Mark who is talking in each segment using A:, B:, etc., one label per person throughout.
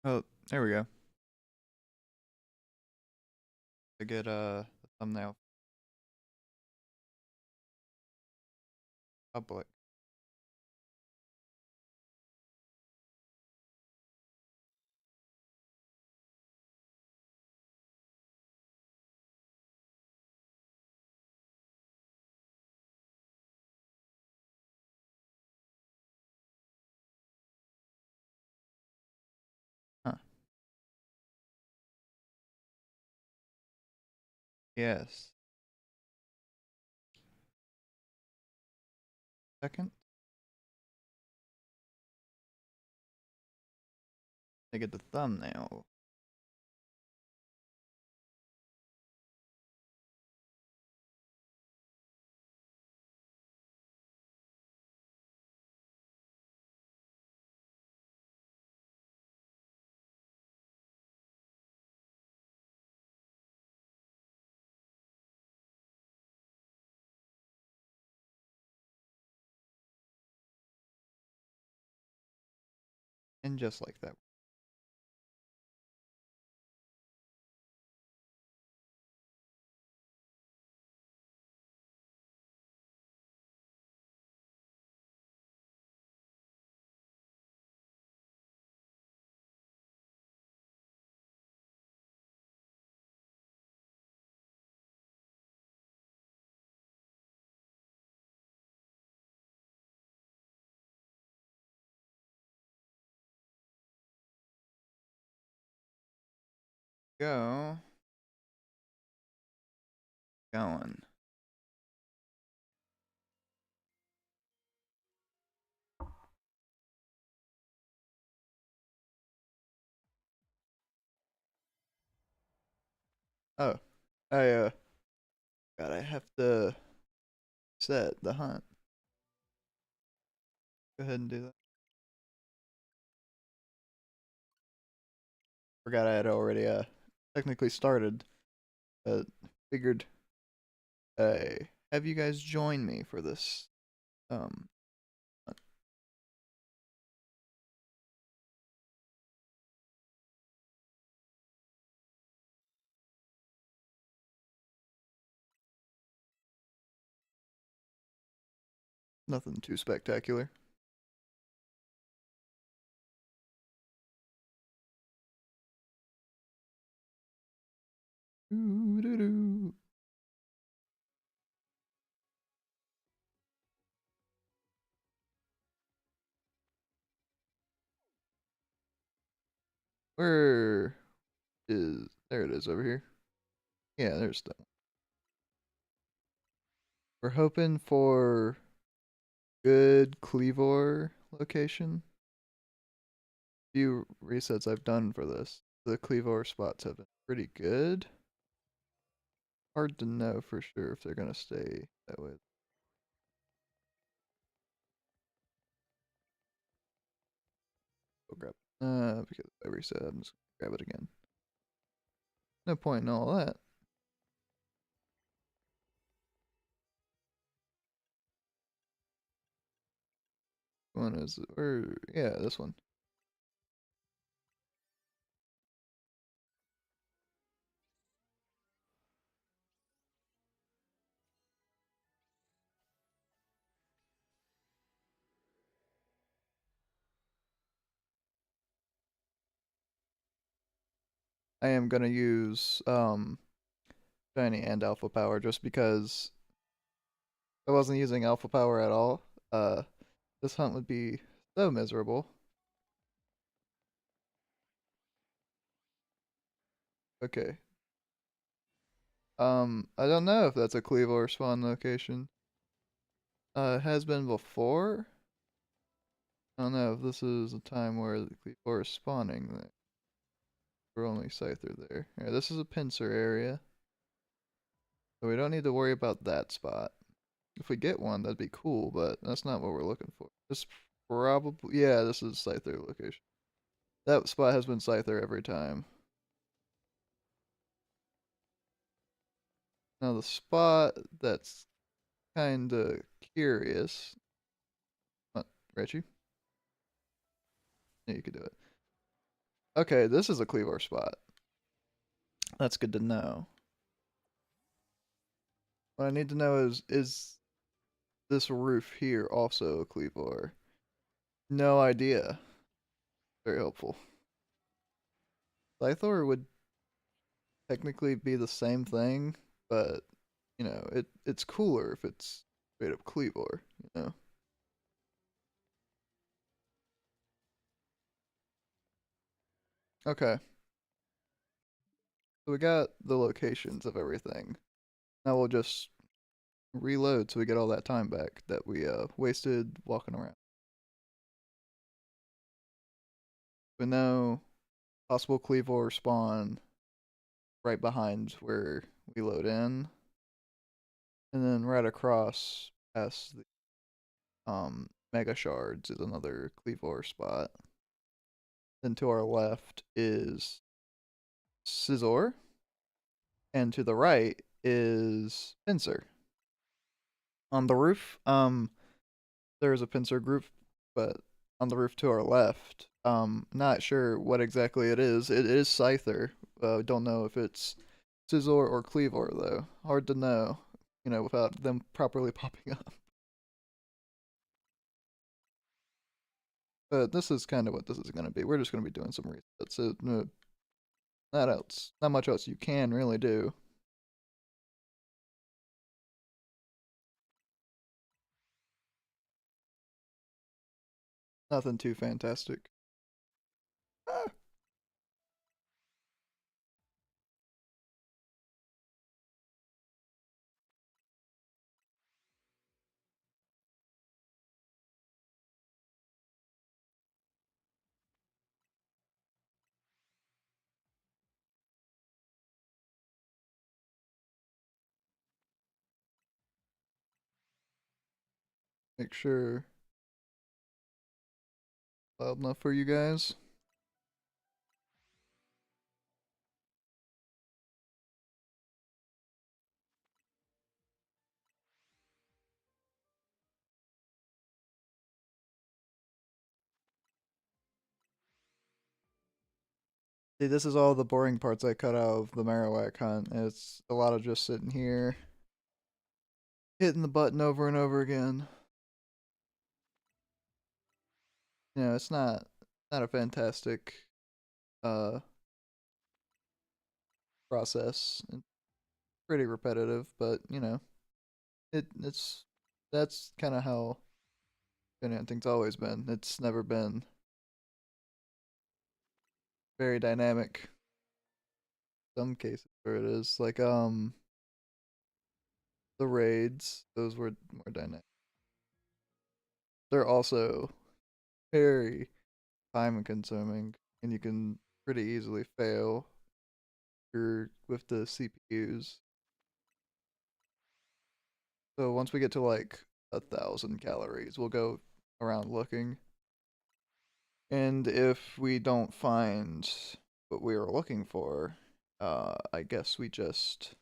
A: Oh, there we go. To get the thumbnail public. Huh. Yes. Second. To get the thumbnail. And just like that. Go. Going. Oh. I God, I have to set the hunt. Go ahead and do that. Forgot I had already technically started, but figured have you guys join me for this hunt. Nothing too spectacular. Doo-doo-doo. Where is there it is over here. Yeah, there's that one. We're hoping for good Kleavor location. Few resets I've done for this. The Kleavor spots have been pretty good. Hard to know for sure if they're gonna stay that way. Go grab because I reset, I'm just gonna grab it again. No point in all that. One is or yeah, this one. I am gonna use shiny and alpha power just because if I wasn't using alpha power at all, this hunt would be so miserable. Okay. I don't know if that's a Kleavor spawn location. It has been before. I don't know if this is a time where the Kleavor is spawning there. We're only Scyther there. Yeah, this is a pincer area. So we don't need to worry about that spot. If we get one, that'd be cool, but that's not what we're looking for. This probably, yeah, this is Scyther location. That spot has been Scyther every time. Now the spot that's kinda curious. What, Richie? Yeah, you could do it. Okay, this is a Kleavor spot. That's good to know. What I need to know is this roof here also a Kleavor? No idea. Very helpful. Scythor would technically be the same thing, but you know, it's cooler if it's straight up Kleavor, you know. Okay. So we got the locations of everything. Now we'll just reload so we get all that time back that we wasted walking around. We know possible Kleavor spawn right behind where we load in, and then right across past the mega shards is another Kleavor spot. Then to our left is Scizor, and to the right is Pinsir. On the roof, there's a Pinsir group, but on the roof to our left, not sure what exactly it is. It is Scyther. Don't know if it's Scizor or Kleavor though. Hard to know, you know, without them properly popping up. But this is kind of what this is going to be. We're just going to be doing some resets. So, not much else you can really do. Nothing too fantastic. Ah, make sure loud enough for you guys. See, this is all the boring parts I cut out of the Marowak hunt. It's a lot of just sitting here, hitting the button over and over again. You know, it's not a fantastic uh process. It's pretty repetitive, but you know, it's that's kind of how gun hunting's always been. It's never been very dynamic. Some cases where it is like the raids, those were more dynamic. They're also very time consuming, and you can pretty easily fail your with the CPUs. So once we get to like 1,000 calories, we'll go around looking. And if we don't find what we were looking for, I guess we just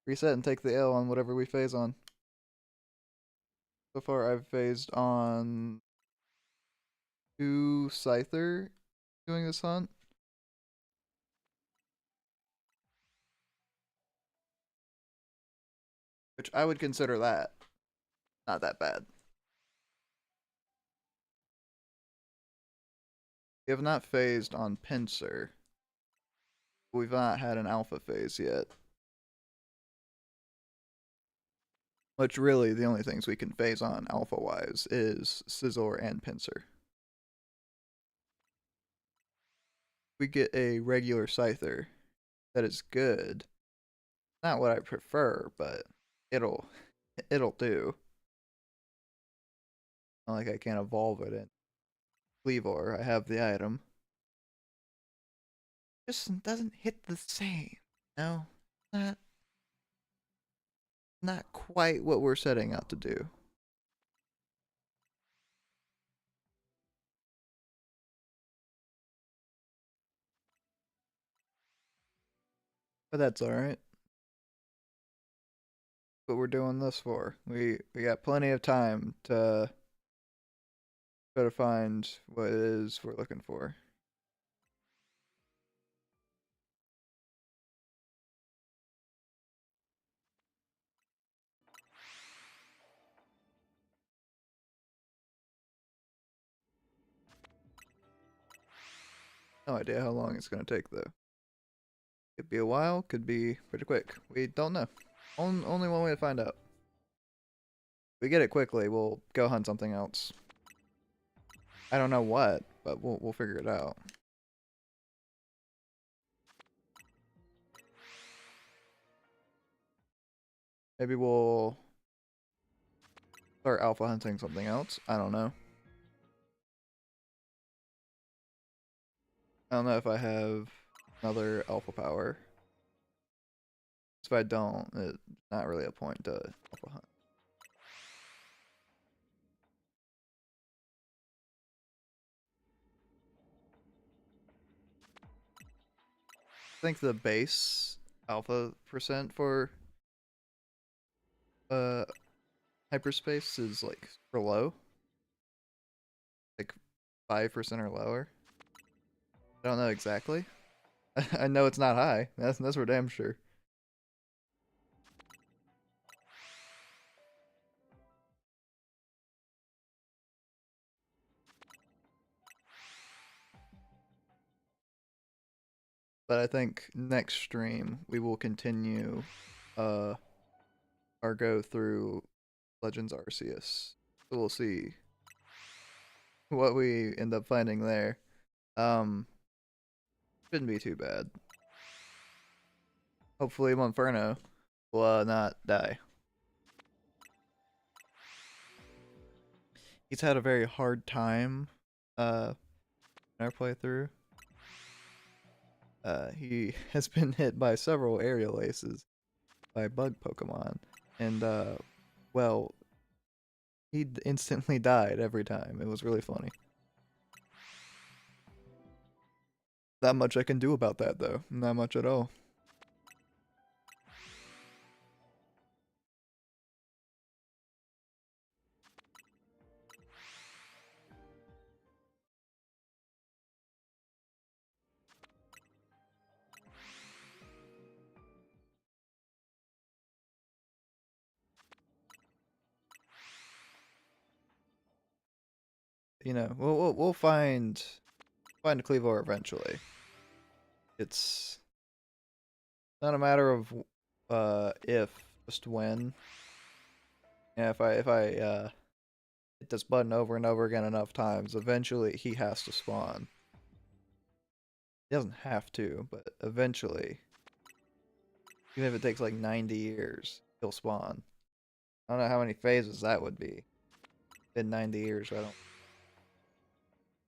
A: reset and take the L on whatever we phase on. So far, I've phased on 2 Scyther doing this hunt, which I would consider that not that bad. We have not phased on Pinsir. We've not had an alpha phase yet. Which really, the only things we can phase on alpha wise is Scizor and Pinsir. We get a regular Scyther that is good. Not what I prefer, but it'll it'll do. Not like I can't evolve it in Kleavor. I have the item. Just doesn't hit the same. No, not not quite what we're setting out to do. But that's alright. What we're doing this for. We got plenty of time to try to find what it is we're looking for. No idea how long it's gonna take though. Could be a while, could be pretty quick. We don't know. Only one way to find out. If we get it quickly, we'll go hunt something else. I don't know what, but we'll figure it out. Maybe we'll start alpha hunting something else. I don't know. I don't know if I have another alpha power. If I don't, it's not really a point to alpha hunt. I think the base alpha percent for uh hyperspace is like super low. Like 5% or lower. I don't know exactly. I know it's not high. That's for damn sure. But I think next stream we will continue uh our go through Legends Arceus. So we'll see what we end up finding there. Um Shouldn't be too bad. Hopefully Monferno will not die. He's had a very hard time in our playthrough. He has been hit by several aerial aces by bug Pokemon, and well, he instantly died every time. It was really funny. Not much I can do about that though. Not much at all. You know, we'll find a Kleavor eventually. It's not a matter of if, just when. Yeah, if I hit this button over and over again enough times, eventually he has to spawn. He doesn't have to, but eventually, even if it takes like 90 years, he'll spawn. I don't know how many phases that would be. In 90 years, I don't.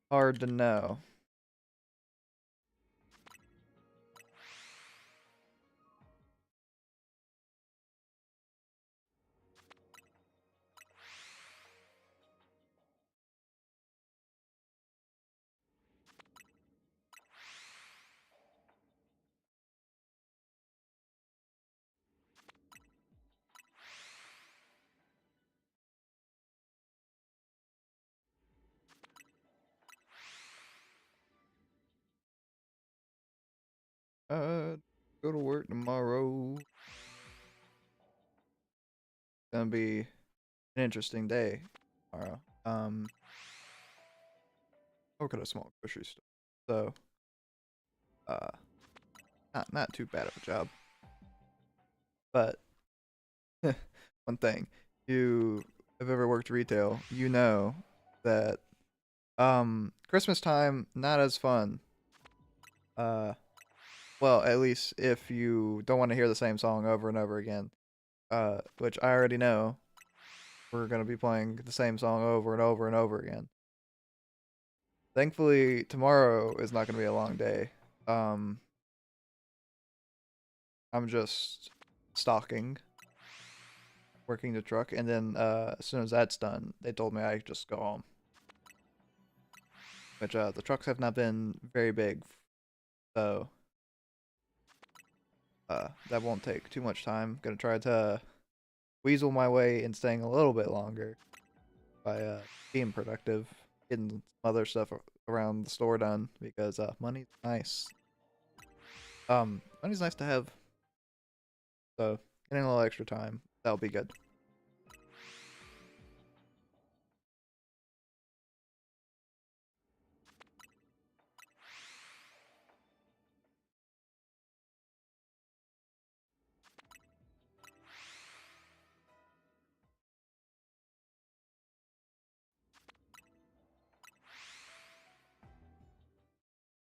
A: Hard to know. Go to work tomorrow. Gonna be an interesting day tomorrow. I work at a small grocery store, so uh, not too bad of a job. But one thing, you have ever worked retail, you know that Christmas time not as fun. Well, at least if you don't want to hear the same song over and over again. Which I already know. We're gonna be playing the same song over and over and over again. Thankfully, tomorrow is not gonna be a long day. I'm just stalking, working the truck, and then as soon as that's done, they told me I just go home. Which the trucks have not been very big, so that won't take too much time. Gonna try to weasel my way in staying a little bit longer by being productive, getting some other stuff around the store done because money's nice. Money's nice to have, so getting a little extra time, that'll be good.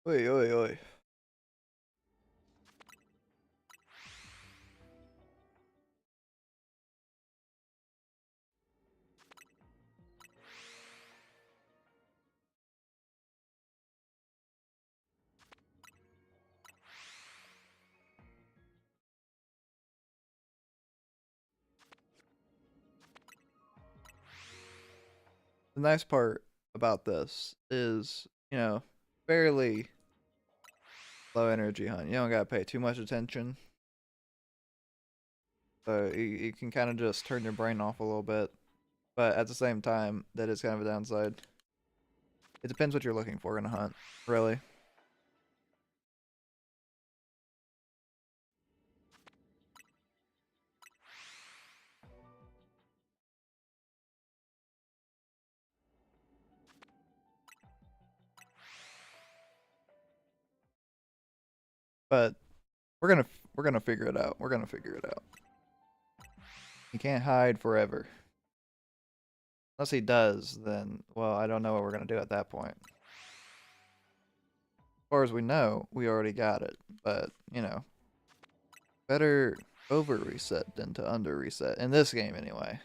A: Oi, oi, oi. The nice part about this is, fairly low energy hunt. You don't gotta pay too much attention. So you can kind of just turn your brain off a little bit. But at the same time, that is kind of a downside. It depends what you're looking for in a hunt, really. But we're gonna figure it out. We're gonna figure it out. He can't hide forever. Unless he does, then well, I don't know what we're gonna do at that point. As far as we know, we already got it. But, better over reset than to under reset. In this game anyway.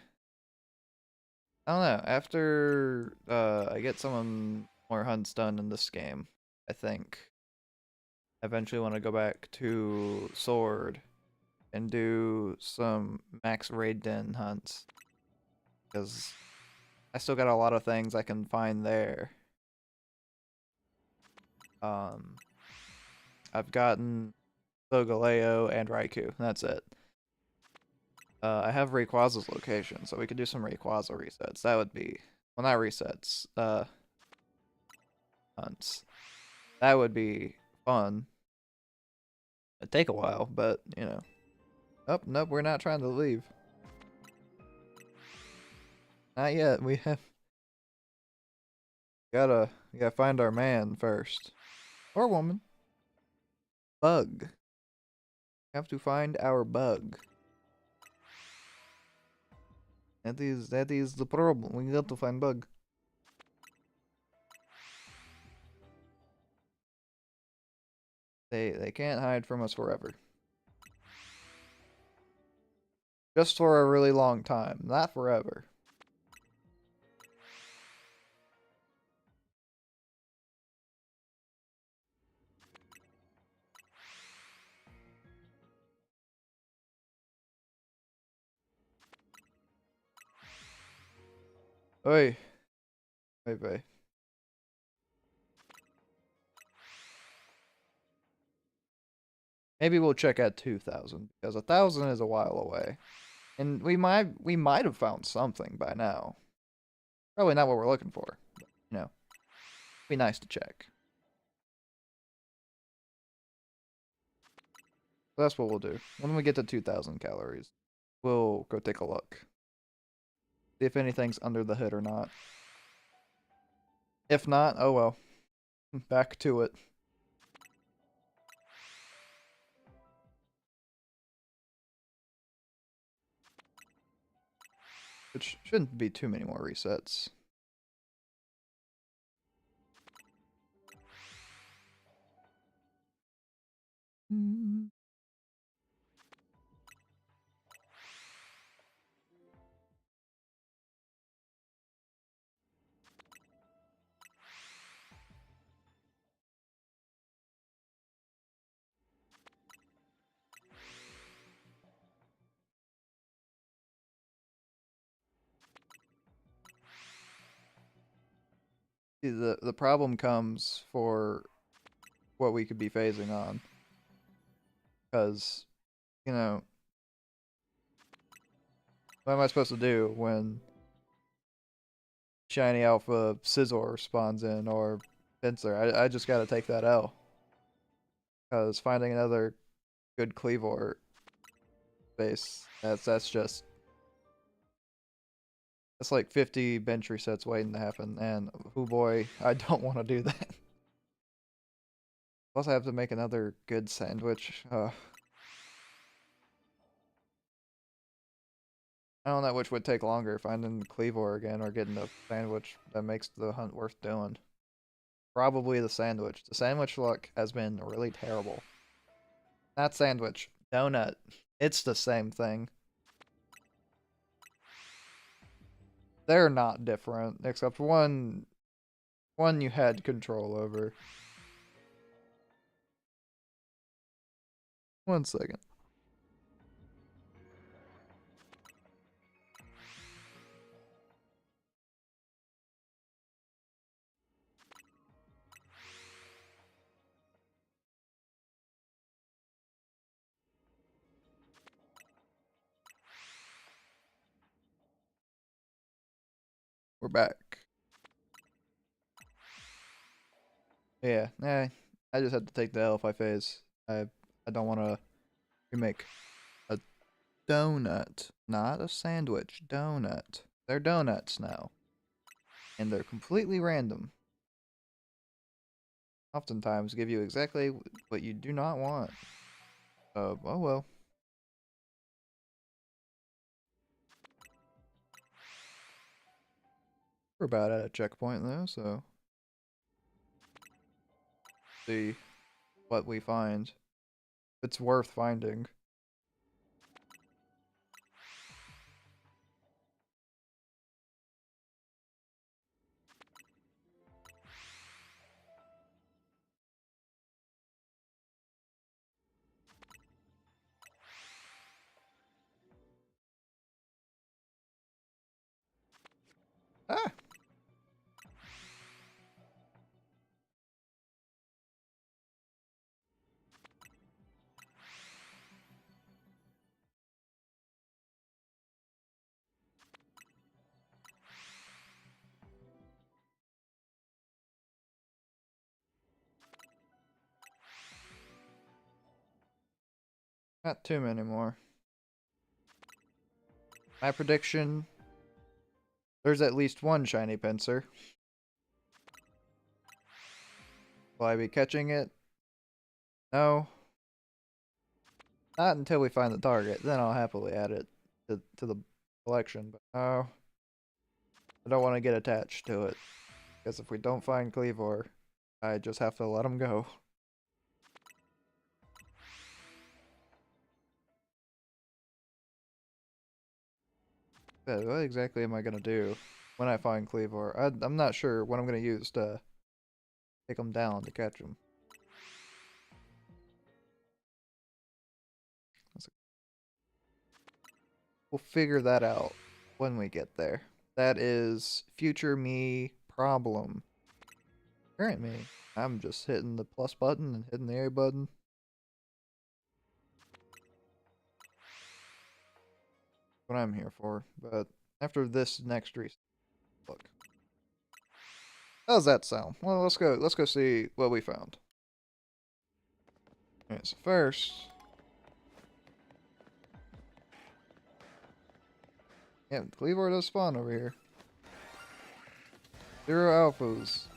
A: I don't know. After I get some more hunts done in this game, I think I eventually want to go back to Sword and do some max raid den hunts. Because I still got a lot of things I can find there. Um, I've gotten Solgaleo and Raikou. That's it. I have Rayquaza's location, so we could do some Rayquaza resets. That would be, well, not resets, hunts. That would be fun. It'd take a while, but, Oh, nope, we're not trying to leave. Not yet. We gotta find our man first. Or woman. Bug. Have to find our bug. That is the problem. We got to find bug. They can't hide from us forever. Just for a really long time, not forever. Oi. Wait, wait. Maybe we'll check at 2,000 because 1,000 is a while away, and we might have found something by now. Probably not what we're looking for. But, be nice to check. So that's what we'll do. When we get to 2,000 calories, we'll go take a look. See if anything's under the hood or not. If not, oh well. Back to it. Which shouldn't be too many more resets. See, the problem comes for what we could be phasing on. Because, what am I supposed to do when Shiny Alpha Scizor spawns in or Pinsir? I just gotta take that L. Because finding another good Kleavor base, that's like 50 bench resets waiting to happen, and oh boy, I don't want to do that. Plus I have to make another good sandwich. I don't know which would take longer, finding Kleavor again or getting a sandwich that makes the hunt worth doing. Probably the sandwich. The sandwich luck has been really terrible. Not sandwich. Donut. It's the same thing. They're not different, except one you had control over. 1 second. We're back. Yeah, I just had to take the L if I phase. I don't want to remake a donut, not a sandwich. Donut. They're donuts now, and they're completely random. Oftentimes, give you exactly what you do not want. Oh well. We're about at a checkpoint though, so see what we find. It's worth finding. Ah! Not too many more. My prediction, there's at least one shiny pincer. Will I be catching it? No. Not until we find the target. Then I'll happily add it to the collection. But no. I don't want to get attached to it. Because if we don't find Kleavor, I just have to let him go. But what exactly am I going to do when I find Kleavor? I'm not sure what I'm going to use to take him down to catch him. We'll figure that out when we get there. That is future me problem. Current me, I'm just hitting the plus button and hitting the A button. What I'm here for. But after this next reset, look. How's that sound? Well, let's go see what we found. Alright, so first, yeah, Kleavor does spawn over here. 0 alphas.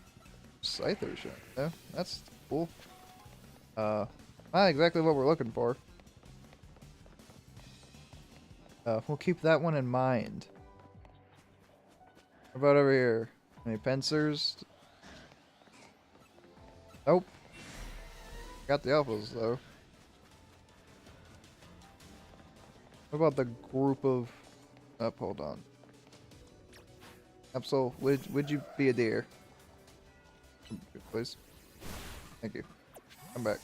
A: Scyther shot. Yeah, that's cool. Not exactly what we're looking for. We'll keep that one in mind. What about over here? Any pincers? Nope. Got the alphas though. What about the group of... Oh, hold on. Absol, would you be a deer? Please. Thank you. Come back.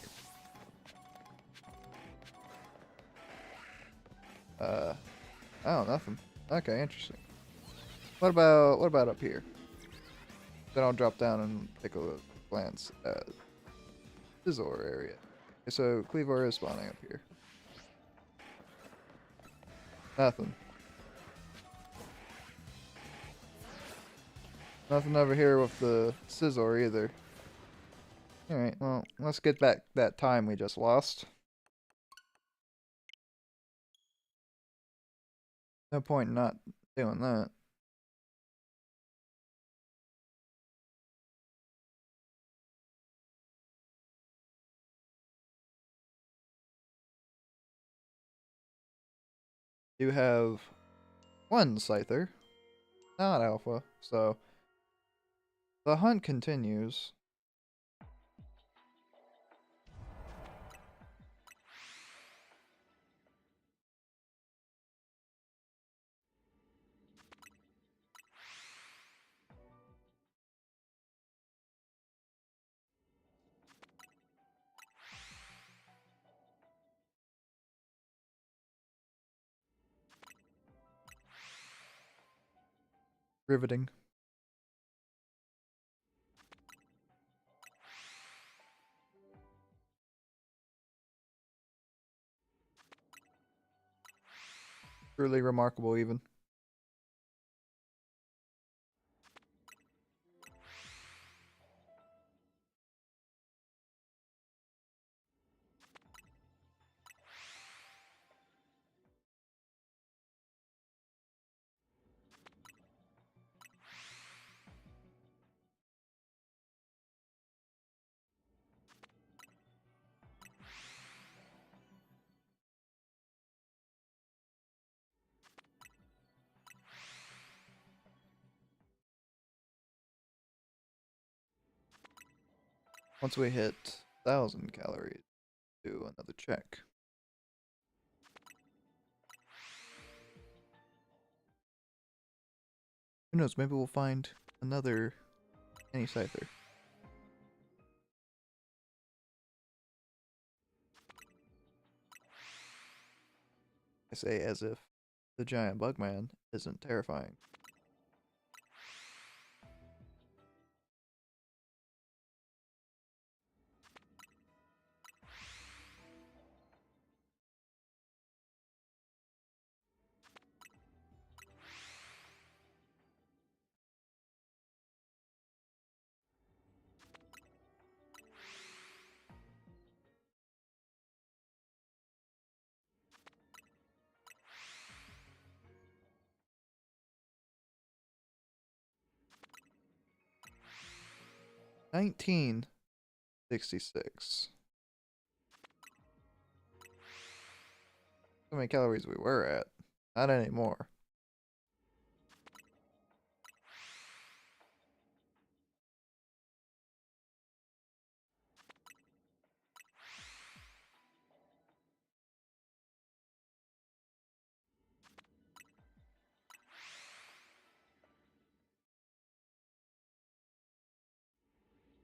A: Oh, nothing. Okay, interesting. What about up here? Then I'll drop down and take a glance at Scizor area. Okay, so Kleavor is spawning up here. Nothing. Nothing over here with the Scizor either. Alright, well, let's get back that time we just lost. No point in not doing that. You have one Scyther, not Alpha, so the hunt continues. Riveting. Truly remarkable, even. Once we hit 1,000 calories, do another check. Who knows, maybe we'll find another any scyther. I say as if the giant bugman isn't terrifying. $19.66. How many calories we were at? Not anymore.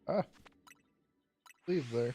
A: Ah, leave there.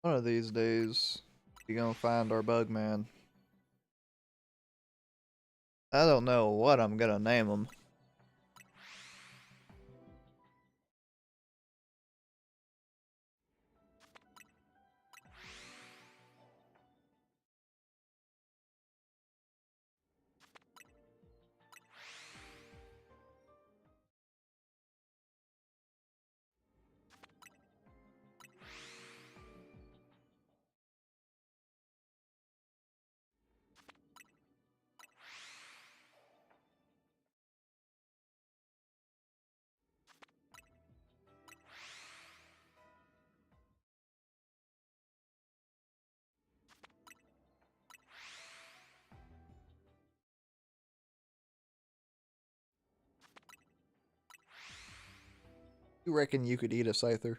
A: One of these days, we're gonna find our bug man. I don't know what I'm gonna name him. You reckon you could eat a scyther?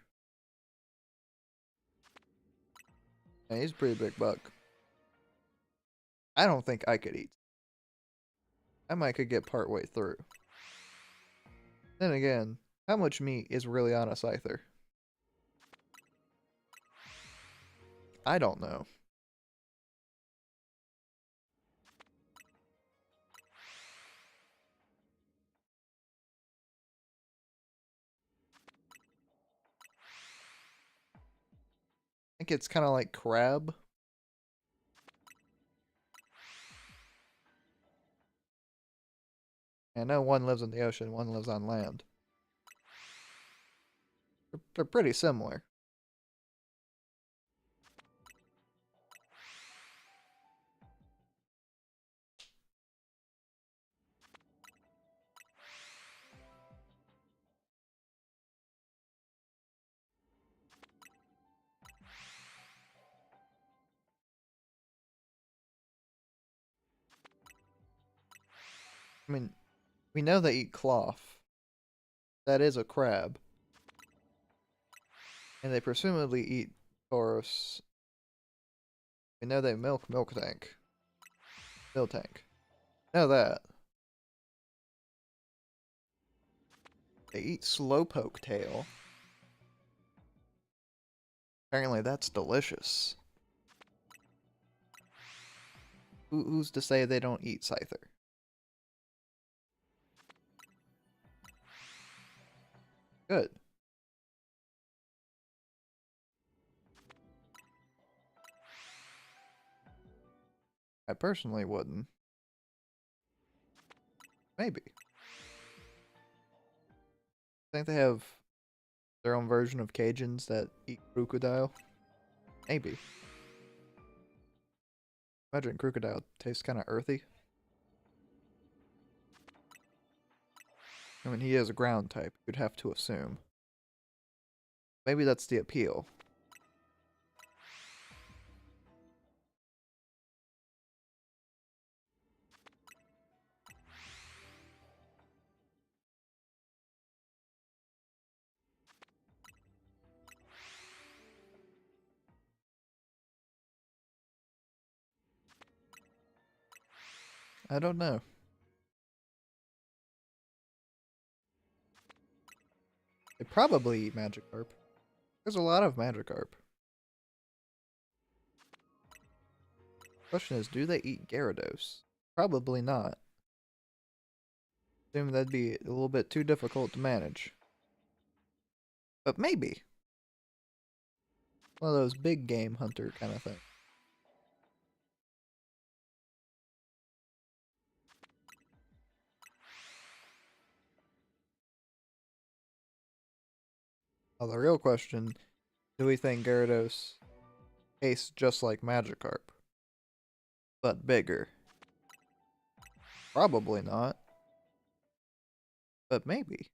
A: Yeah, he's a pretty big bug. I don't think I could eat. I might could get part way through. Then again, how much meat is really on a scyther? I don't know. I think it's kind of like crab. I know one lives in the ocean, one lives on land. They're pretty similar. I mean, we know they eat cloth. That is a crab. And they presumably eat Taurus. We know they milk tank. Milk tank. Know that. They eat slowpoke tail. Apparently that's delicious. Who's to say they don't eat Scyther? Good. I personally wouldn't. Maybe. I think they have their own version of Cajuns that eat crocodile. Maybe. Imagine crocodile tastes kind of earthy. I mean, he is a ground type, you'd have to assume. Maybe that's the appeal. I don't know. They probably eat Magikarp. There's a lot of Magikarp. Question is, do they eat Gyarados? Probably not. Assume that'd be a little bit too difficult to manage. But maybe. One of those big game hunter kind of thing. Well, the real question, do we think Gyarados tastes just like Magikarp? But bigger? Probably not. But maybe.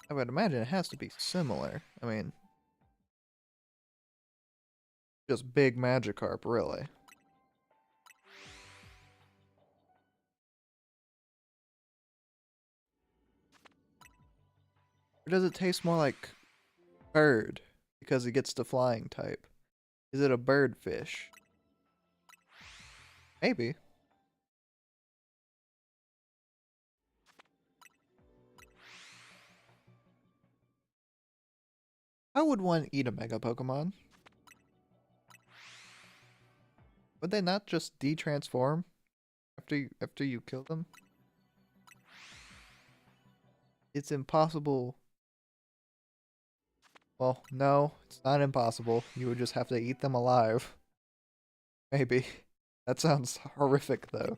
A: I would imagine it has to be similar. I mean, just big Magikarp, really. Or does it taste more like bird because it gets the flying type? Is it a bird fish? Maybe. How would one eat a Mega Pokemon? Would they not just de-transform after you kill them? It's impossible. Well, no, it's not impossible. You would just have to eat them alive. Maybe. That sounds horrific, though.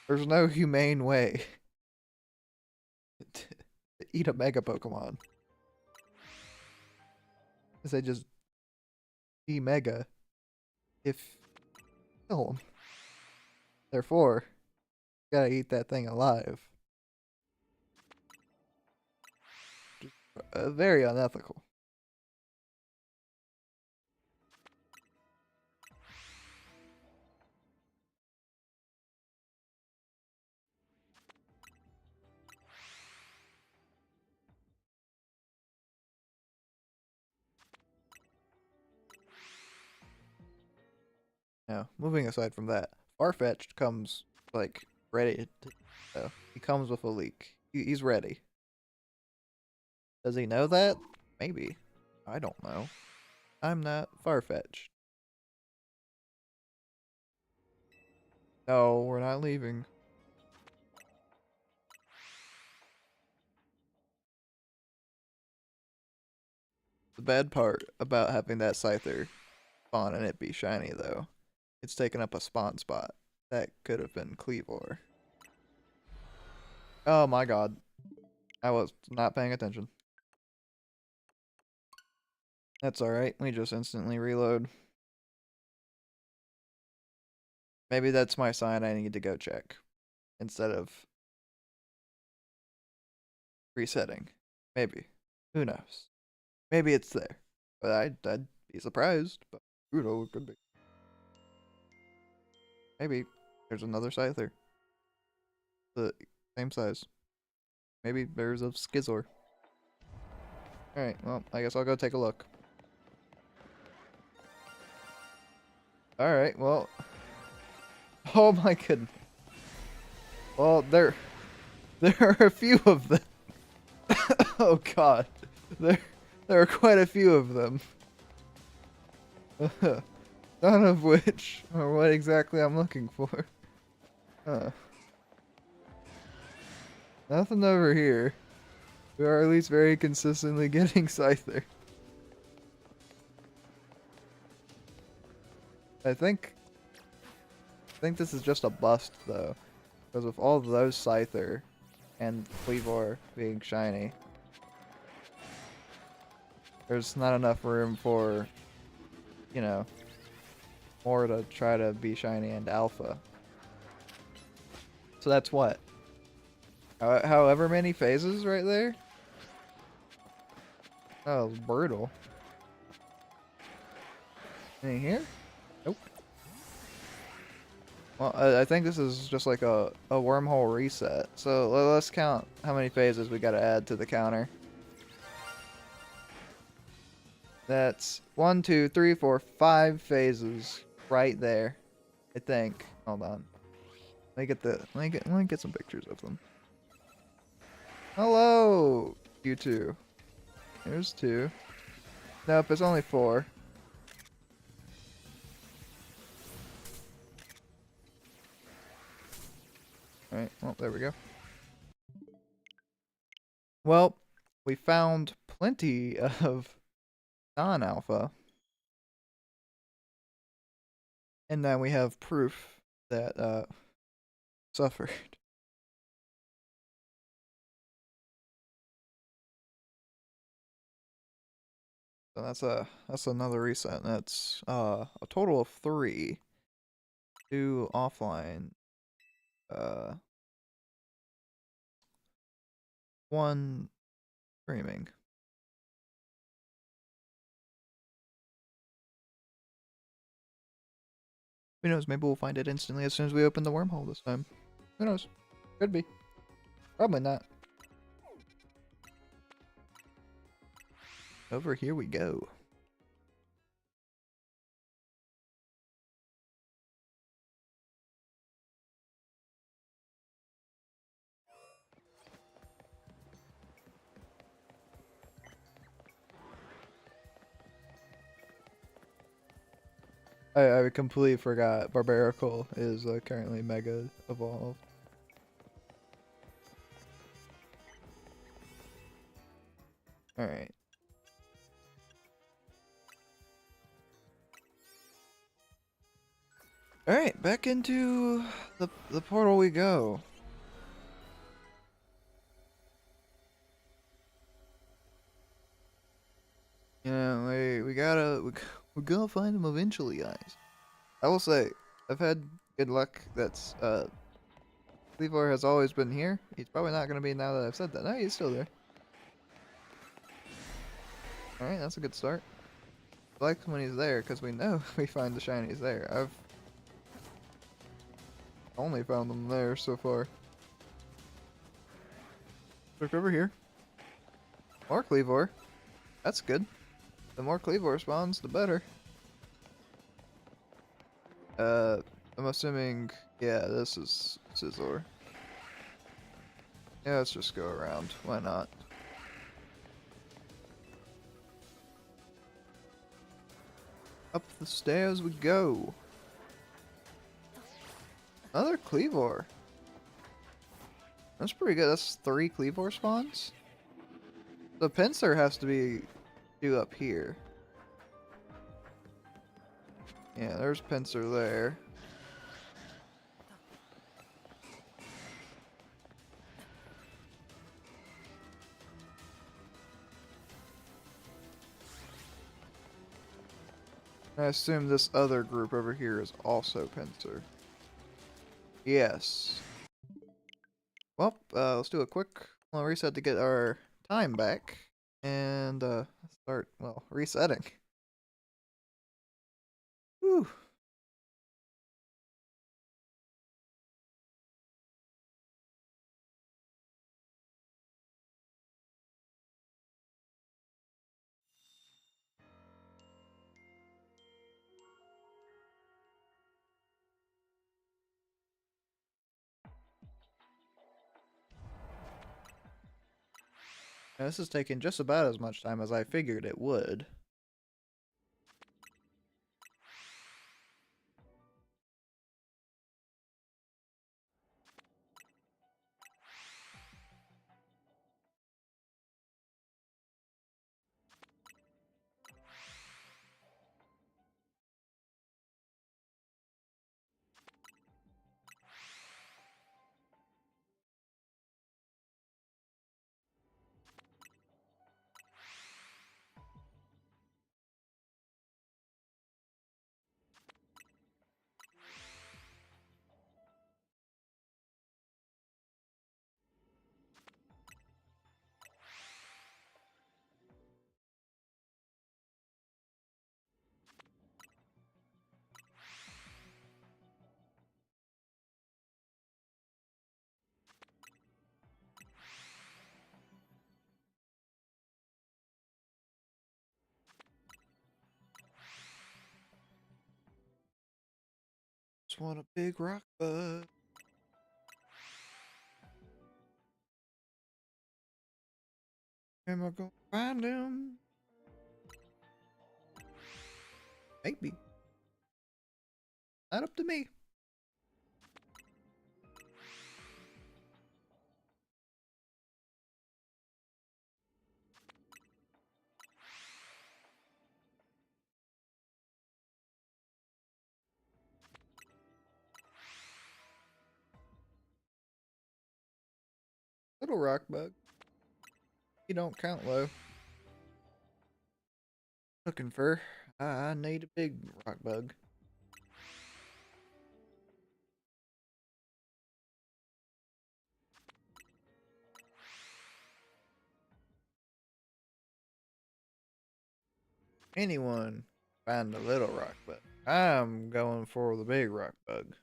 A: There's no humane way to eat a Mega Pokemon. They just de-Mega if kill them. Therefore, you gotta eat that thing alive. Very unethical. Now, moving aside from that, Farfetch'd comes, like, ready to, he comes with a leak. He's ready. Does he know that? Maybe. I don't know. I'm not Farfetch'd. No, we're not leaving. The bad part about having that Scyther spawn and it be shiny, though, it's taken up a spawn spot. That could have been Kleavor. Oh my god. I was not paying attention. That's alright, we just instantly reload. Maybe that's my sign I need to go check. Instead of resetting. Maybe. Who knows? Maybe it's there. But I'd be surprised. But who knows? It could be. Maybe there's another Scyther. The same size. Maybe there's a Skizor. Alright, well, I guess I'll go take a look. Alright, well. Oh my goodness. Well, there are a few of them. Oh god. There are quite a few of them. None of which are what exactly I'm looking for. Nothing over here. We are at least very consistently getting Scyther. I think this is just a bust though. Because with all of those Scyther and Kleavor being shiny, there's not enough room for, you know, more to try to be shiny and alpha. So that's what? However many phases right there? Oh, it's brutal. Any here? Nope. Well, I think this is just like a wormhole reset. So let's count how many phases we gotta add to the counter. That's 1, 2, 3, 4, 5 phases right there. I think. Hold on. Let me get some pictures of them. Hello, you two. There's 2. Nope, it's only 4. Alright, well, there we go. Well, we found plenty of non-alpha. And then we have proof that suffered. So that's another reset. That's a total of 3. 2 offline. 1 streaming. Who knows? Maybe we'll find it instantly as soon as we open the wormhole this time. Who knows? Could be. Probably not. Over here we go. I completely forgot Barbarical is currently Mega Evolved. Alright. Alright, back into the portal we go. You know, we're gonna find him eventually, guys. I will say, I've had good luck that's Kleavor has always been here. He's probably not gonna be now that I've said that. No, he's still there. Alright, that's a good start. I like when he's there, because we know we find the shinies there. I've only found them there so far. Look over here. More Kleavor. That's good. The more Kleavor spawns, the better. I'm assuming, yeah, this is Scizor. Yeah, let's just go around. Why not? Up the stairs we go. Another Kleavor. That's pretty good. That's 3 Kleavor spawns. The Pinsir has to be due up here. Yeah, there's Pinsir there. I assume this other group over here is also Pinsir. Yes. Well, let's do a quick reset to get our time back. And start, well, resetting. Whew. Now, this is taking just about as much time as I figured it would. Just want a big rock bug. Am I gonna find him? Maybe. Not up to me. Little rock bug. You don't count low. Looking for. I need a big rock bug. Anyone find a little rock bug. I'm going for the big rock bug.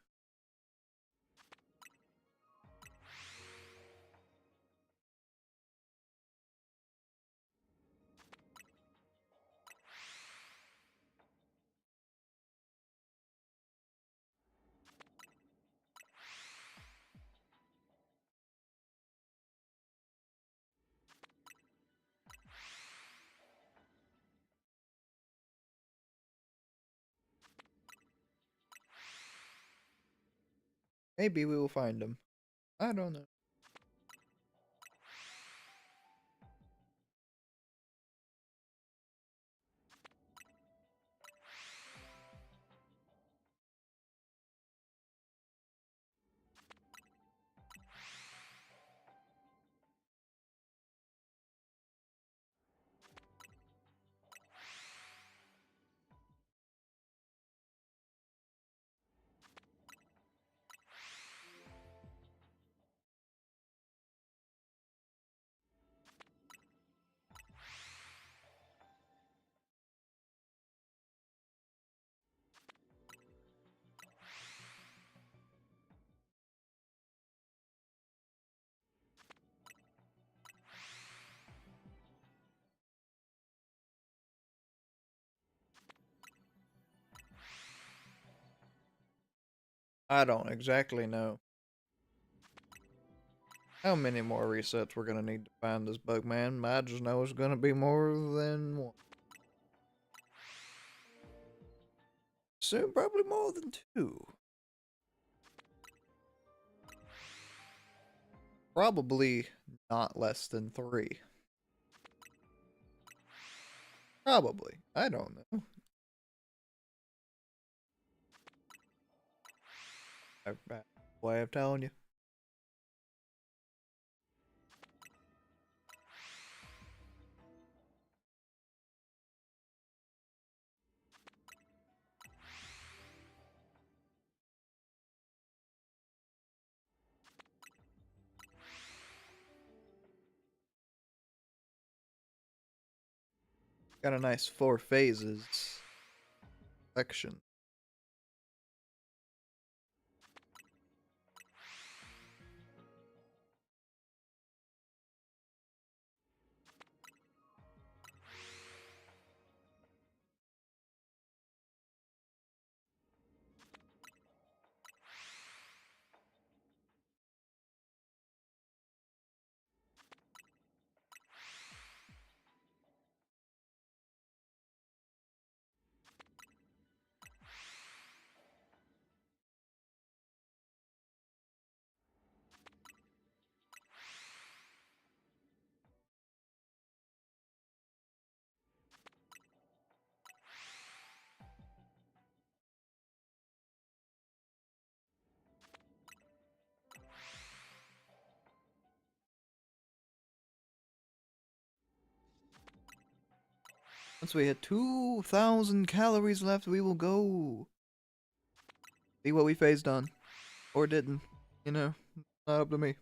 A: Maybe we will find him. I don't know. I don't exactly know how many more resets we're gonna need to find this bug man. I just know it's gonna be more than one. Soon, probably more than two. Probably not less than three. Probably. I don't know. Way of telling you. Got a nice 4 phases section. Once we hit 2,000 calories left, we will go see what we phased on. Or didn't. You know, not up to me.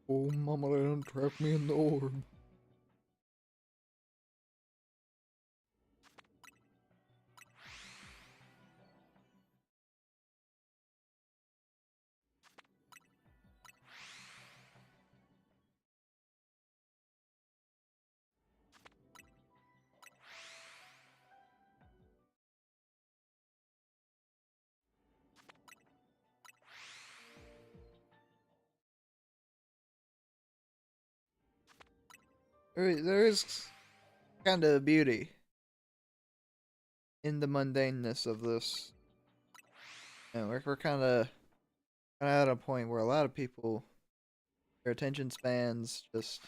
A: Oh, mama, they done trapped me in the orb. There is kind of beauty in the mundaneness of this. And we're kind of at a point where a lot of people, their attention spans just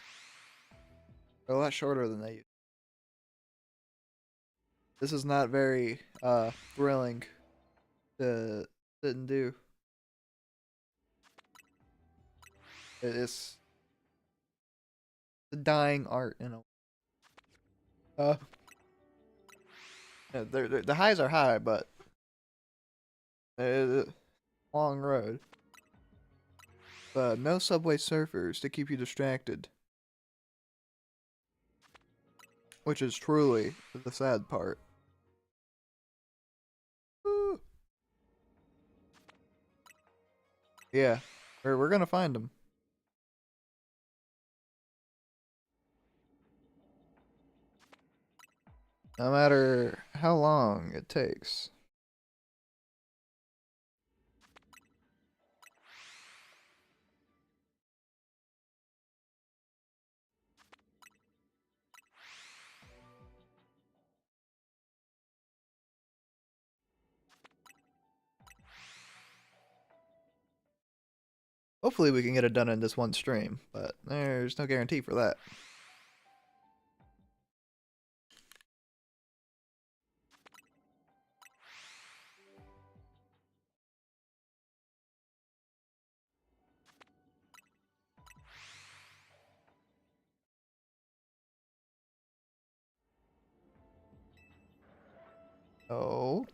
A: are a lot shorter than they used. This is not very thrilling to sit and do. It's the dying art, you know. Yeah, the highs are high, but it's a long road. No subway surfers to keep you distracted, which is truly the sad part. Woo. Yeah, we're gonna find them. No matter how long it takes. Hopefully we can get it done in this one stream, but there's no guarantee for that. Oh.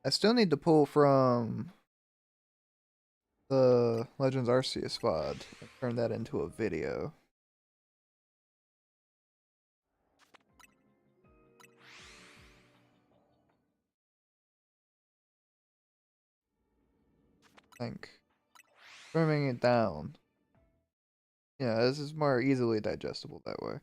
A: I still need to pull from the Legends Arceus VOD and turn that into a video. I think. Trimming it down. Yeah, this is more easily digestible that way.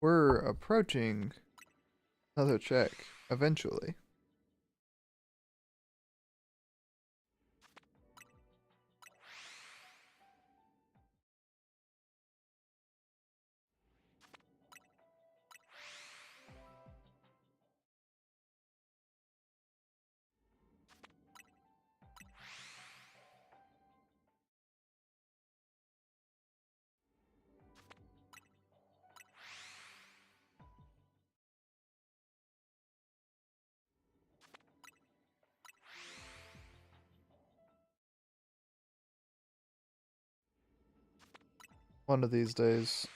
A: We're approaching another check eventually. One of these days,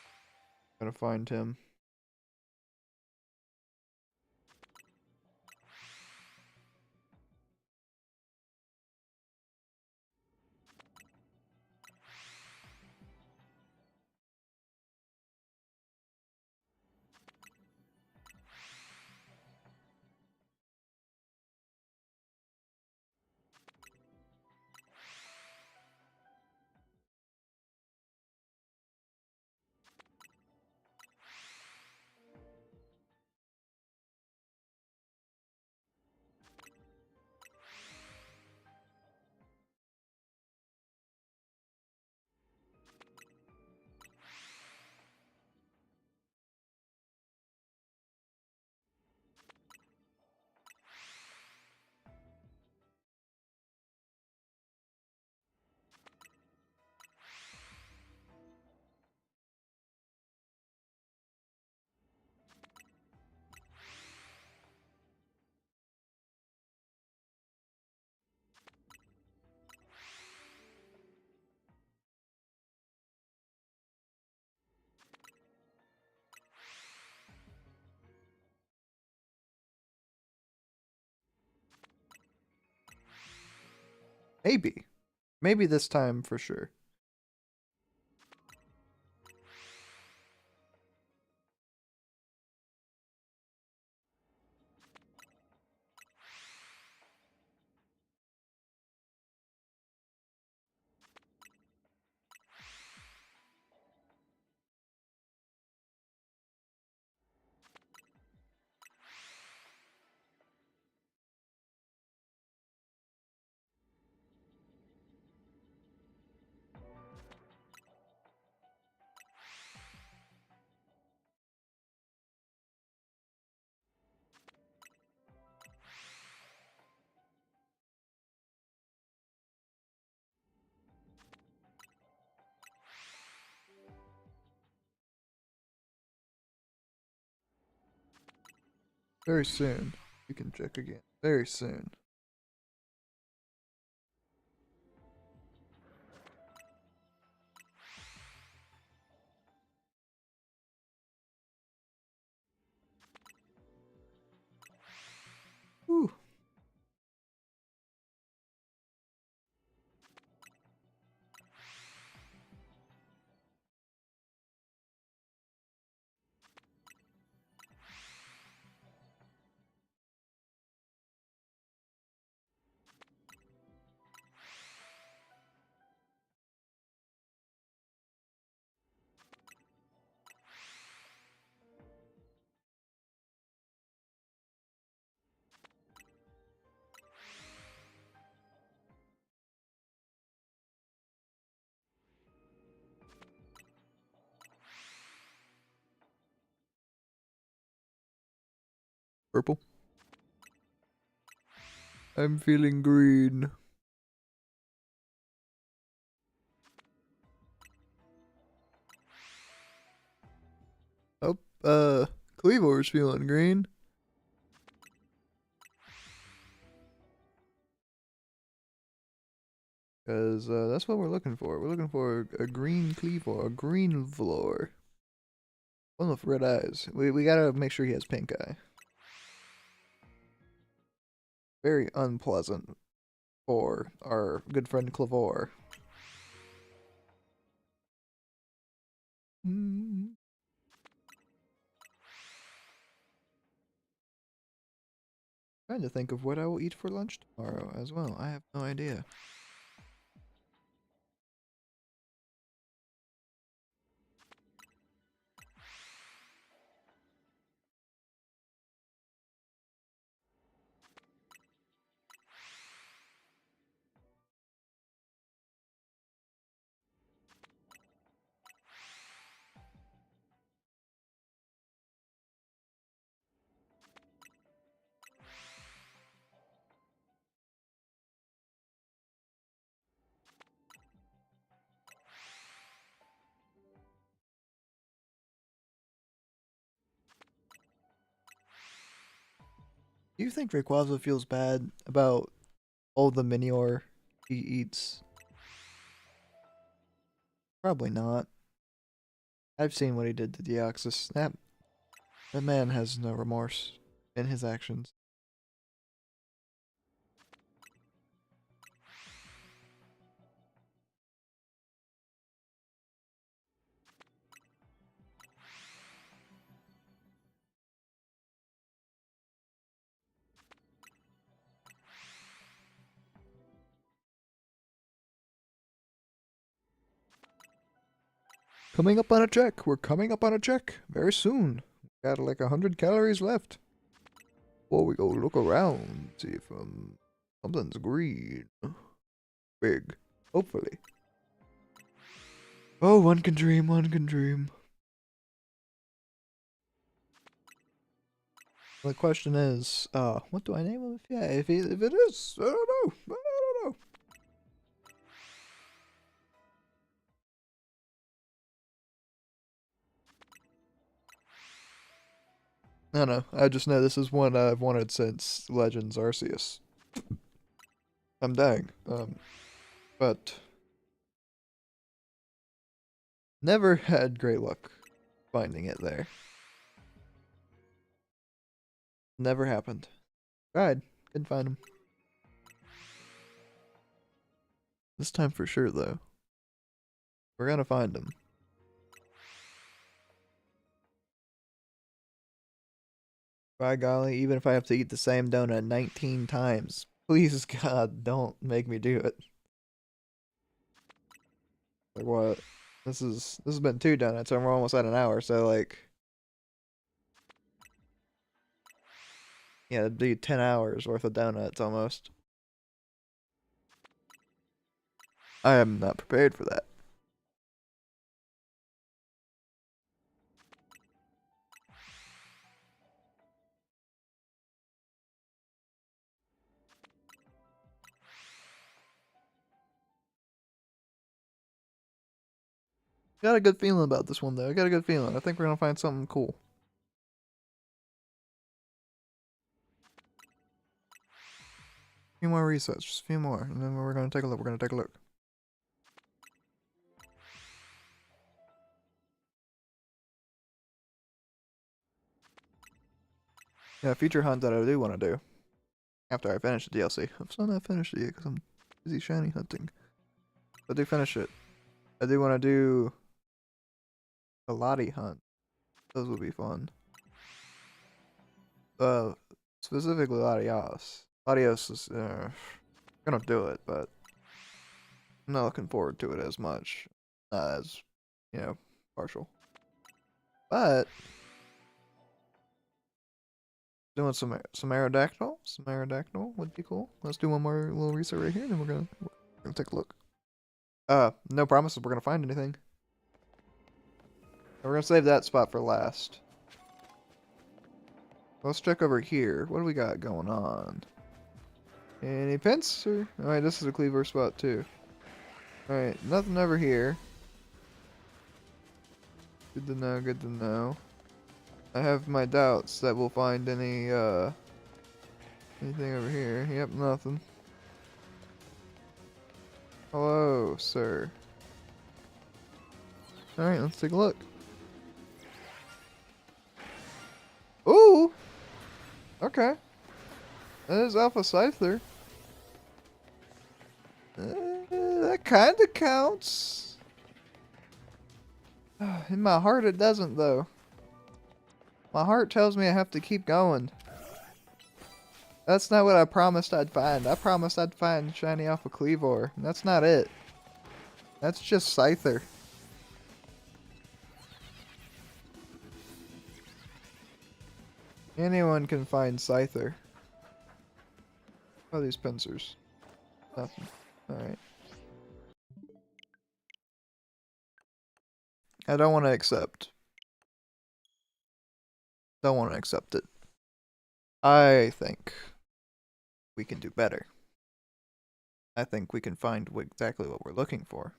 A: I'm gonna find him. Maybe. Maybe this time for sure. Very soon. You can check again. Very soon. Whew. Purple. I'm feeling green. Oh, Kleavor's feeling green. Because that's what we're looking for. We're looking for a green Kleavor, a green Vlor. One with red eyes. We gotta make sure he has pink eye. Very unpleasant for our good friend Kleavor. Trying to think of what I will eat for lunch tomorrow as well. I have no idea. Do you think Rayquaza feels bad about all the Minior he eats? Probably not. I've seen what he did to Deoxys. That man has no remorse in his actions. Coming up on a check. We're coming up on a check very soon. Got like 100 calories left. Before we go look around, see if something's green. Big. Hopefully. Oh, one can dream, one can dream. The question is, what do I name him? Yeah, if it is, I don't know. I don't know. I don't know. I just know this is one I've wanted since Legends Arceus. I'm dying. But never had great luck finding it there. Never happened. Tried. Couldn't find him. This time for sure, though. We're gonna find him. By golly, even if I have to eat the same donut 19 times, please, God, don't make me do it. Like what? This has been 2 donuts and we're almost at an hour, so like yeah, it'd be 10 hours worth of donuts almost. I am not prepared for that. Got a good feeling about this one though. I got a good feeling. I think we're gonna find something cool. A few more resets, just a few more, and then we're gonna take a look. We're gonna take a look. Yeah, future hunt that I do want to do after I finish the DLC. I'm still not finished it yet because I'm busy shiny hunting. I do finish it. I do want to do a Lottie hunt. Those would be fun. Uh, Specifically Latios. Latios is gonna do it, but I'm not looking forward to it as much. Not as, partial. But doing some Aerodactyl. Some Aerodactyl would be cool. Let's do one more little reset right here, and then we're gonna take a look. No promises we're gonna find anything. We're gonna save that spot for last. Let's check over here. What do we got going on? Any pins? Alright, this is a Kleavor spot too. Alright, nothing over here. Good to know, good to know. I have my doubts that we'll find anything over here. Yep, nothing. Hello, sir. Alright, let's take a look. Ooh! Okay. That is Alpha Scyther. That kinda counts. In my heart it doesn't though. My heart tells me I have to keep going. That's not what I promised I'd find. I promised I'd find Shiny Alpha Kleavor. That's not it. That's just Scyther. Anyone can find Scyther. Oh, these pincers. Nothing. Alright. I don't want to accept. Don't want to accept it. I think we can do better. I think we can find exactly what we're looking for.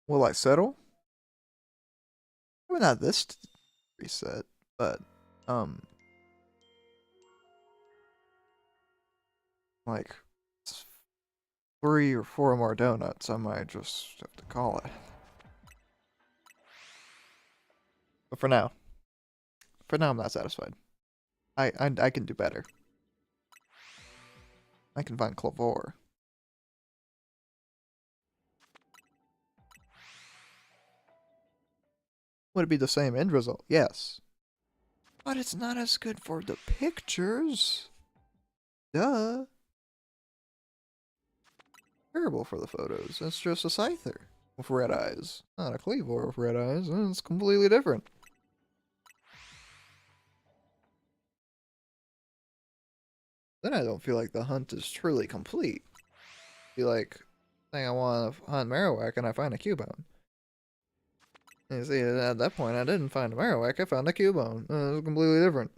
A: Will I settle? Maybe not this reset, but like 3 or 4 more donuts, I might just have to call it. But for now, I'm not satisfied. I can do better. I can find Kleavor. Would it be the same end result? Yes. But it's not as good for the pictures. Duh. Terrible for the photos. It's just a Scyther with red eyes. Not a Kleavor with red eyes. It's completely different. Then I don't feel like the hunt is truly complete. I feel like, saying I want to hunt Marowak and I find a Cubone. And you see, at that point, I didn't find a Marowak, I found a Cubone. It was completely different.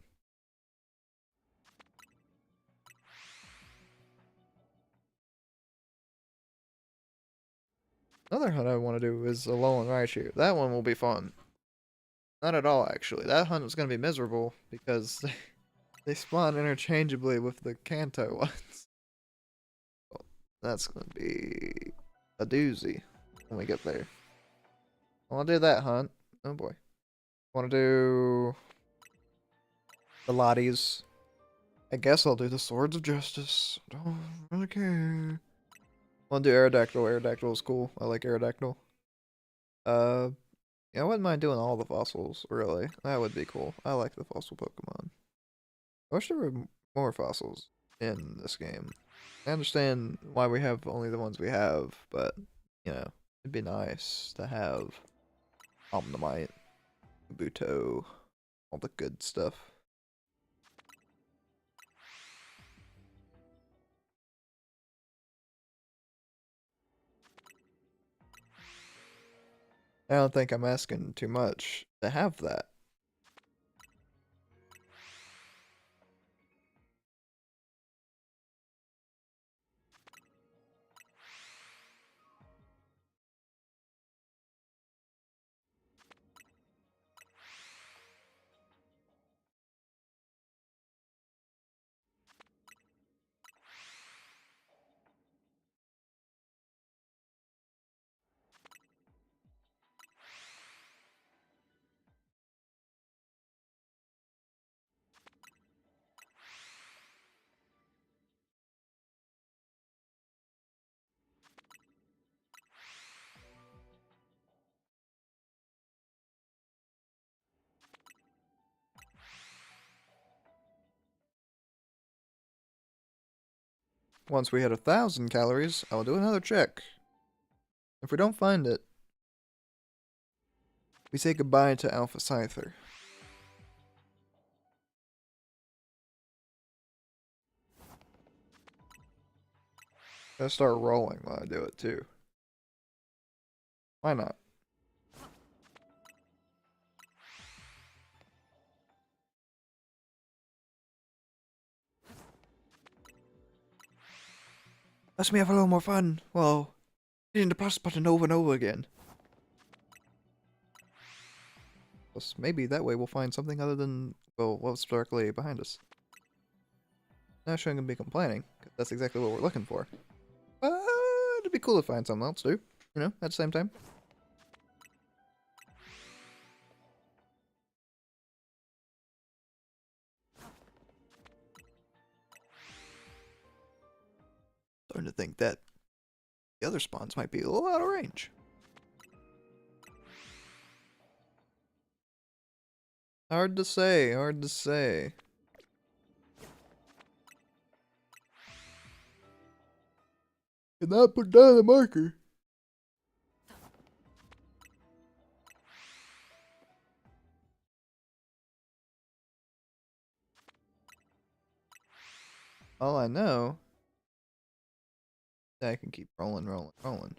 A: Another hunt I want to do is a Alolan Raichu. That one will be fun. Not at all, actually. That hunt was going to be miserable because they spawn interchangeably with the Kanto ones. That's going to be a doozy when we get there. I want to do that hunt. Oh boy. I want to do the Lotties. I guess I'll do the Swords of Justice. Don't really care. I want to do Aerodactyl. Aerodactyl is cool. I like Aerodactyl. Yeah, I wouldn't mind doing all the fossils, really. That would be cool. I like the fossil Pokemon. I wish there were more fossils in this game. I understand why we have only the ones we have, but, you know, it'd be nice to have Omnimite, Buto, all the good stuff. I don't think I'm asking too much to have that. Once we hit 1,000 calories, I'll do another check. If we don't find it, we say goodbye to Alpha Scyther. Gotta start rolling while I do it, too. Why not? Let's me have a little more fun. Well, hitting the plus button over and over again. Plus, maybe that way we'll find something other than, well, what's directly behind us. Not sure I'm gonna be complaining, 'cause that's exactly what we're looking for. But it'd be cool to find something else too, you know, at the same time. Starting to think that the other spawns might be a little out of range. Hard to say, hard to say. Cannot put down the marker. All I know is that I can keep rolling, rolling, rolling.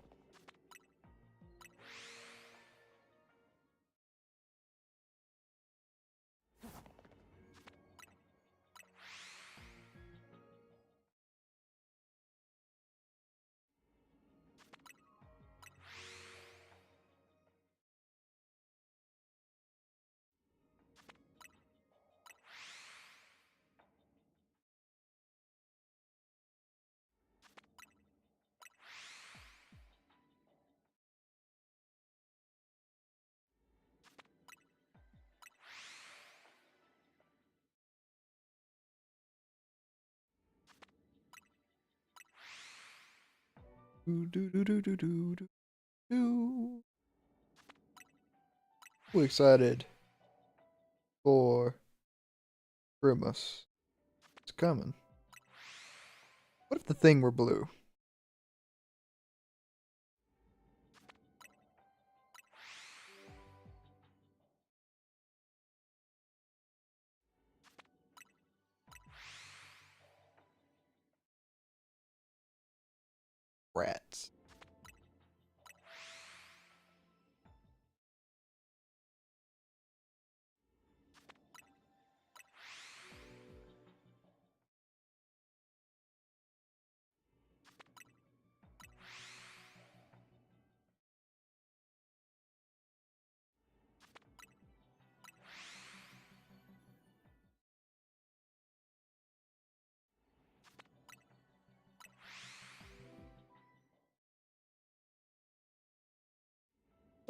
A: Do do do do do do do do. We're excited for Grimace. It's coming. What if the thing were blue? Rats.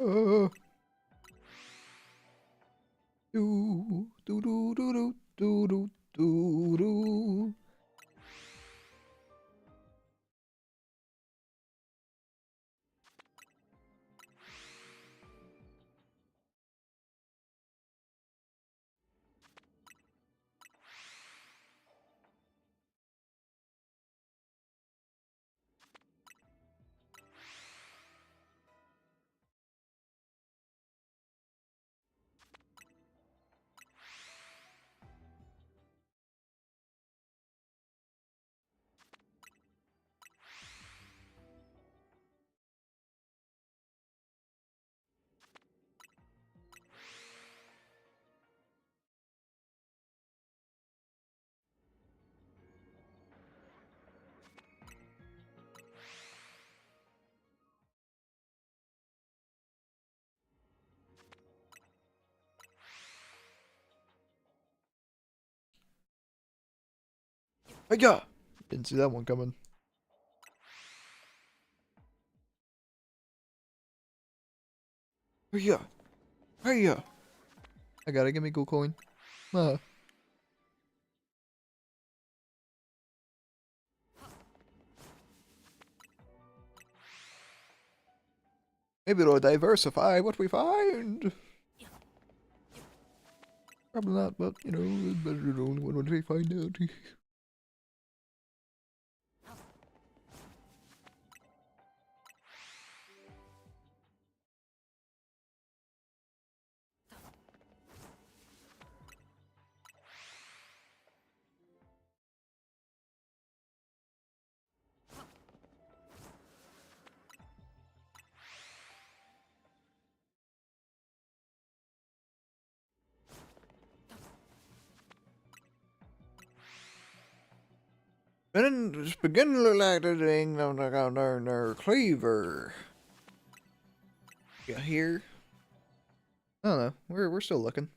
A: Uh, do do do do do do do do do. Hiya! Didn't see that one coming. Hiya! Hiya! I gotta give me cool coin. Maybe it'll diversify what we find. Probably not, but you know, it's better than the only one when we find out. And it's beginning to look like the thing on their Kleavor. Yeah, here. I don't know. We're still looking.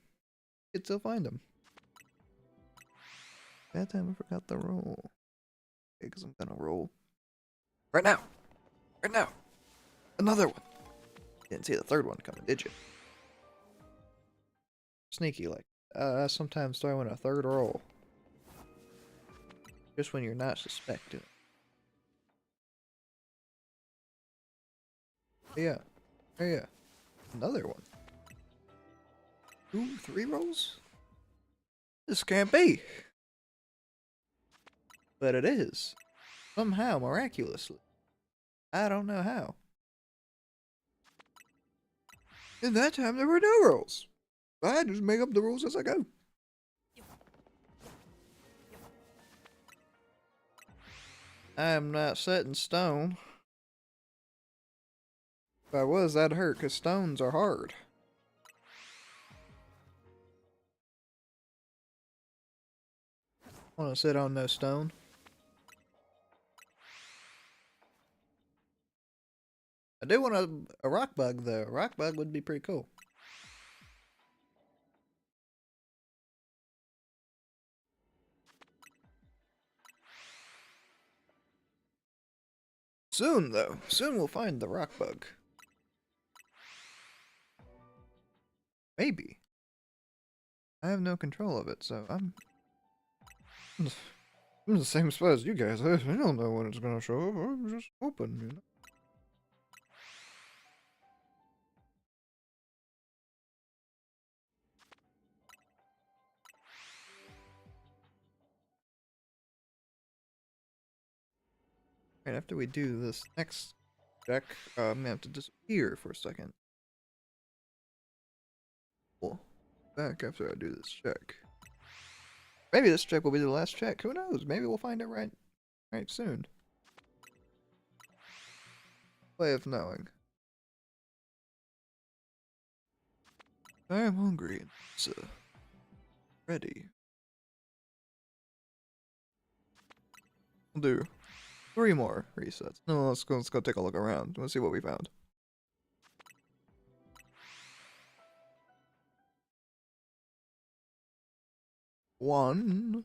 A: Could still find them. That time I forgot the roll. Okay, because I'm gonna roll. Right now! Right now! Another one! Didn't see the third one coming, did you? Sneaky like. Sometimes throw in a third roll. Just when you're not suspecting. Yeah. Yeah. Another one. 2, 3 rolls? This can't be. But it is. Somehow, miraculously. I don't know how. And that time there were no rolls. I just make up the rules as I go. I am not set in stone. If I was, that'd hurt, because stones are hard. I want to sit on no stone. I do want a rock bug, though. A rock bug would be pretty cool. Soon, though. Soon we'll find the rock bug. Maybe. I have no control of it, so I'm in the same spot as you guys. I don't know when it's gonna show up. I'm just hoping, you know. Right after we do this next check, I'm gonna have to disappear for a second. Well, back after I do this check. Maybe this check will be the last check. Who knows? Maybe we'll find out right soon. Way of knowing. I am hungry. It's ready. We'll do 3 more resets. No, let's go take a look around. Let's see what we found. One,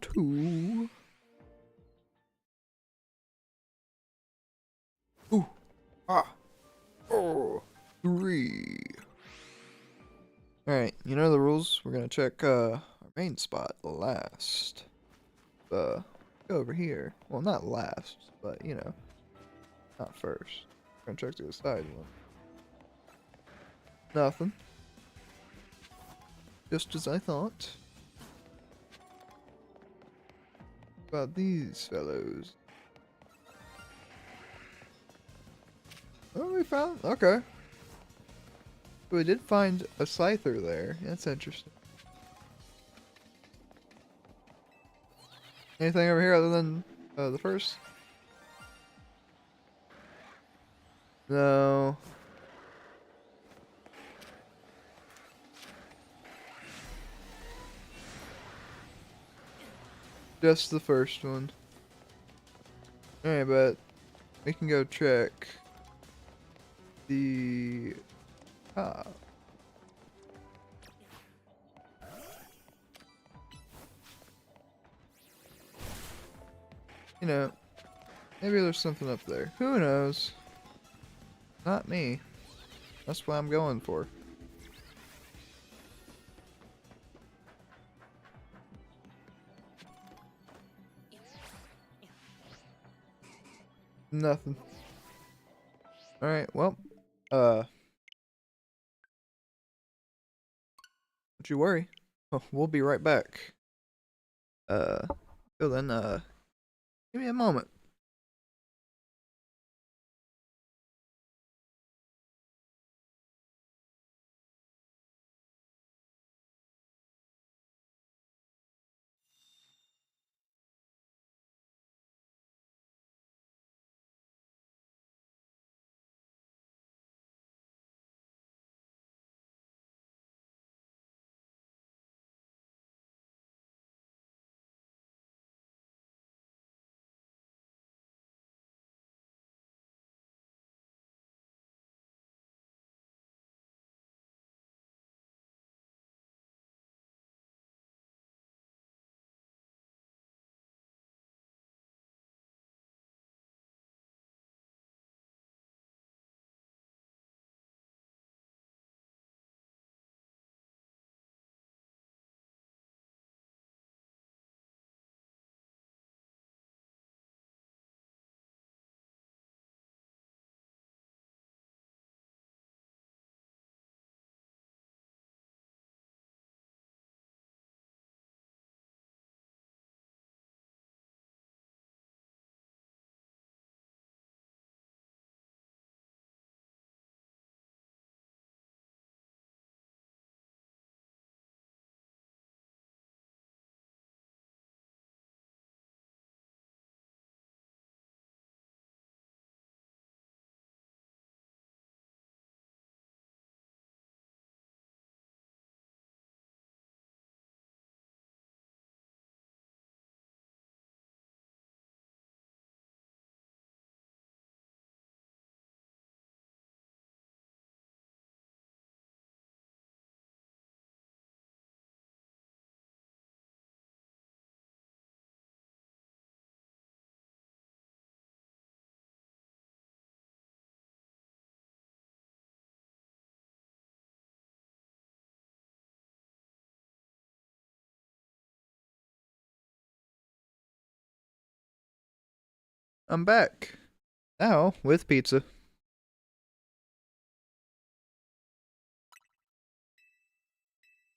A: two. Ooh, ah, oh, 3. Alright, you know the rules. We're gonna check our main spot last. Go over here. Well, not last, but you know, not first. We're gonna check to the side one. Nothing. Just as I thought. About these fellows. Oh, we found. Okay. We did find a scyther there. That's interesting. Anything over here other than the first? No. Just the first one. Alright, but we can go check the top. You know, maybe there's something up there. Who knows? Not me. That's what I'm going for. Nothing. Alright, well, don't you worry. Oh, we'll be right back. So then, give me a moment. I'm back. Now, with pizza.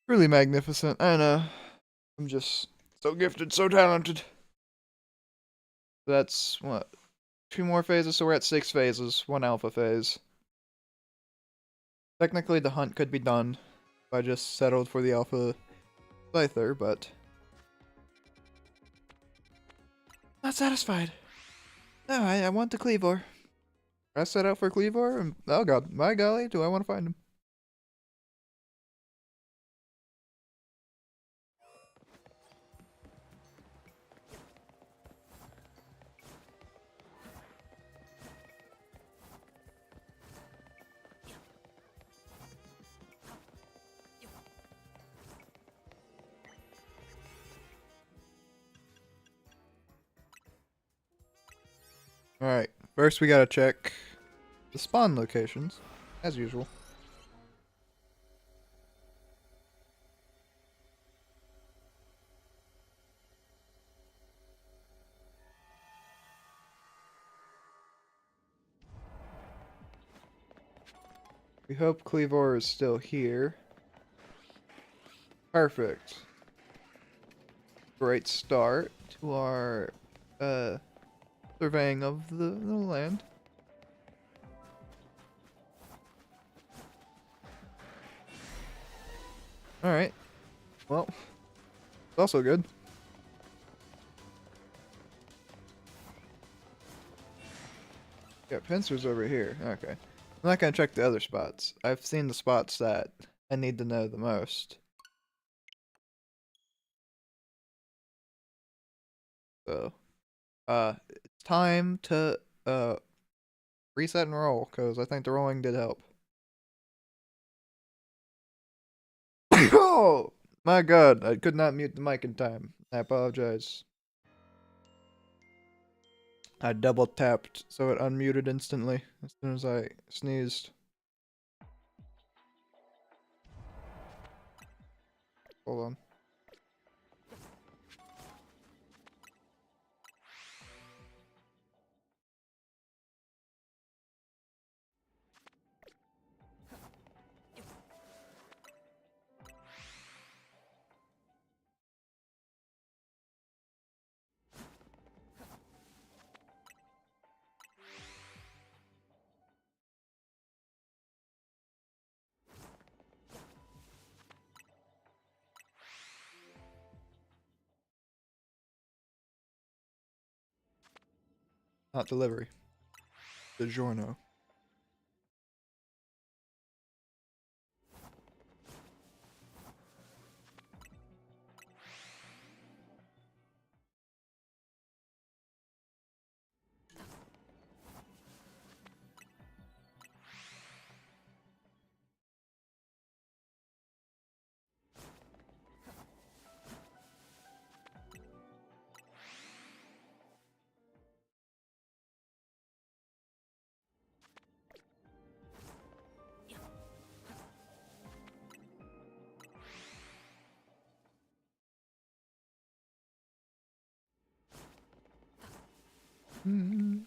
A: Really magnificent. I know. I'm just so gifted, so talented. That's what? 2 more phases, so we're at 6 phases, 1 alpha phase. Technically, the hunt could be done if I just settled for the alpha Scyther, but not satisfied. No, I want the Kleavor. I set out for Kleavor, and oh god, my golly, do I want to find him? Alright, first we gotta check the spawn locations, as usual. We hope Kleavor is still here. Perfect. Great start to our surveying of the land. Alright. Well, it's also good. Got pincers over here. Okay. I'm not gonna check the other spots. I've seen the spots that I need to know the most. So, it's time to, reset and roll, because I think the rolling did help. Oh! My god, I could not mute the mic in time. I apologize. I double tapped, so it unmuted instantly as soon as I sneezed. Hold on. Not delivery. DiGiorno. Mm.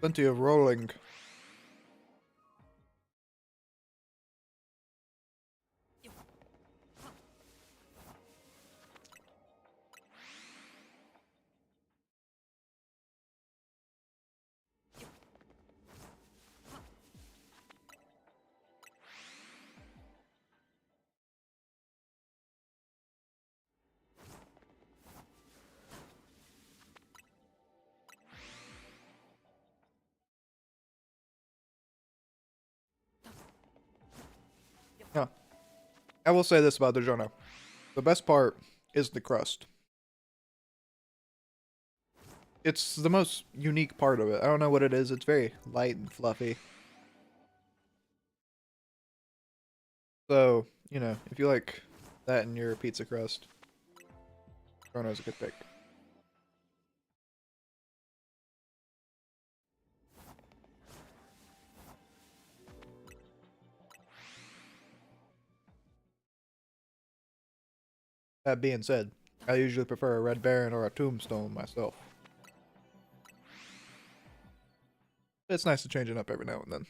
A: Plenty of rolling. Yeah. I will say this about DiGiorno. The best part is the crust. It's the most unique part of it. I don't know what it is. It's very light and fluffy. So, you know, if you like that in your pizza crust, DiGiorno's a good pick.
B: That being said, I usually prefer a Red Baron or a Tombstone myself. It's nice to change it up every now and then.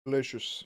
B: Delicious.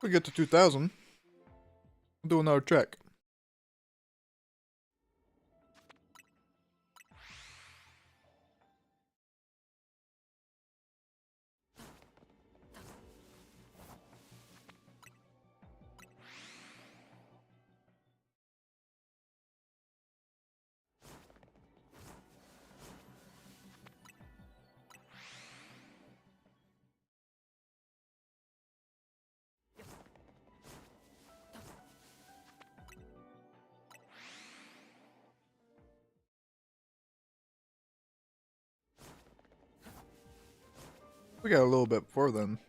B: We get to 2000. We'll do another check. We got a little bit before then.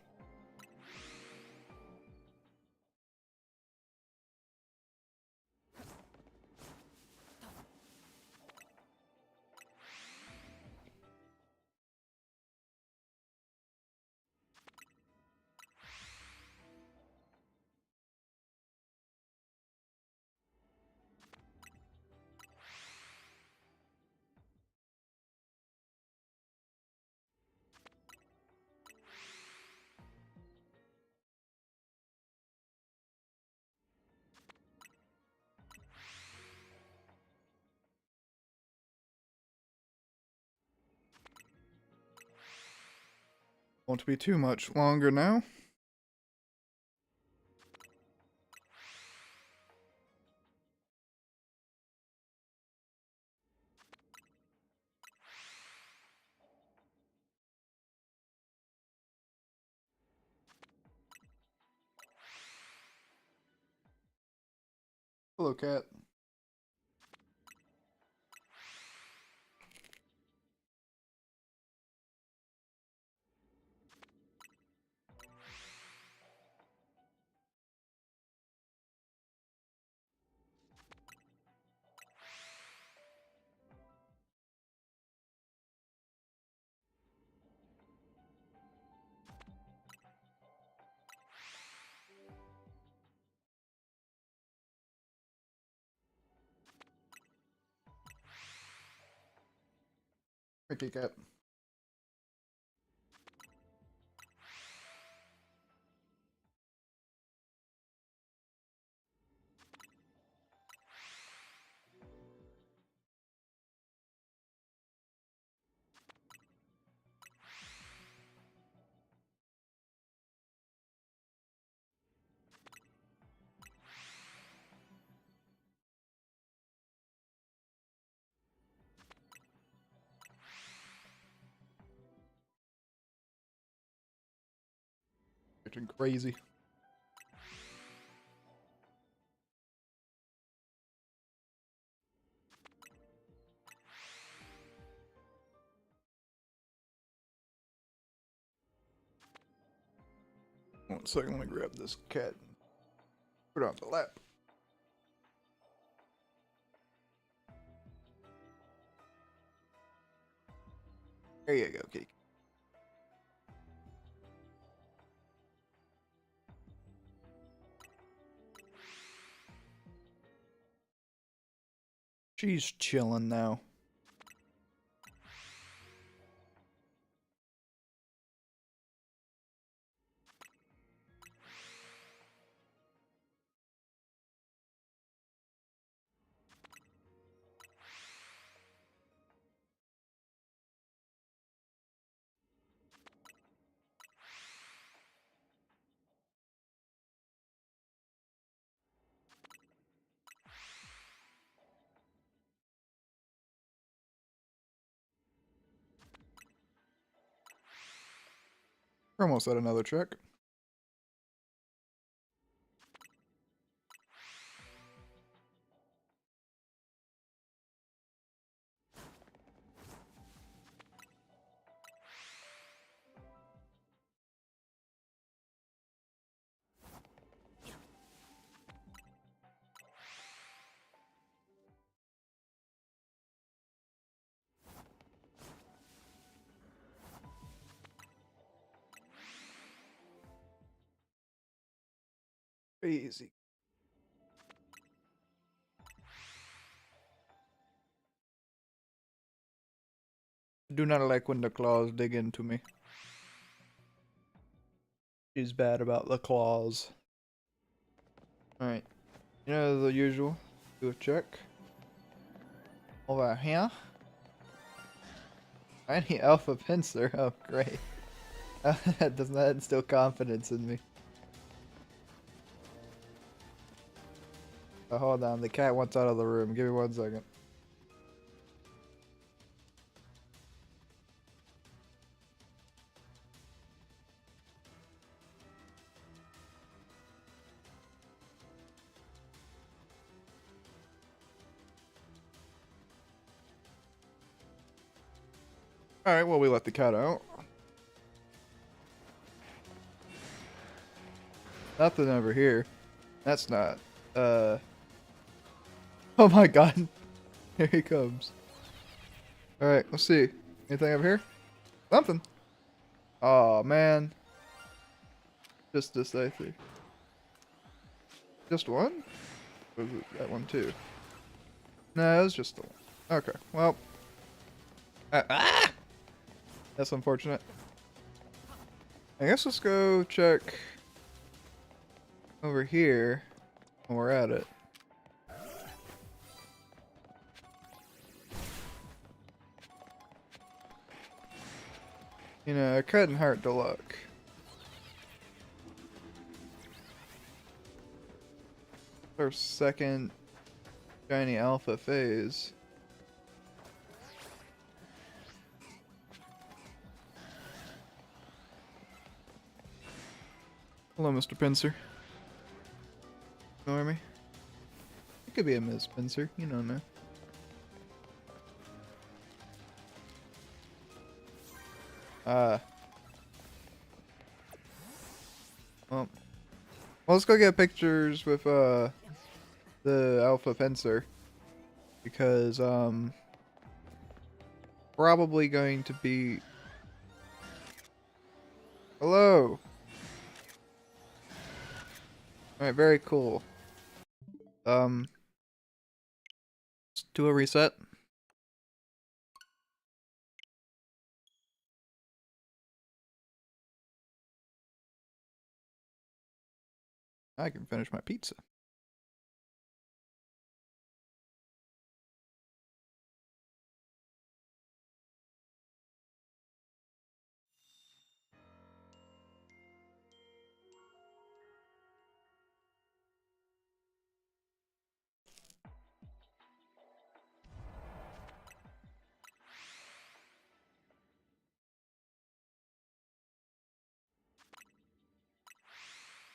B: Won't be too much longer now. Hello, cat. Ricky cat. acting crazy. One second, let me grab this cat and put it on the lap. There you go, kitty. She's chilling now. We're almost at another check. Crazy. I do not like when the claws dig into me. She's bad about the claws. Alright. You know the usual. Do a check. Over here. Tiny alpha pincer. Oh, great. That does not instill confidence in me. Oh, hold on. The cat wants out of the room. Give me 1 second. Alright, well, we let the cat out. Nothing over here. That's not. Oh my god. Here he comes. Alright, let's see. Anything over here? Something. Oh man. Just this, I think. Just one? Or was it that one too? No, it was just the one. Okay, well. That's unfortunate. I guess let's go check over here when we're at it. You know, it couldn't hurt to look. Our second shiny alpha phase. Hello, Mr. Pincer. Ignore me. It could be a Ms. Pincer, you don't know. Well, let's go get pictures with the alpha pincer, because probably going to be. Hello. All right, very cool. Let's do a reset. I can finish my pizza.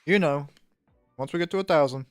B: You know, once we get to 1,000.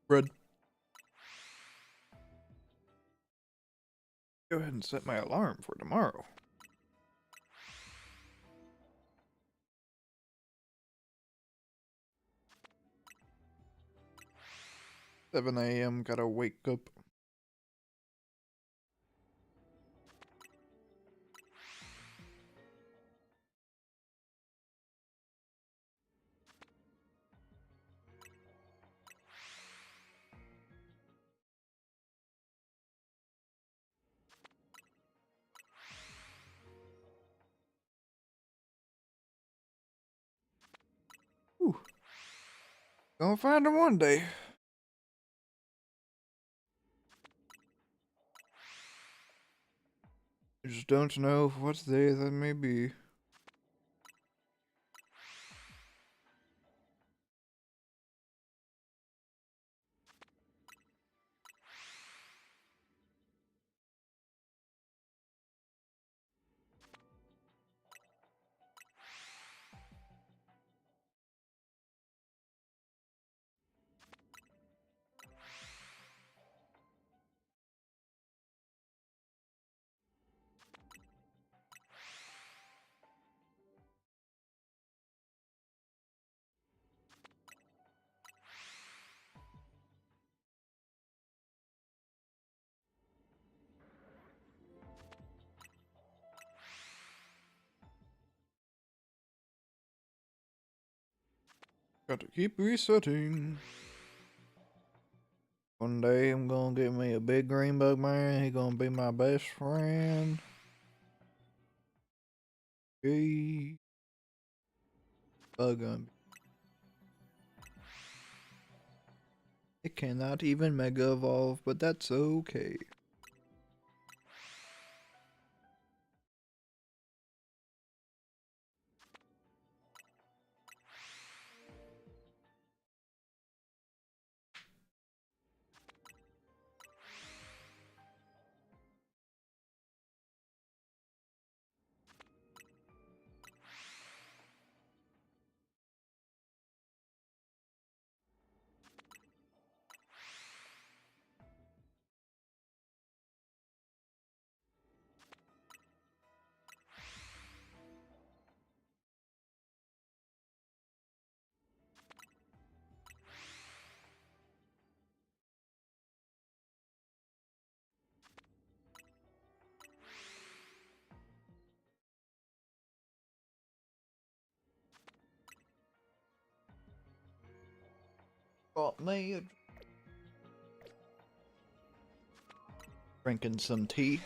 B: Red. Go ahead and set my alarm for tomorrow. 7 a.m. Gotta wake up. Whew. Gonna find him one day. I just don't know what day that may be. Got to keep resetting. One day I'm gonna get me a big green bug man. He gonna be my best friend. Hey. Bug on. It cannot even mega evolve, but that's okay. Got me drinking some tea.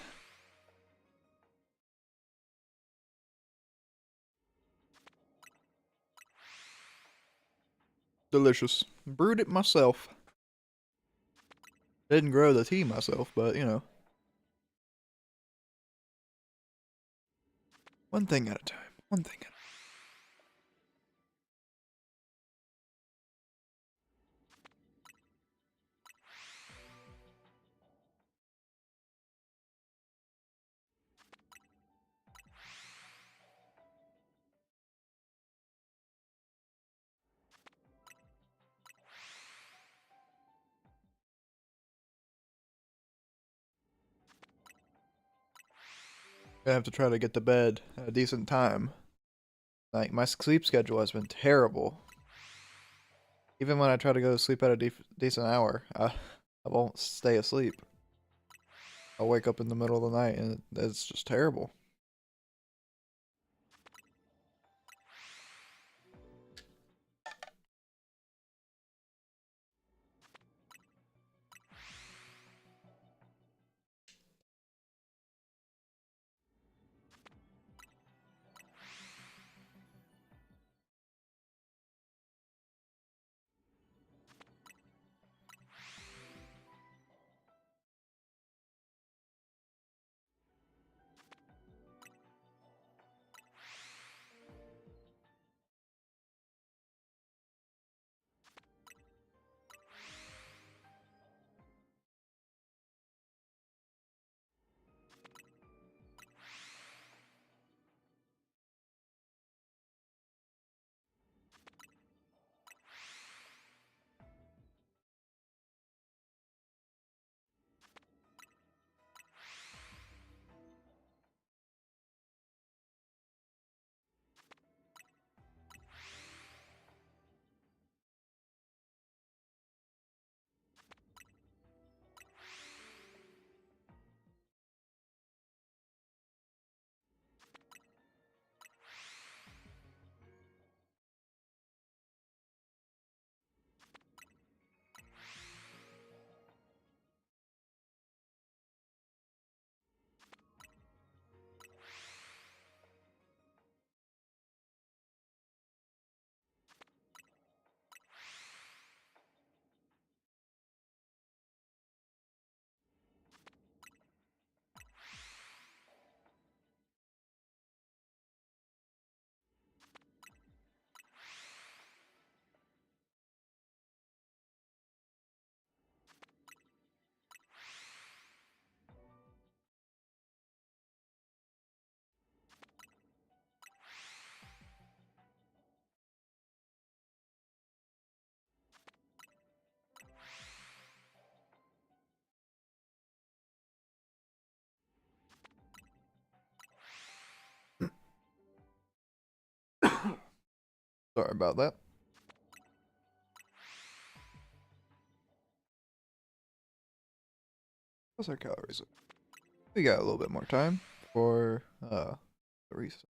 B: Delicious. Brewed it myself. Didn't grow the tea myself, but you know. One thing at a time. One thing at a time. I have to try to get to bed at a decent time. Like, my sleep schedule has been terrible. Even when I try to go to sleep at a decent hour, I won't stay asleep. I'll wake up in the middle of the night and it's just terrible. Sorry about that. What's our calories? We got a little bit more time for the reset.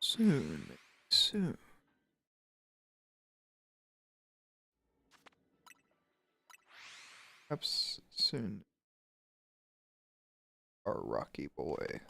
B: Soon, soon. Perhaps soon. Our Rocky boy.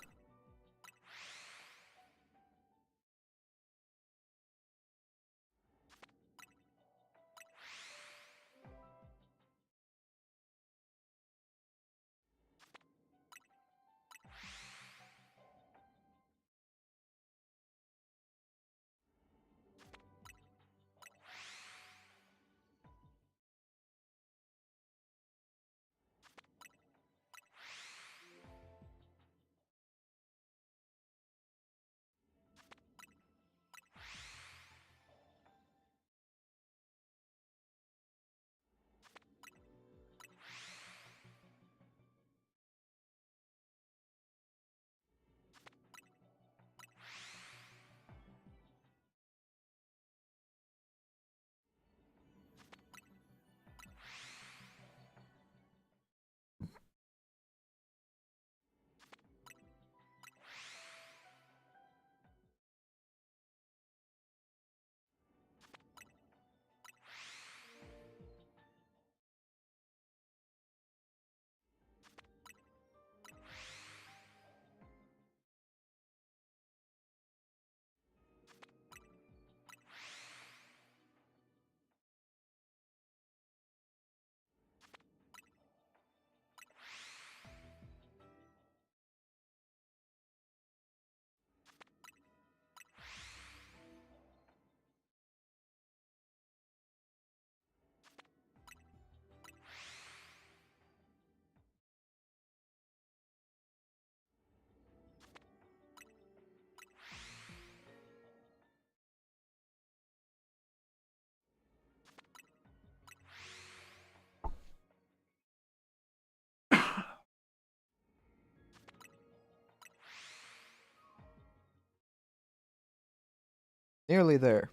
B: nearly there.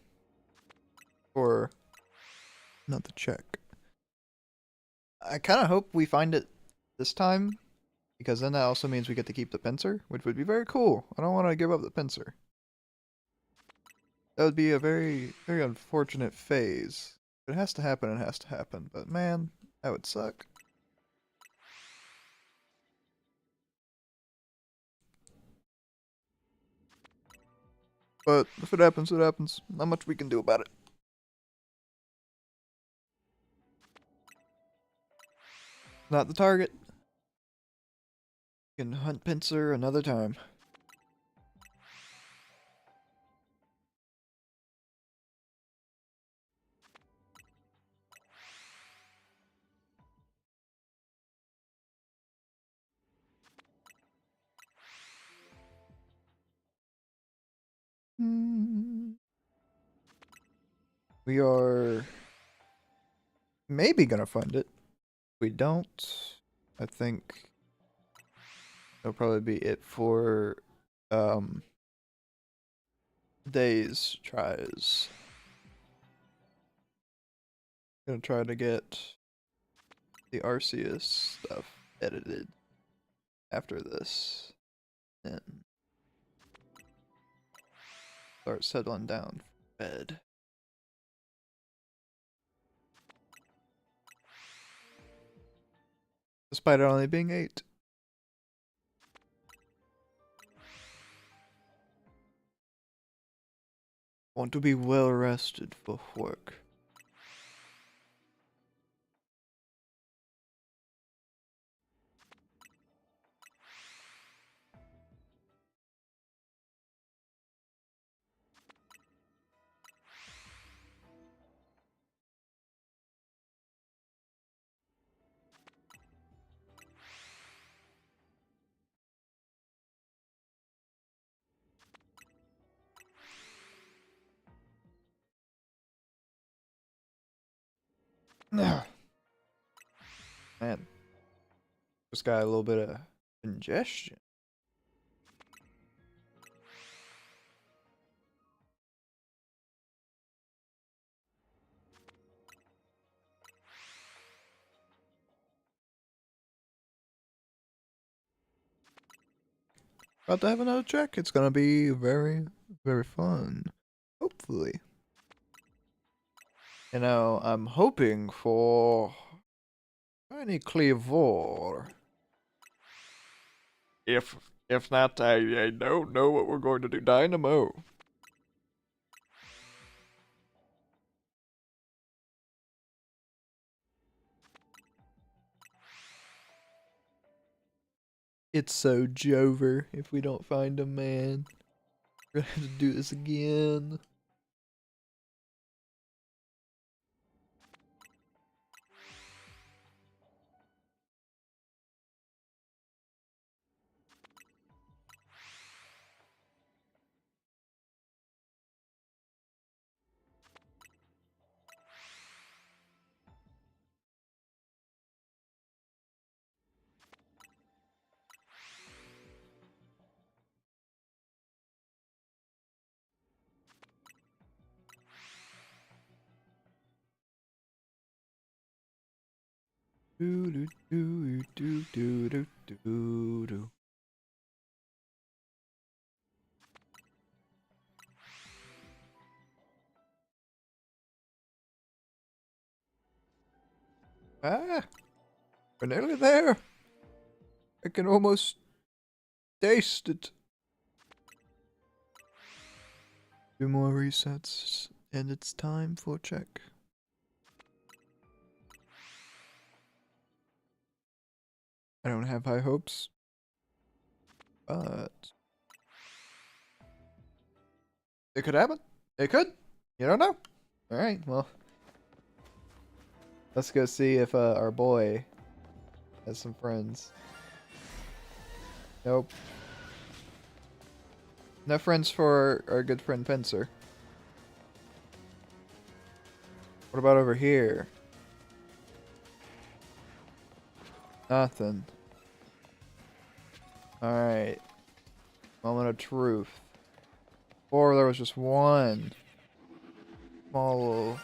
B: For another check. I kind of hope we find it this time, because then that also means we get to keep the pincer, which would be very cool. I don't want to give up the pincer. That would be a very, very unfortunate phase. If it has to happen, it has to happen. But man, that would suck. But if it happens, it happens. Not much we can do about it. Not the target. Can hunt pincer another time. We are maybe gonna find it. If we don't, I think that'll probably be it for days tries. Gonna try to get the Arceus stuff edited after this, and start settling down for bed. Despite it only being 8. Want to be well rested for work. Man, just got a little bit of congestion. About to have another check. It's gonna be very, very fun. Hopefully. You know, I'm hoping for any Kleavor. If not, I don't know what we're going to do. Dynamo. It's so Jover if we don't find him, man. We're gonna have to do this again. Do do do do do do do do. Ah, we're nearly there. I can almost taste it. 2 more resets, and it's time for check. I don't have high hopes, but it could happen. It could. You don't know. All right. Well, let's go see if our boy has some friends. Nope. No friends for our good friend Pincer. What about over here? Nothing. Alright. Moment of truth. Or there was just one.
A: small little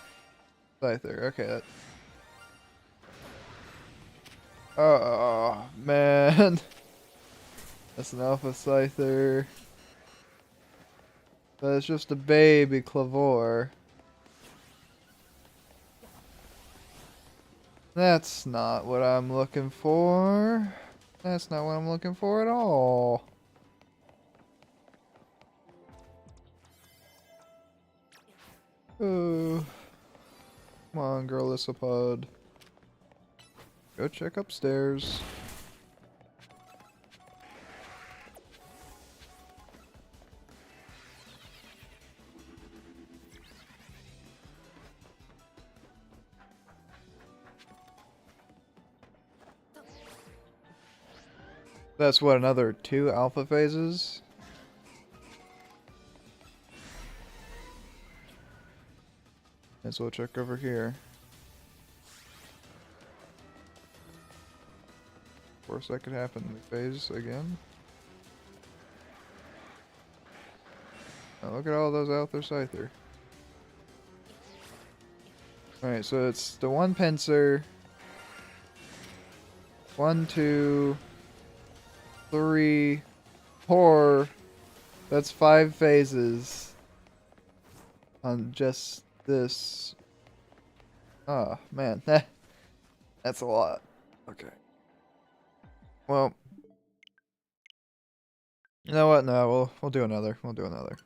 A: Scyther. Okay, that. Oh, man. That's an Alpha Scyther. That's just a baby Kleavor. That's not what I'm looking for. That's not what I'm looking for at all. Oh. Come on, Girlisopod. Go check upstairs. That's what, another 2 alpha phases? Might as well check over here. Of course that could happen. Phase again. Oh, look at all those out there Scyther. Alright, so it's the 1 pincer. 1, 2, 3, 4. That's 5 phases. On just this. Oh, man. That's a lot. Okay. Well. You know what? No, we'll do another. We'll do another.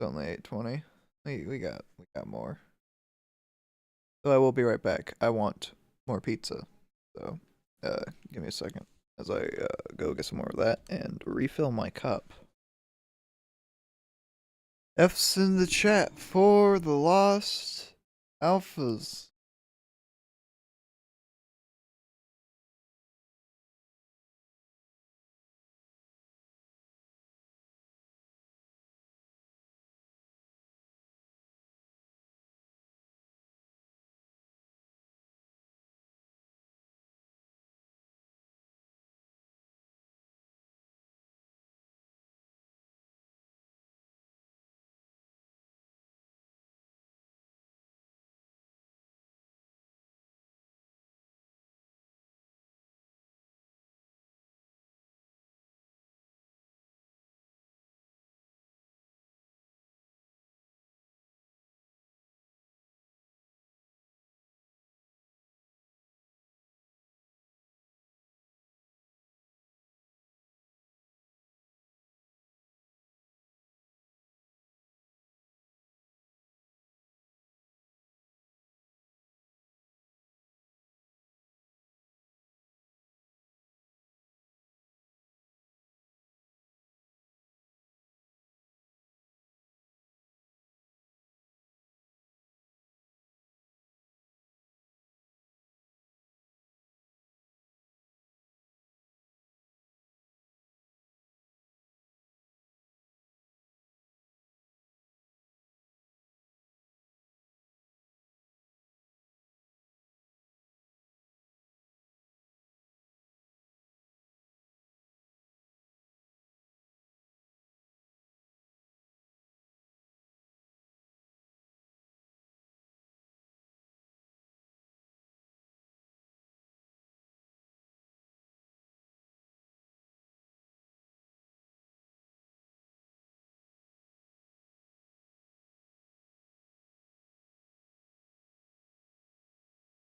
A: It's only 8:20. We got more. So I will be right back. I want more pizza. So, give me a second as I go get some more of that and refill my cup. F's in the chat for the lost alphas.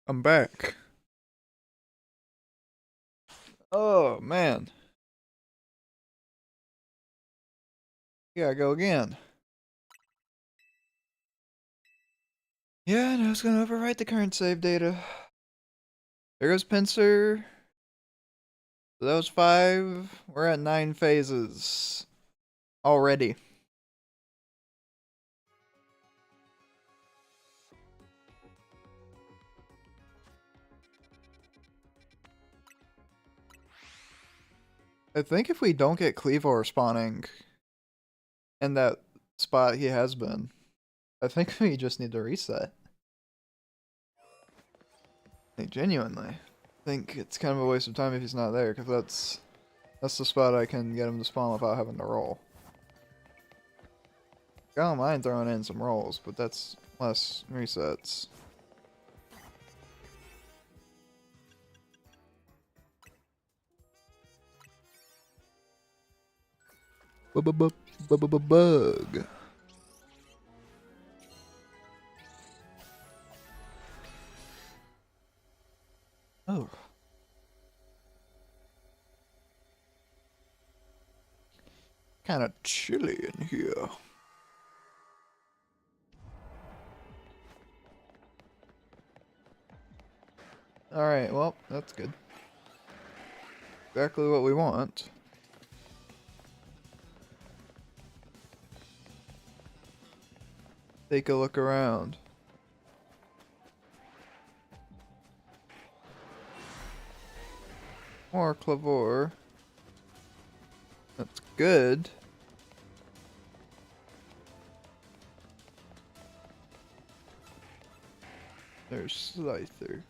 A: I'm back. Oh, man. Yeah, go again. Yeah, no, it's gonna overwrite the current save data. There goes Pincer. So that was 5. We're at 9 phases. Already. I think if we don't get Kleavor spawning in that spot he has been, I think we just need to reset. Like, genuinely. I think it's kind of a waste of time if he's not there, because that's the spot I can get him to spawn without having to roll.
B: I don't mind throwing in some rolls, but that's less resets. Bug. Oh. Kind of chilly in here. Alright, well, that's good. Exactly what we want. Take a look around. More Kleavor. That's good. There's Scyther.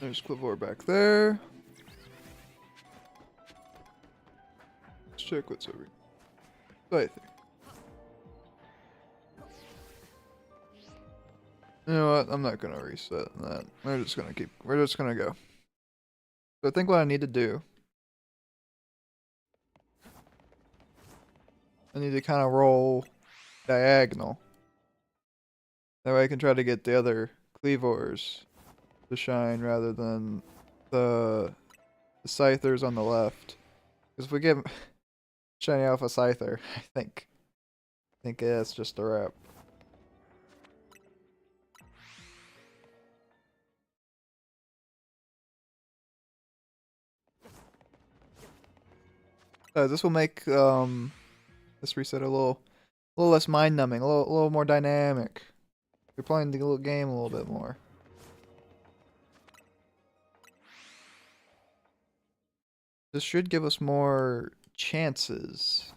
B: There's Kleavor back there. Let's check what's over here. Scyther. You know what? I'm not gonna reset that. We're just gonna go. So I think what I need to do, I need to kind of roll diagonal. That way I can try to get the other Kleavors to shine rather than the Scythers on the left. Because if we get shiny off a Scyther, I think that's just a wrap. This will make this reset a little less mind numbing, a little more dynamic. We're playing the little game a little bit more. This should give us more chances.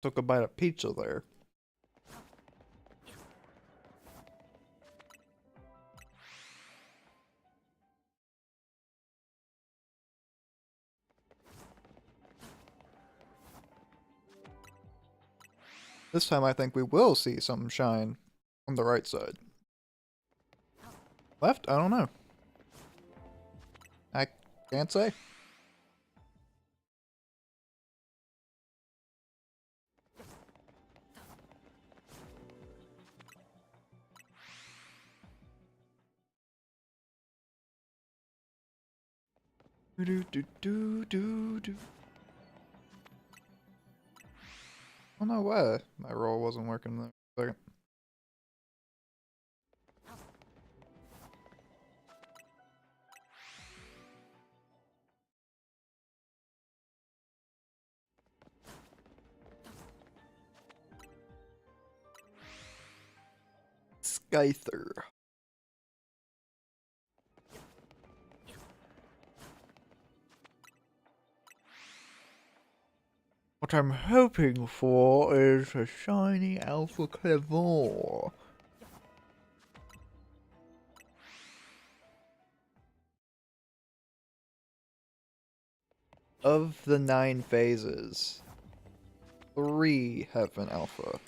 B: Took a bite of pizza there. This time I think we will see some shine on the right side. Left? I don't know. I can't say. Do do do do do. I don't know why my roll wasn't working there. Second. Scyther. What I'm hoping for is a shiny Alpha Kleavor. Of the 9 phases, 3 have been Alpha.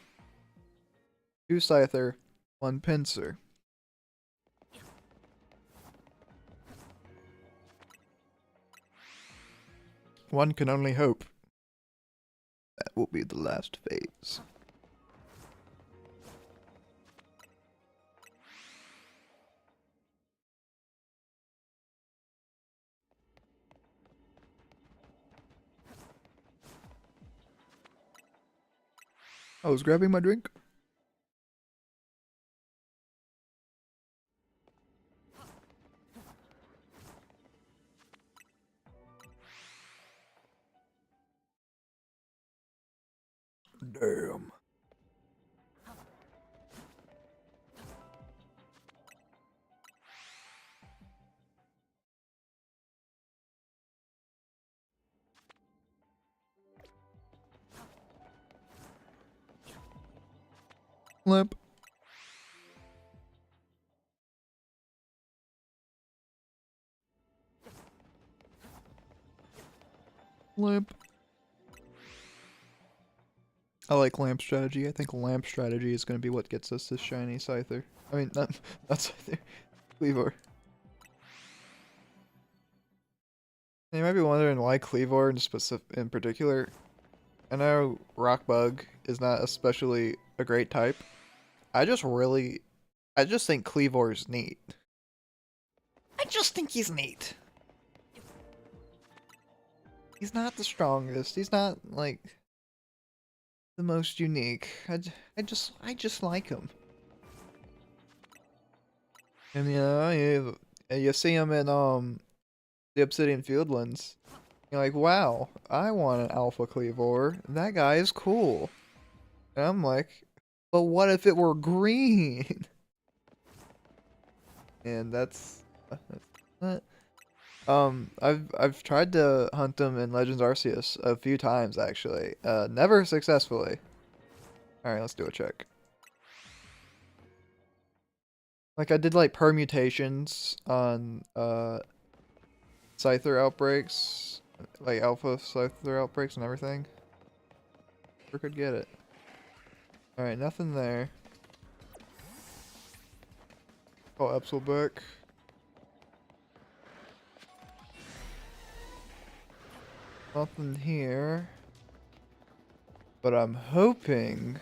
B: 2 Scyther, 1 Pinsir. One can only hope that will be the last phase. I was grabbing my drink. Damn.
A: Limp. Limp. I like lamp strategy. I think lamp strategy is going to be what gets us this shiny Scyther. I mean, not Scyther. Kleavor. You might be wondering why Kleavor in particular. I know Rockbug is not especially a great type. I just think Kleavor's neat. I just think he's neat. He's not the strongest. He's not, like, the most unique. I just like him. And, you know, you see him in, the Obsidian Fieldlands. You're like, wow, I want an Alpha Kleavor. That guy is cool. And I'm like, but what if it were green? And that's not. I've tried to hunt them in Legends Arceus a few times actually. Never successfully. All right, let's do a check. Like I did like permutations on Scyther outbreaks, like Alpha Scyther outbreaks and everything. Never could get it. All right, nothing there. Call Epsilbeck. Nothing here. But I'm hoping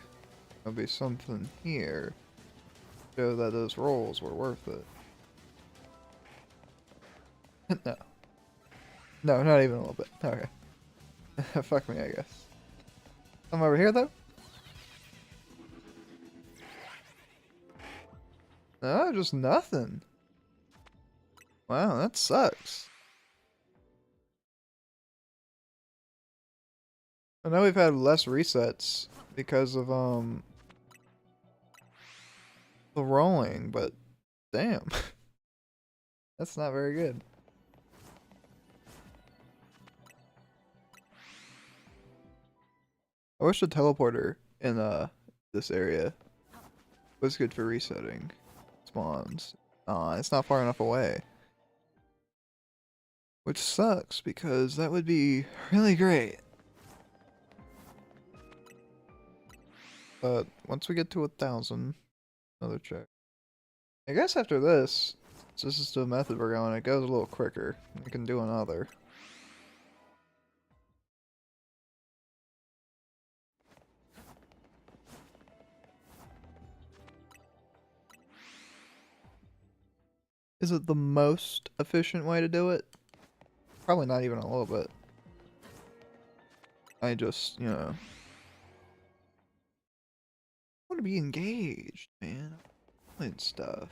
A: there'll be something here. Show that those rolls were worth it. No. No, not even a little bit. Okay. Fuck me, I guess. I'm over here though? No, just nothing. Wow, that sucks. I know we've had less resets because of the rolling, but damn. That's not very good. I wish the teleporter in this area was good for resetting spawns. It's not far enough away. Which sucks because that would be really great. But once we get to 1,000, another check. I guess after this, since this is the method we're going, it goes a little quicker. We can do another. Is it the most efficient way to do it? Probably not even a little bit. I just, you know, want to be engaged, man. And stuff.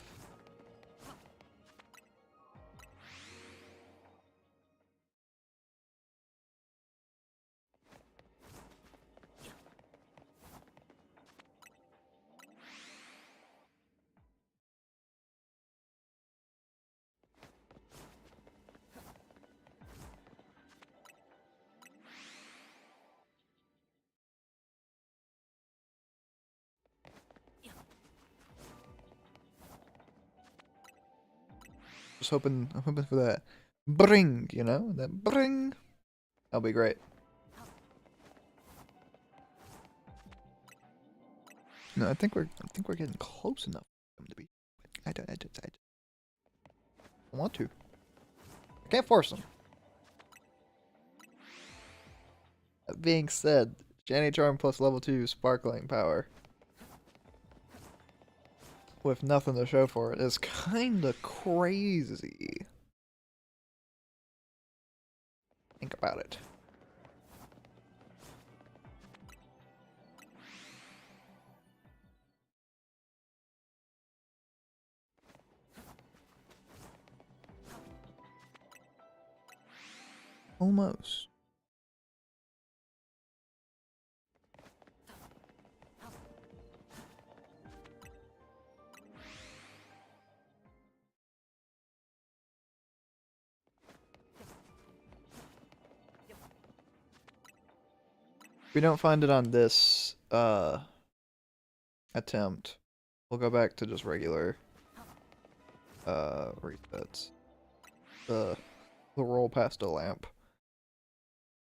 A: I'm hoping for that bring, you know, that bring. That'll be great. No, I think we're getting close enough for them to be. I don't want to. I can't force them. That being said, Shiny Charm plus level 2 sparkling power with nothing to show for it is kinda crazy. Think about it. Almost. If we don't find it on this
B: attempt, we'll go back to just regular resets. The roll past a lamp.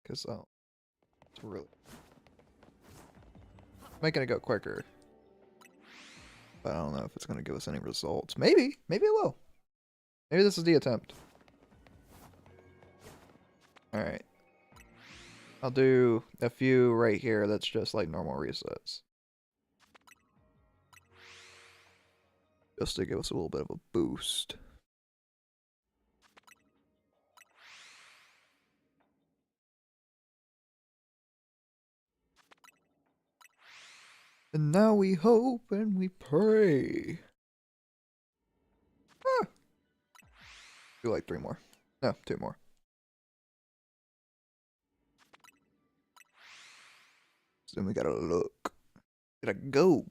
B: Cause it's really making it go quicker. But I don't know if it's gonna give us any results. Maybe it will. Maybe this is the attempt. Alright. I'll do a few right here that's just like normal resets. Just to give us a little bit of a boost. And now we hope and we pray. Ah. Do like 3 more. No, 2 more. So then we gotta look. Gotta go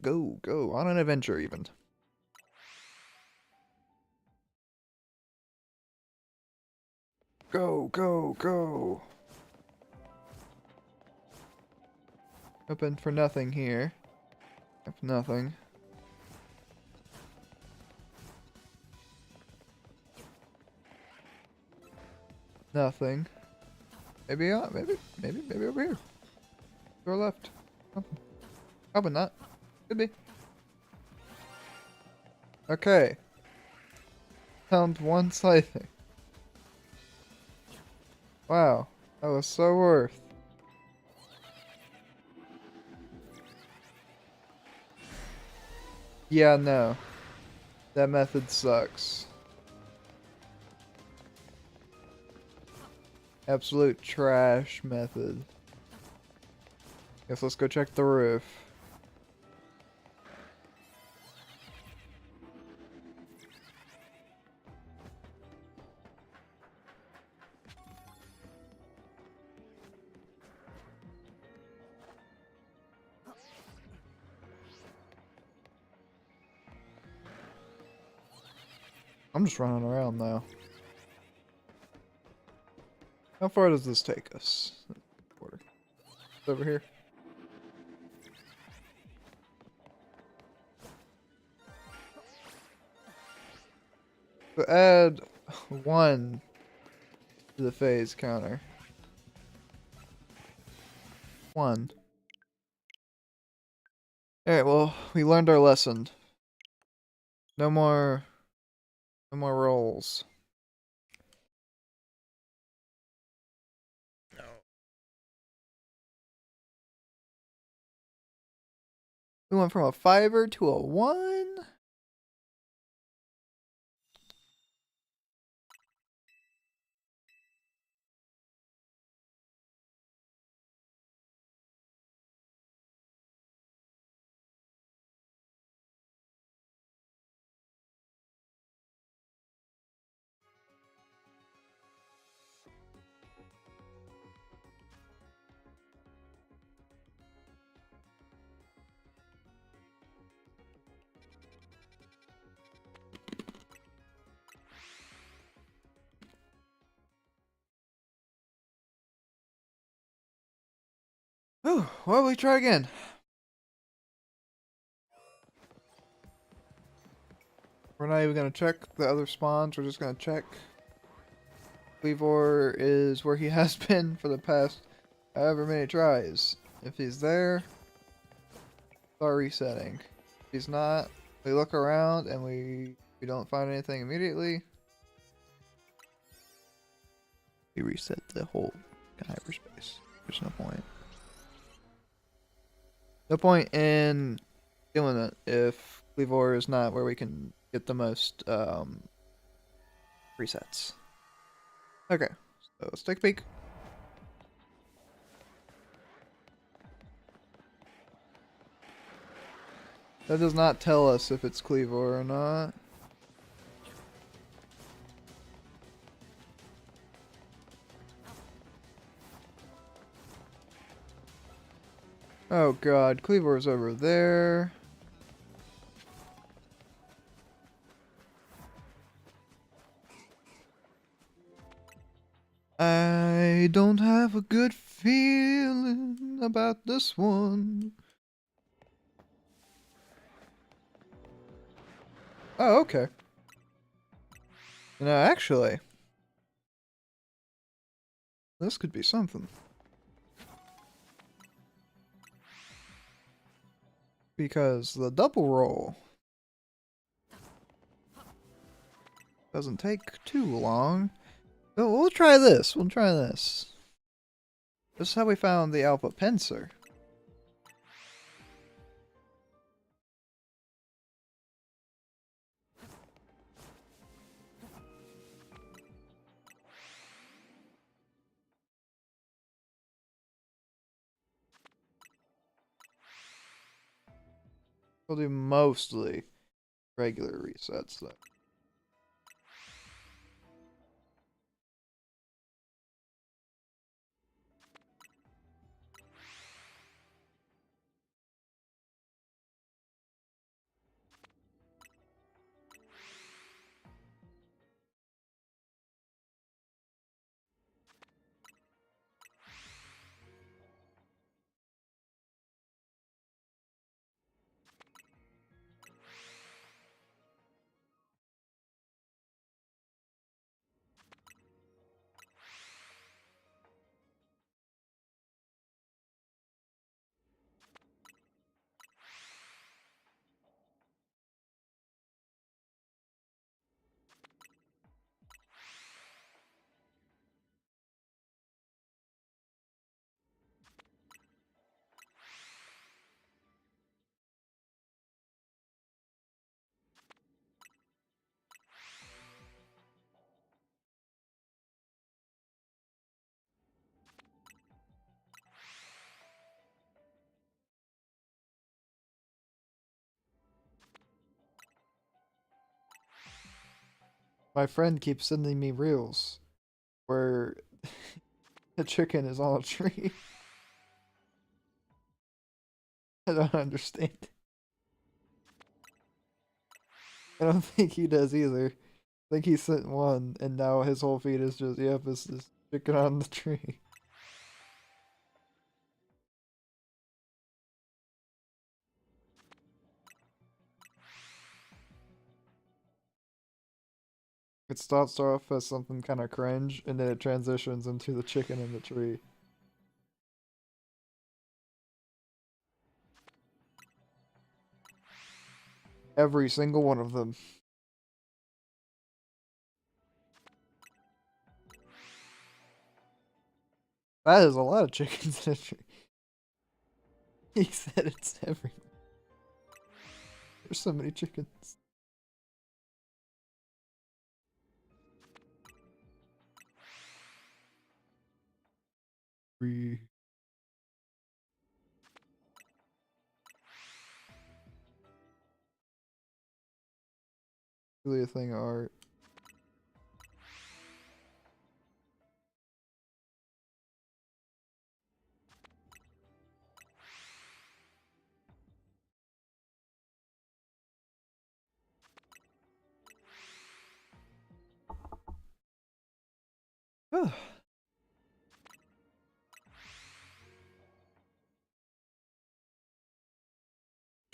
B: on an adventure even. Go. Open for nothing here. If nothing. Nothing. Maybe over here. To our left. Nothing. Probably not. Could be. Okay. Found one scything. Wow. That was so worth. Yeah, no. That method sucks. Absolute trash method. Guess let's go check the roof. I'm just running around now. How far does this take us? It's over here. So add 1 to the phase counter. 1. Alright, well, we learned our lesson. No more rolls. No. We went from a 5er to a 1? Oh, well, we try again. We're not even gonna check the other spawns, we're just gonna check. Kleavor is where he has been for the past however many tries. If he's there, start resetting. If he's not, we look around and we don't find anything immediately. We reset the whole hyperspace. There's no point. No point in doing it if Kleavor is not where we can get the most resets. Okay, so let's take a peek. That does not tell us if it's Kleavor or not. Oh god, Kleavor's over there. I don't have a good feeling about this one. Oh, okay. No, actually, this could be something. Because the double roll doesn't take too long. Oh, we'll try this. We'll try this. This is how we found the Alpha Pincer. We'll do mostly regular resets though. My friend keeps sending me reels where the chicken is on a tree. I don't understand. I don't think he does either. I think he sent one, and now his whole feed is just, yep, it's this chicken on the tree. It starts off as something kind of cringe, and then it transitions into the chicken in the tree. Every single one of them. That is a lot of chickens in a tree. He said it's everywhere. There's so many chickens. Tree. Really a thing of art.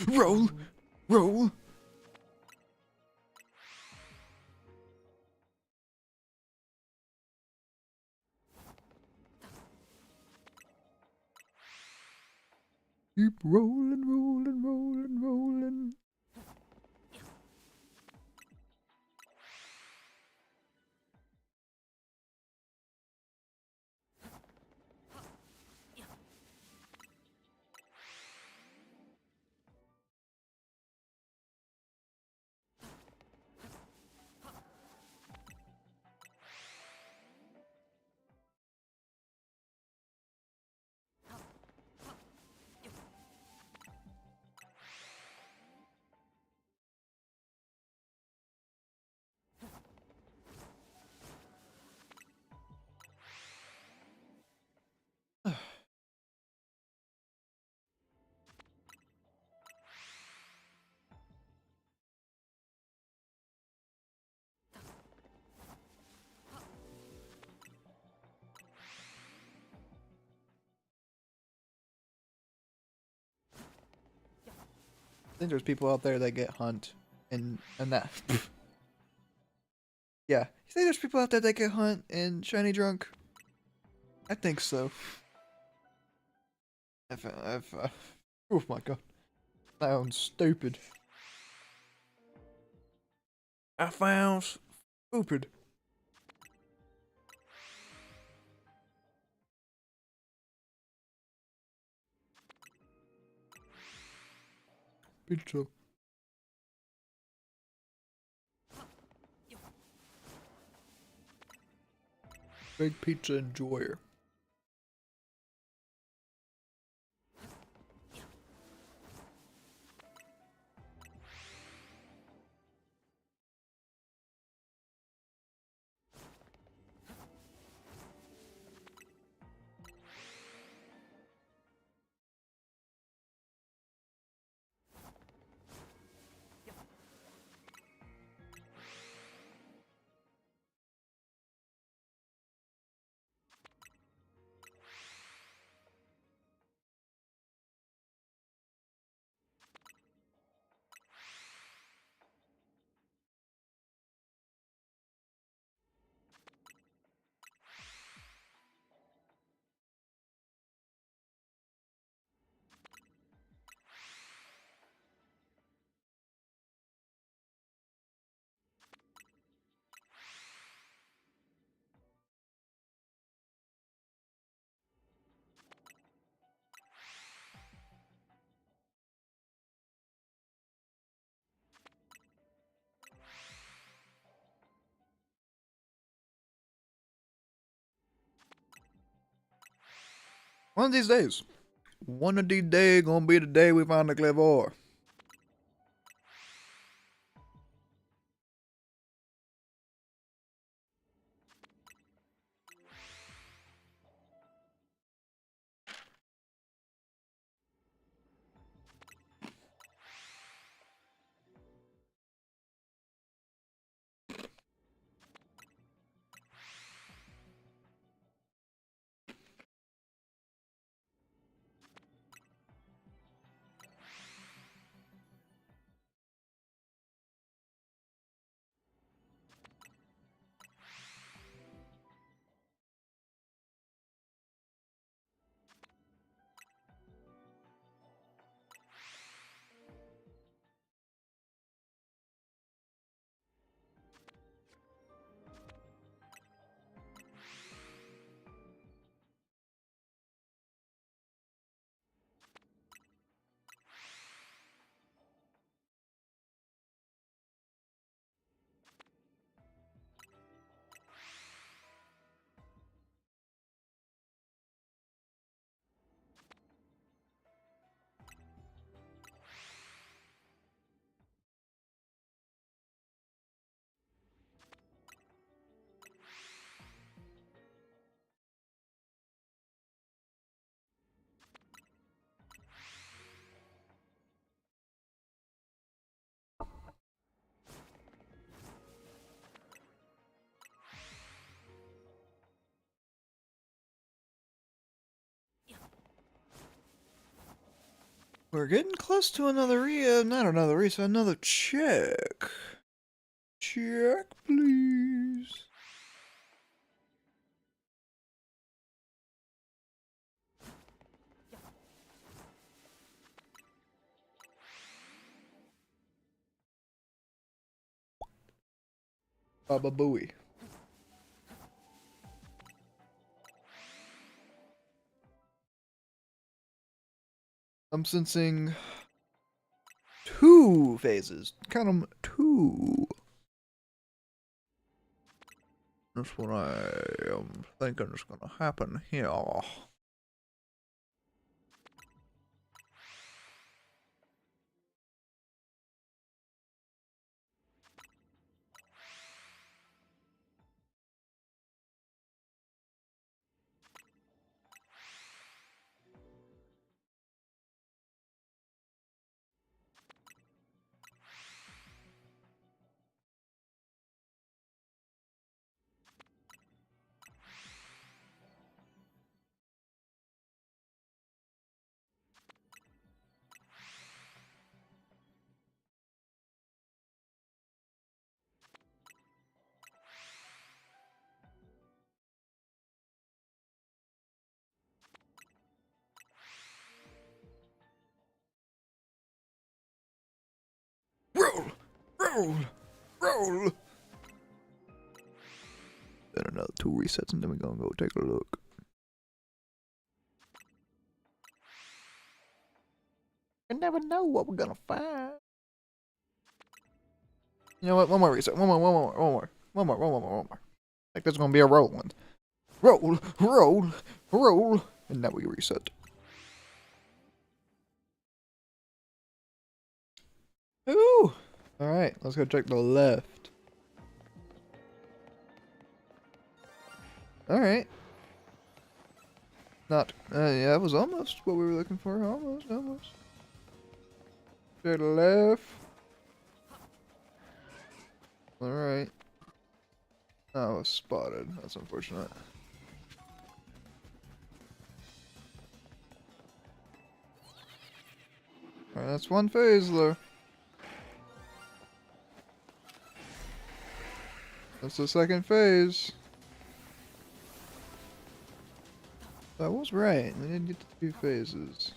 B: Roll! Roll! Keep rolling, rolling, rolling, rolling. I think there's people out there that get hunt and that. Yeah. You think there's people out there that can hunt and shiny drunk? I think so. Oh my god. That sounds stupid. I found stupid. Pizza. Big pizza enjoyer. One of these days. One of these days gonna be the day we find the Kleavor. We're getting close to another check. Check, please. Baba Booey. I'm sensing 2 phases. Count them 2. That's what I am thinking is gonna happen here. Roll! Roll! Then another 2 resets and then we're gonna go take a look. You never know what we're gonna find. You know what? One more reset. One more. Like there's gonna be a roll one. Roll, roll, roll, and now we reset. Ooh! Alright, let's go check the left. Alright. Not, yeah, that was almost what we were looking for. Almost. To the left. Alright. Oh, I was spotted. That's unfortunate. Alright, that's one phase though. That's the second phase. That was right. We didn't get to 2 phases.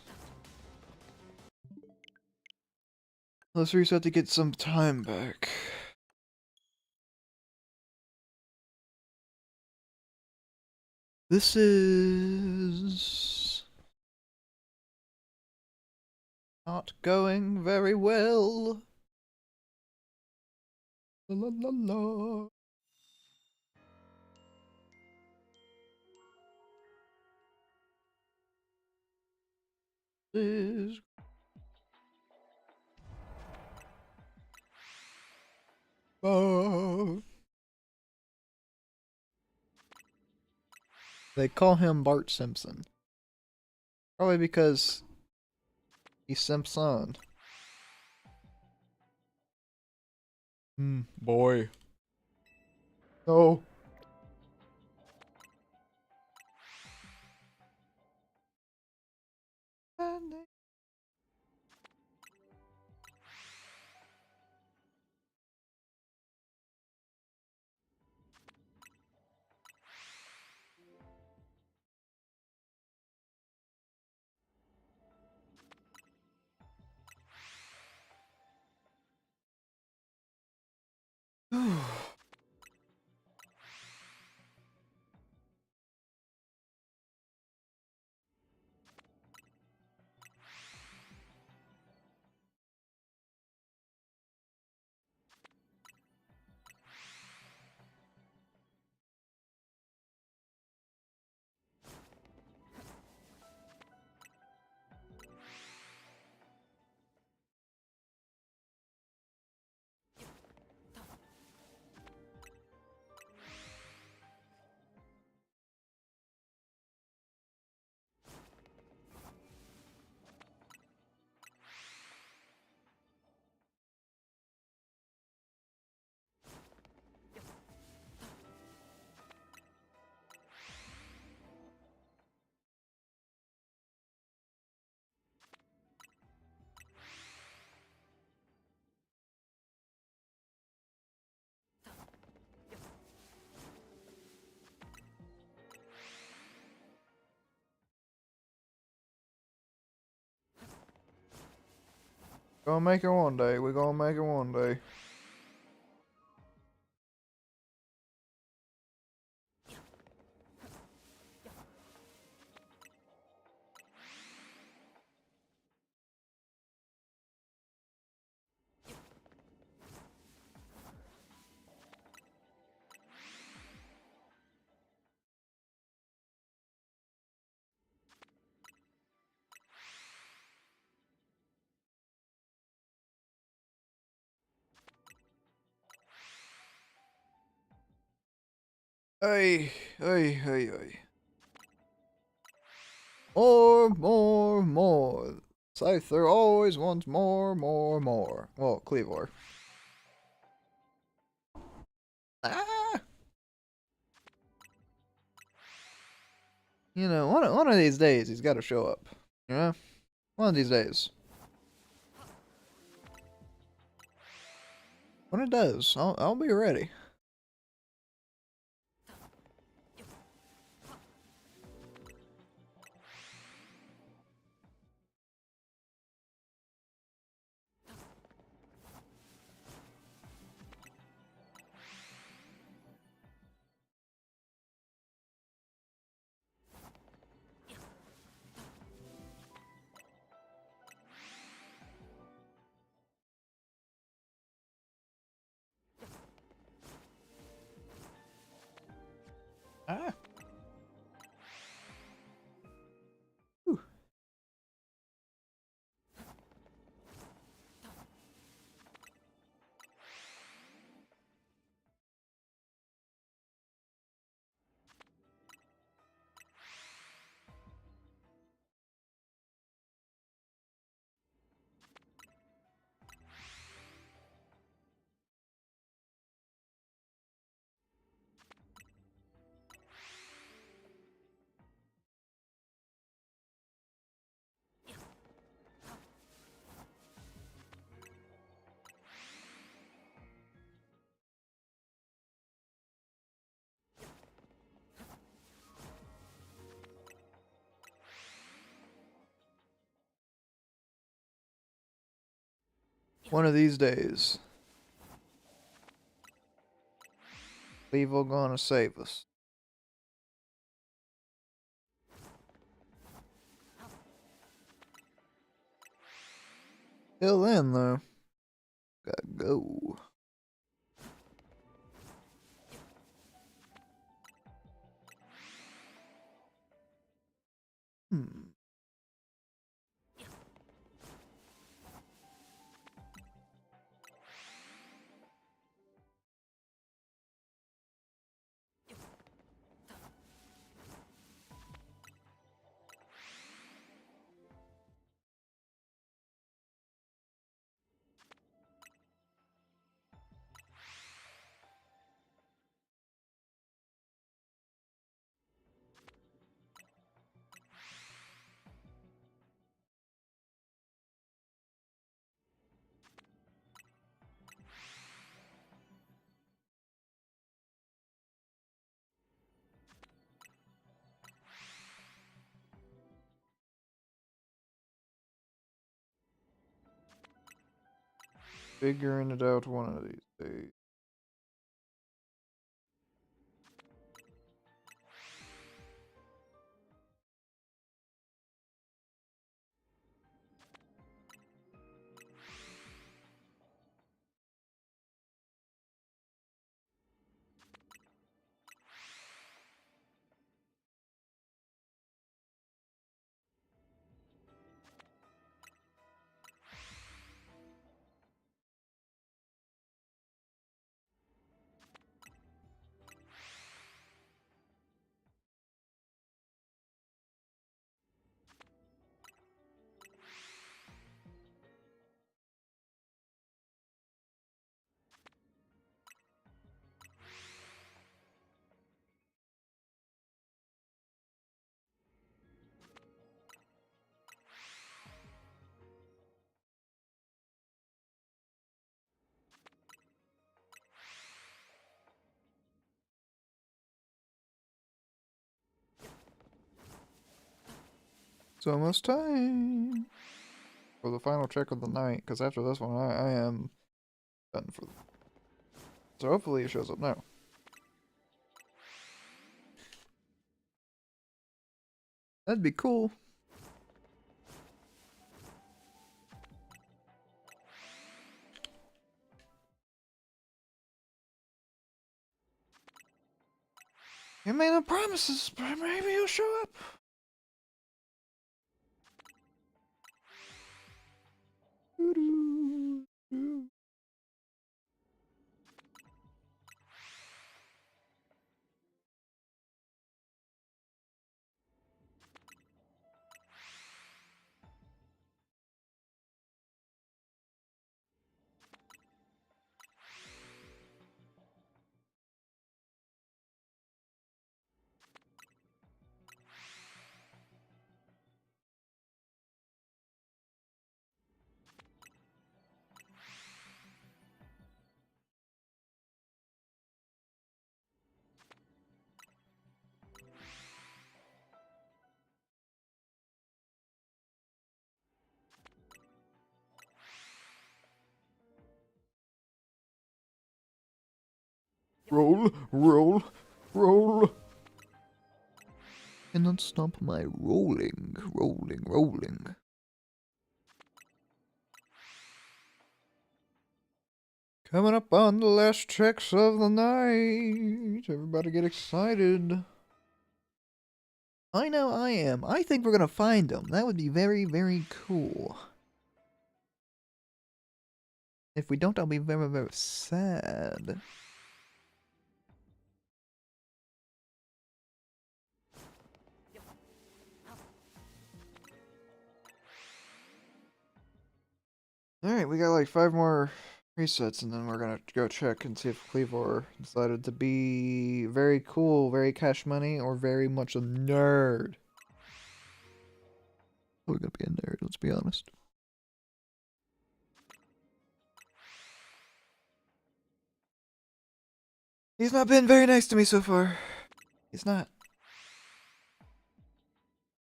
B: Let's reset to get some time back. This is not going very well. La la la la. This. They call him Bart Simpson. Probably because he's Simpson. Boy. No. Gonna make it one day. We're gonna make it one day. Hey. More. Scyther always wants more. Well, Kleavor. Ah! You know, one of these days he's got to show up. You know, one of these days. When it does, I'll be ready. Ah. Whew. One of these days, Kleavor gonna save us. Till then, though, gotta go. Hmm. Figuring it out one of these days. It's almost time for the final check of the night, because after this one, I am done for. So hopefully it shows up now. That'd be cool. He made no promises, but maybe he'll show up. Doo-doo. Roll, roll, roll. Cannot stop my rolling, rolling, rolling. Coming up on the last checks of the night. Everybody get excited. I know I am. I think we're gonna find them. That would be very, very cool. If we don't, I'll be very, very sad. Alright, we got like 5 more resets, and then we're gonna go check and see if Kleavor decided to be very cool, very cash money, or very much a nerd. We're gonna be a nerd, let's be honest. He's not been very nice to me so far. He's not.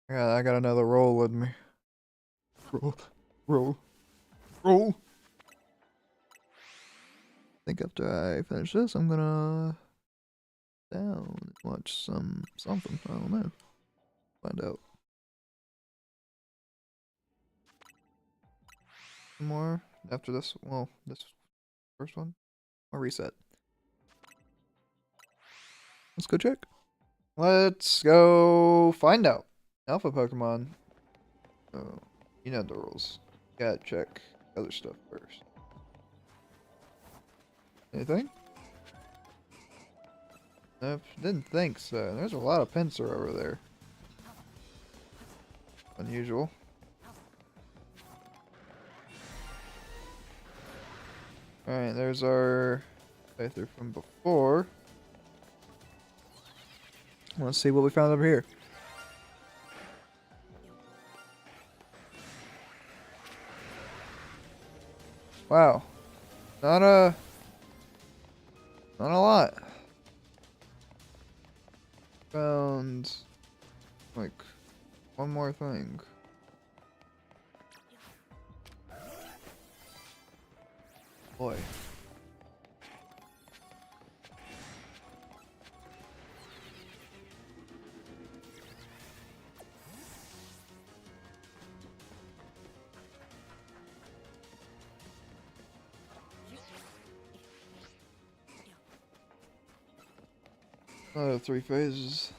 B: Yeah, I got another roll with me. Roll, roll, roll. I think after I finish this, I'm gonna down and watch something. I don't know. Find out. More after this. Well, this first one. Or reset. Let's go check. Let's go find out. Alpha Pokemon. Oh, you know the rules. Gotta check other stuff first. Anything? Nope, didn't think so. There's a lot of Pinsir over there. Unusual. Alright, there's our playthrough from before. Let's see what we found over here. Wow. Not a lot. Found like one more thing. Boy. Another 3 phases.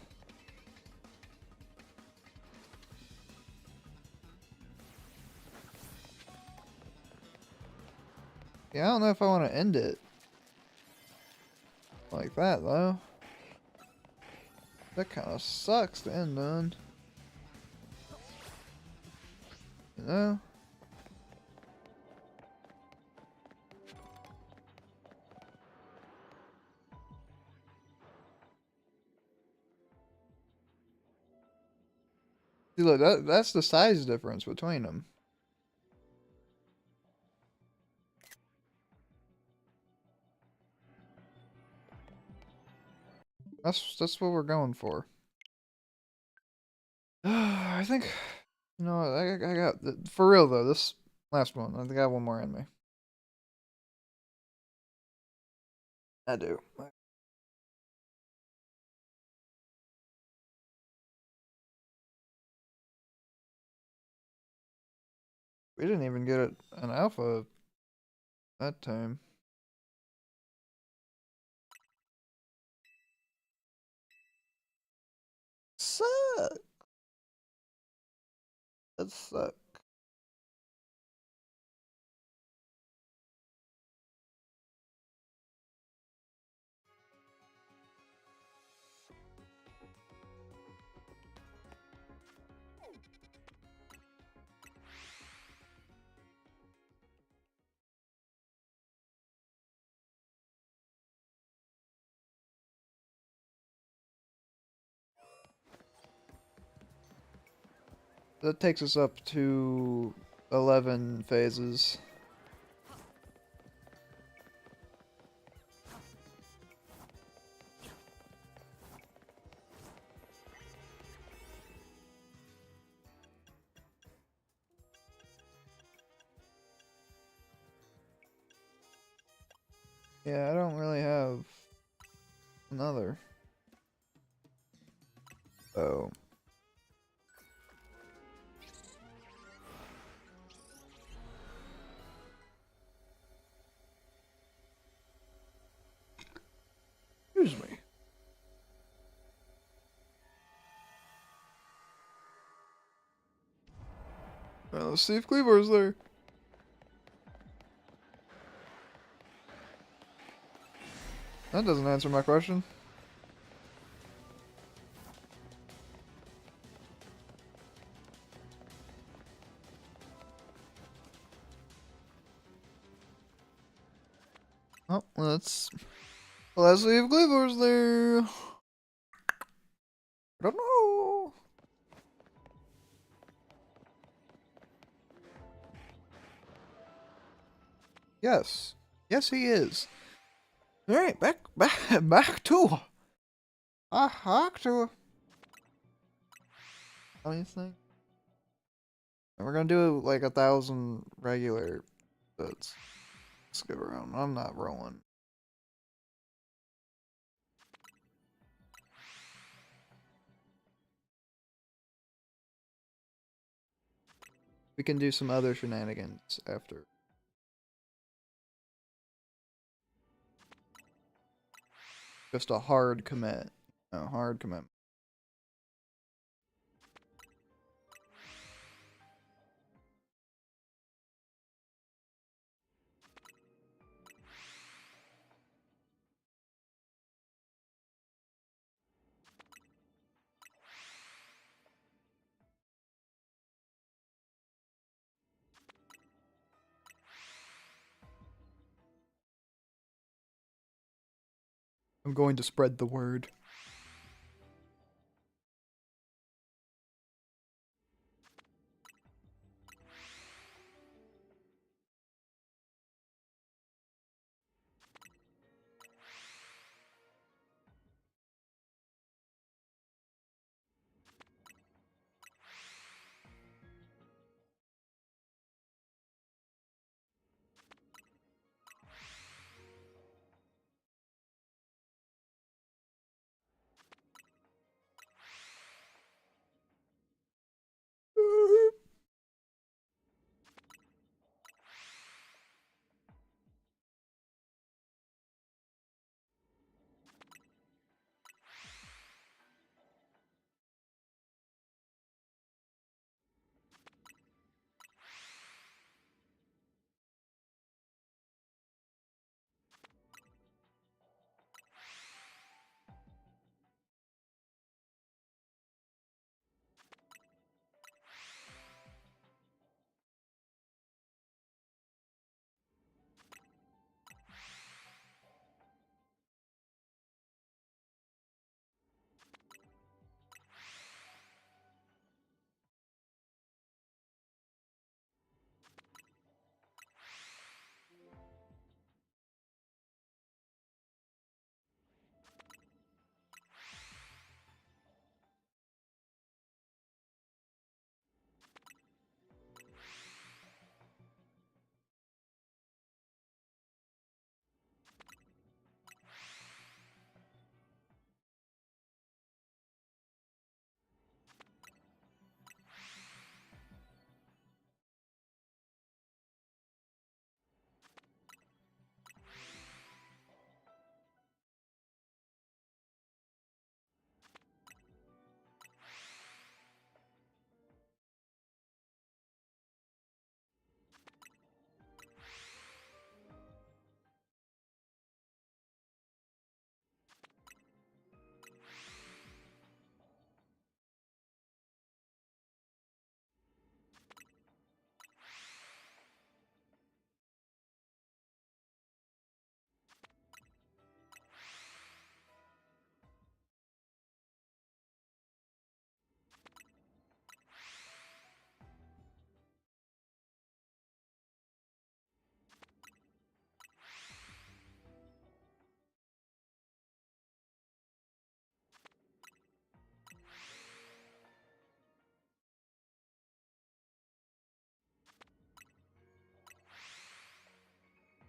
B: Yeah, I don't know if I want to end it like that, though. That kind of sucks to end on. You know? See, look, that's the size difference between them. That's what we're going for. I think, you know, I got for real though. This last one, I think I got one more in me. I do. We didn't even get it an alpha that time. Suck. That suck. That takes us up to 11 phases. Yeah, I don't really have another. Oh. Excuse me.
A: Let's see if Kleavor's there. That doesn't answer my question. Oh, let's see if Kleavor's there. I don't know. Yes. Yes, he is. Alright, back to back to funniest thing. And we're gonna do like 1,000 regular bits. Let's give around. I'm not rolling. We can do some other shenanigans after. Just a hard commit. No, hard commitment. I'm going to spread the word.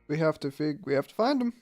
A: We have to find him.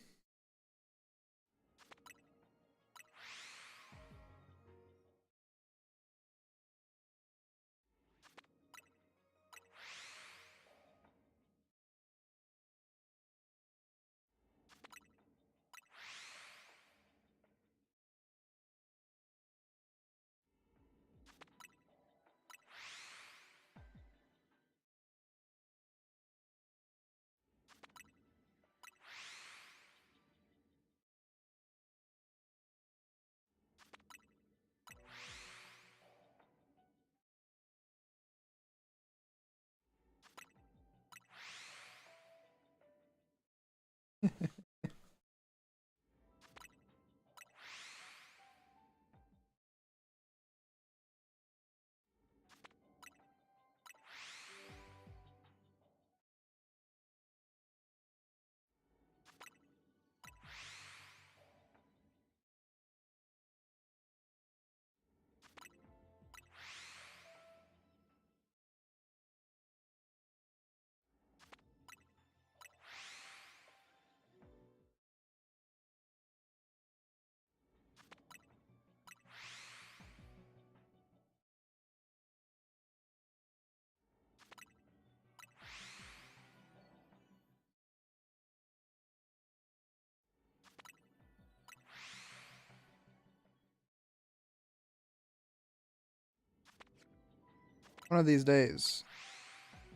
B: One of these days,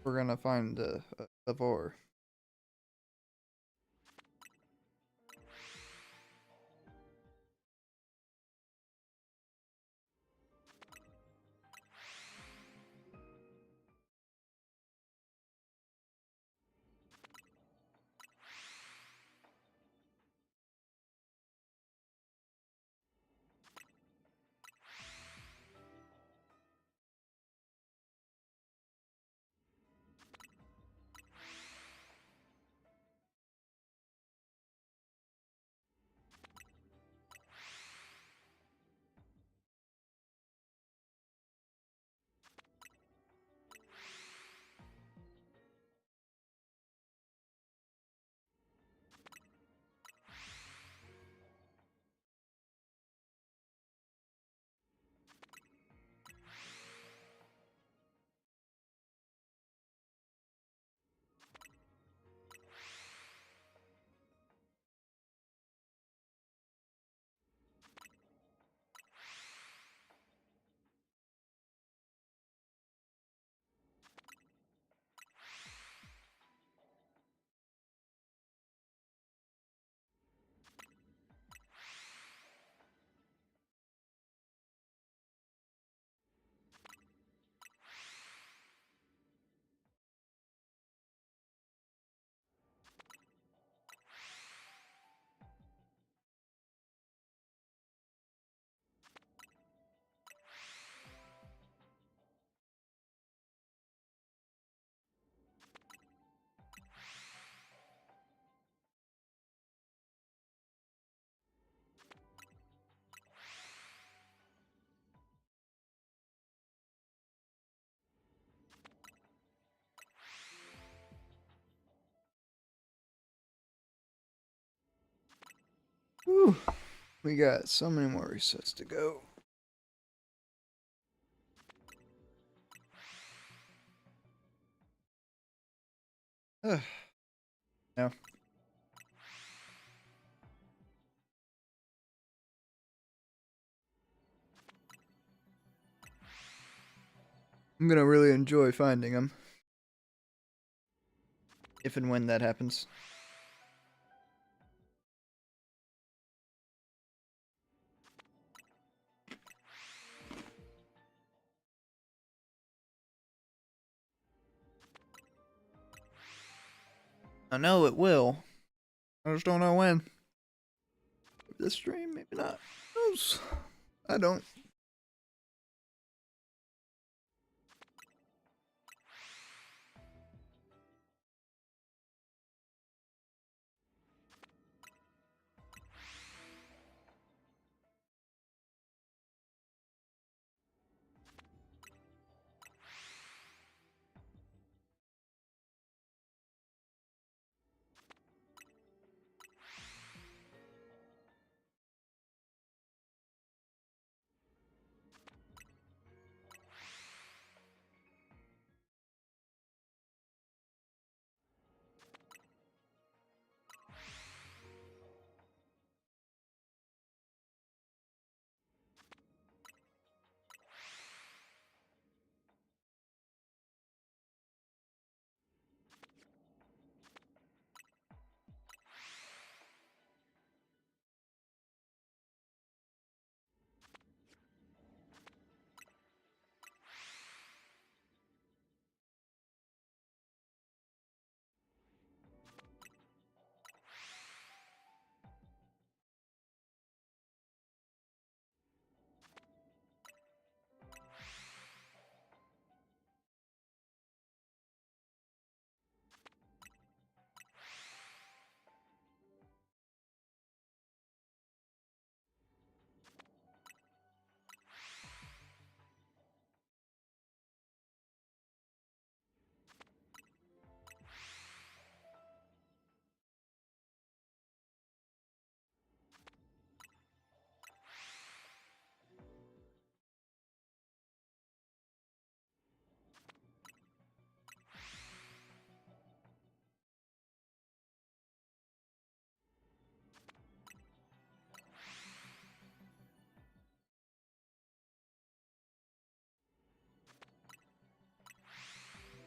B: we're gonna find a Kleavor. Whew. We got so many more resets to go. Ugh. No. I'm gonna really enjoy finding them. If and when that happens. I know it will. I just don't know when. Maybe this stream, maybe not. Who knows? I don't.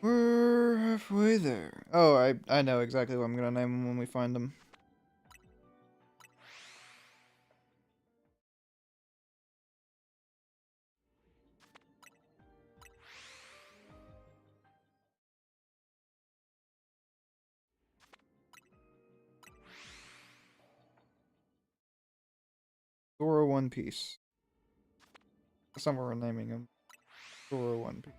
B: We're halfway there. Oh, I know exactly what I'm gonna name them when we find them. Zoro One Piece. That's not what we're naming him. Zoro One Piece.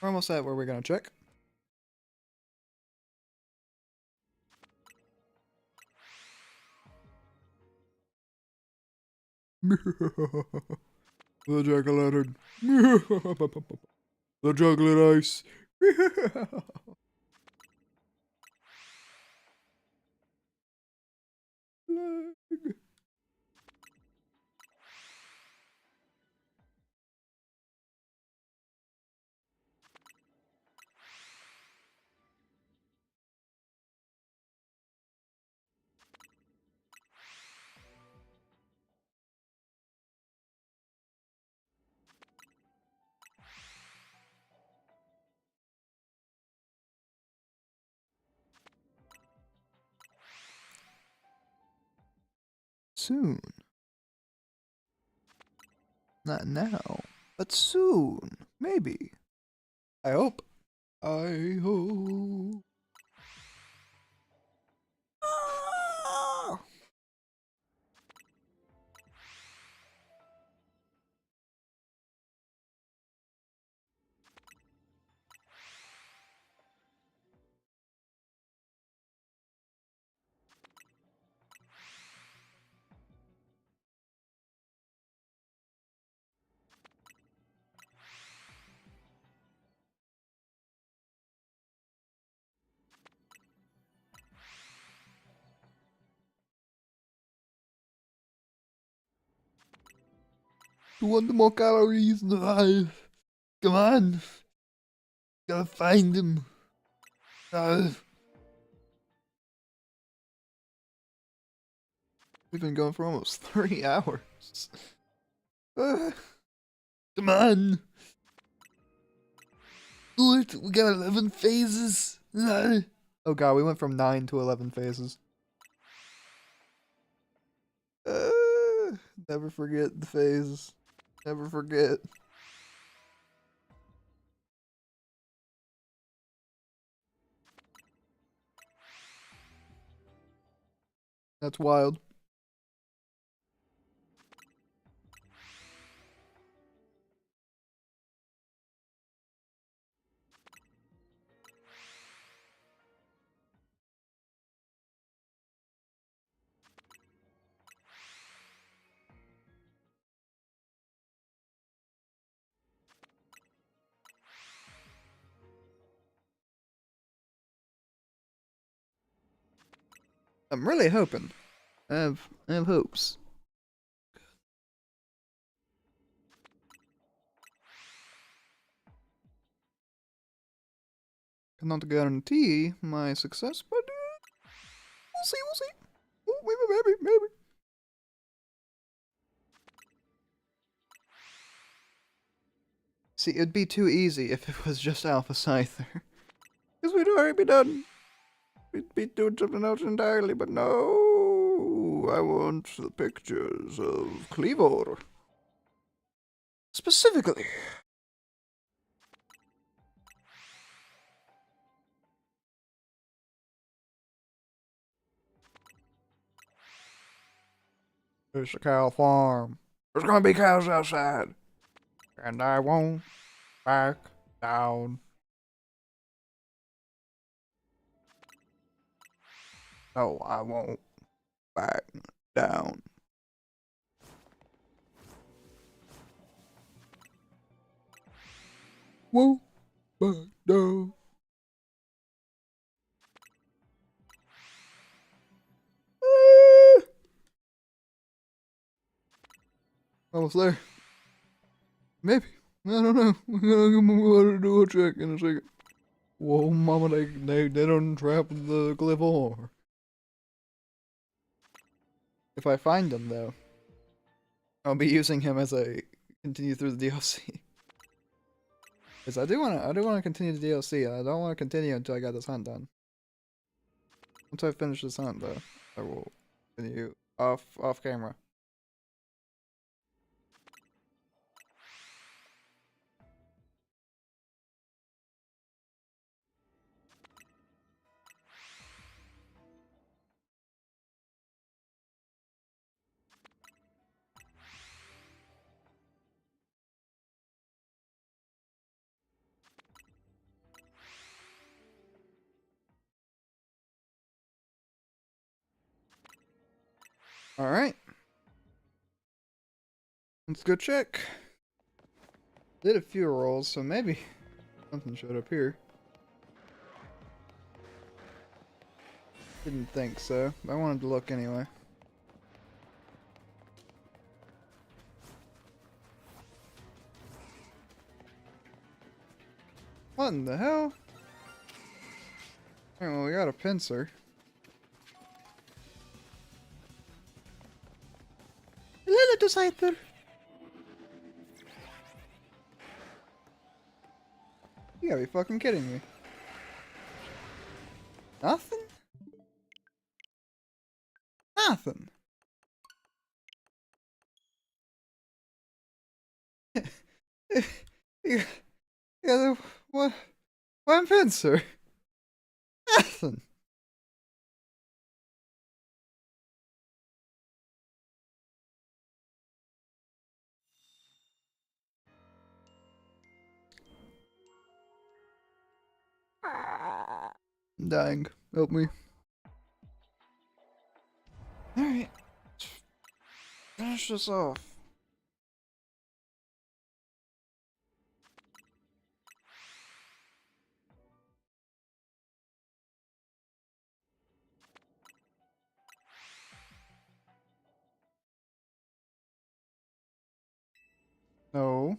B: We're almost at where we're gonna check. The jack-o'-lantern. The chocolate ice. Soon. Not now, but soon. Maybe. I hope. I hope. Ah! You want more calories in life? Come on. Gotta find them. We've been going for almost 3 hours. Come on. Do it. We got 11 phases. Oh god, we went from 9 to 11 phases. Never forget the phases. Never forget. That's wild. I'm really hoping. I have hopes. Cannot guarantee my success, but we'll see, we'll see. Oh, maybe. See, it'd be too easy if it was just Alpha Scyther. Because we'd already be done. We'd be doing something else entirely, but no. I want the pictures of Kleavor. Specifically. It's a cow farm. There's gonna be cows outside. And I won't back down. No, I won't back down. Won't back down.
A: Almost there. Maybe. I don't know. We're gonna do a check in a second. Whoa, mama, they don't trap the Kleavor. If I find him, though, I'll be using him as I continue through the DLC. Because I do wanna continue the DLC. I don't want to continue until I got this hunt done. Once I finish this hunt, though, I will continue off camera. Alright. Let's go check. Did a few rolls, so maybe something showed up here. Didn't think so, but I wanted to look anyway. What in the hell? Alright, well, we got a pincer. Hello, Decipher. You gotta be fucking kidding me. Nothing? Nothing. Yeah, what? One pincer? Nothing. I'm dying. Help me. Alright. Finish this off. No.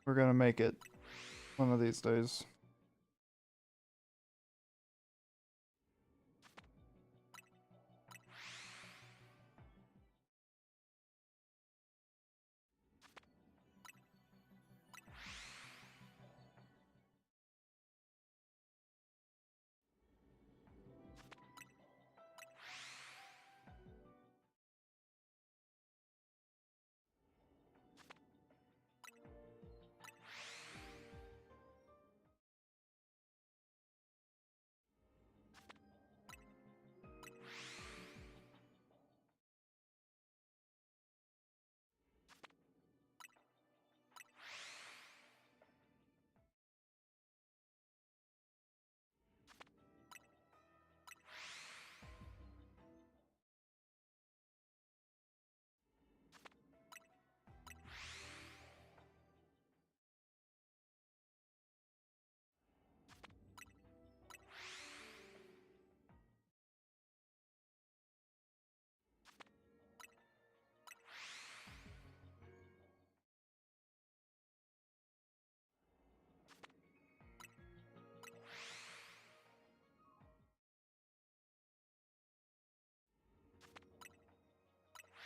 B: We're gonna make it one of these days.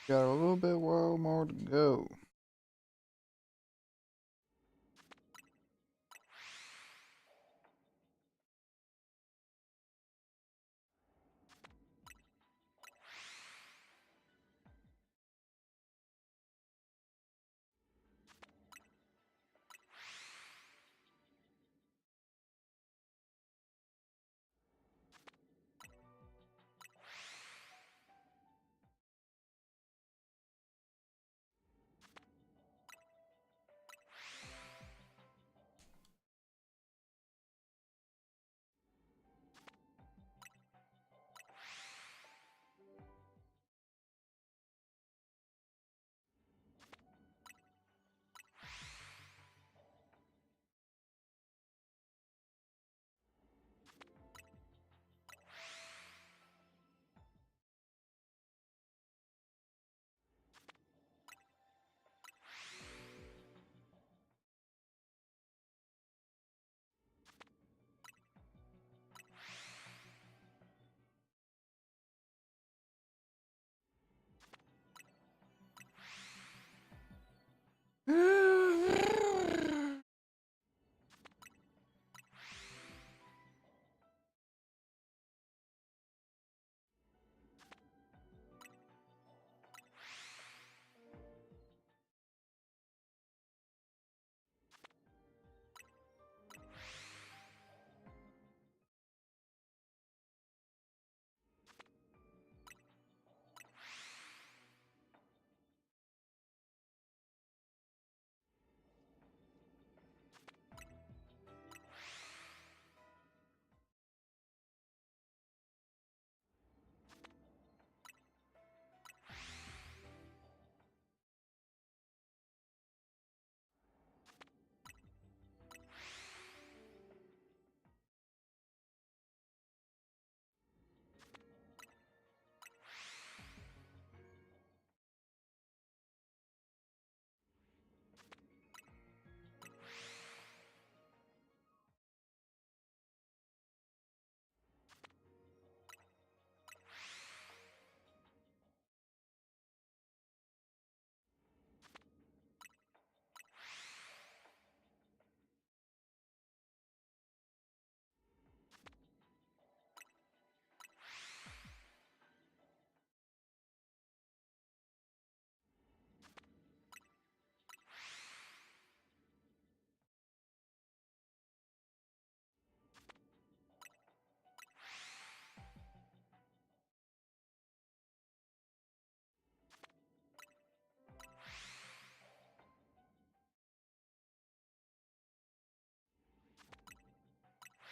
B: Got a little bit more to go.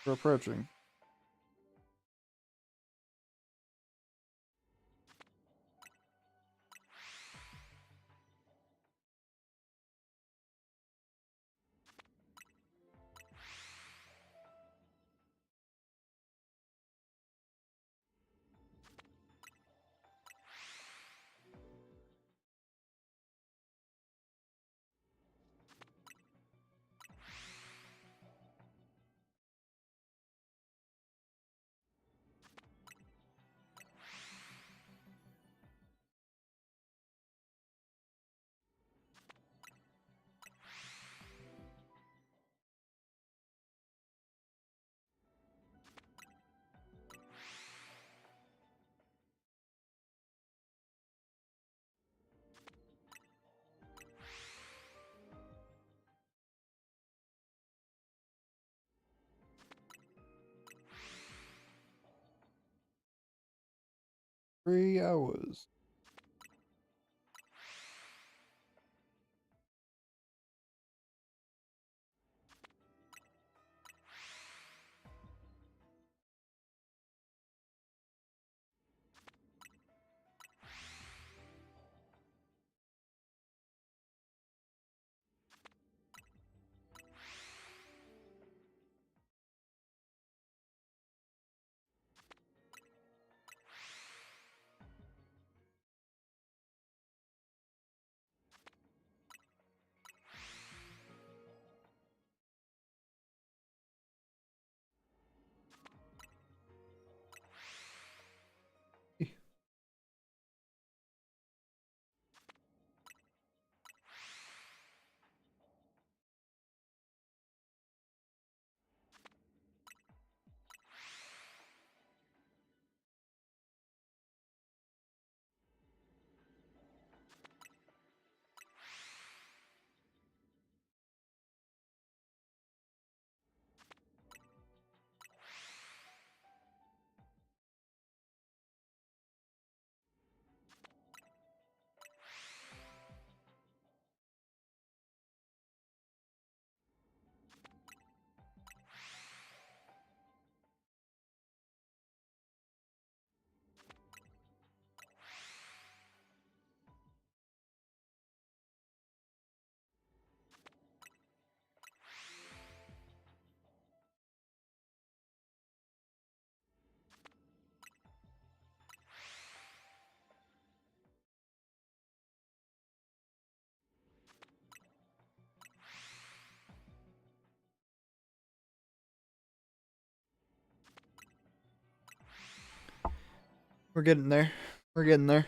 B: We're approaching. 3 hours. We're getting there. We're getting there.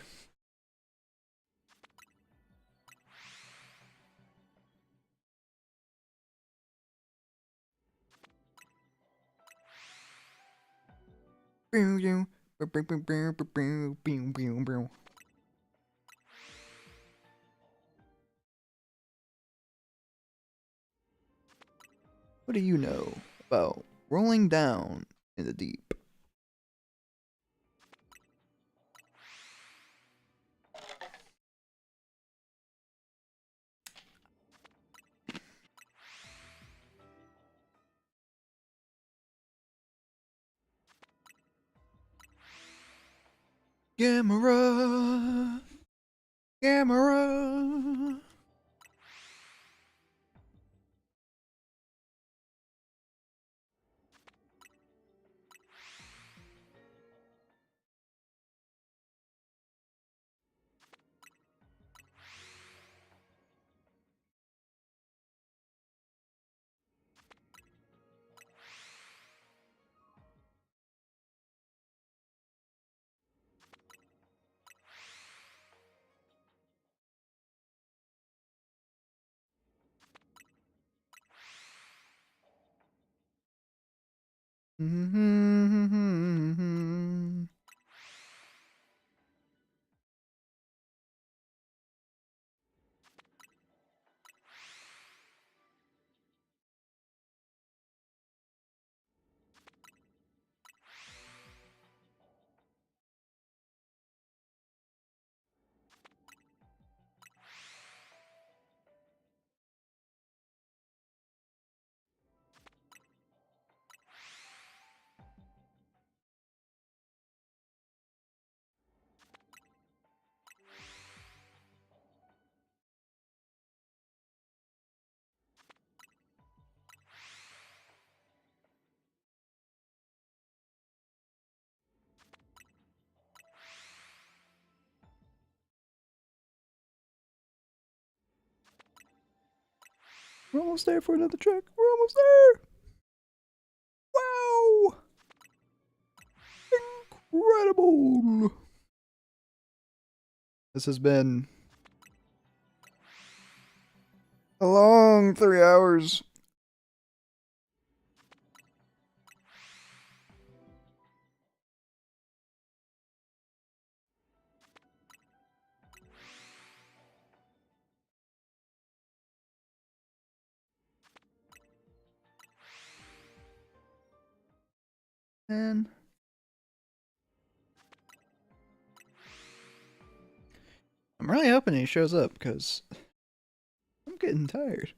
B: What do you know about rolling down in the deep? Gamera! Gamera! We're almost there for another check. We're almost there. Wow! Incredible! This has been a long 3 hours. And I'm really hoping he shows up because I'm getting tired.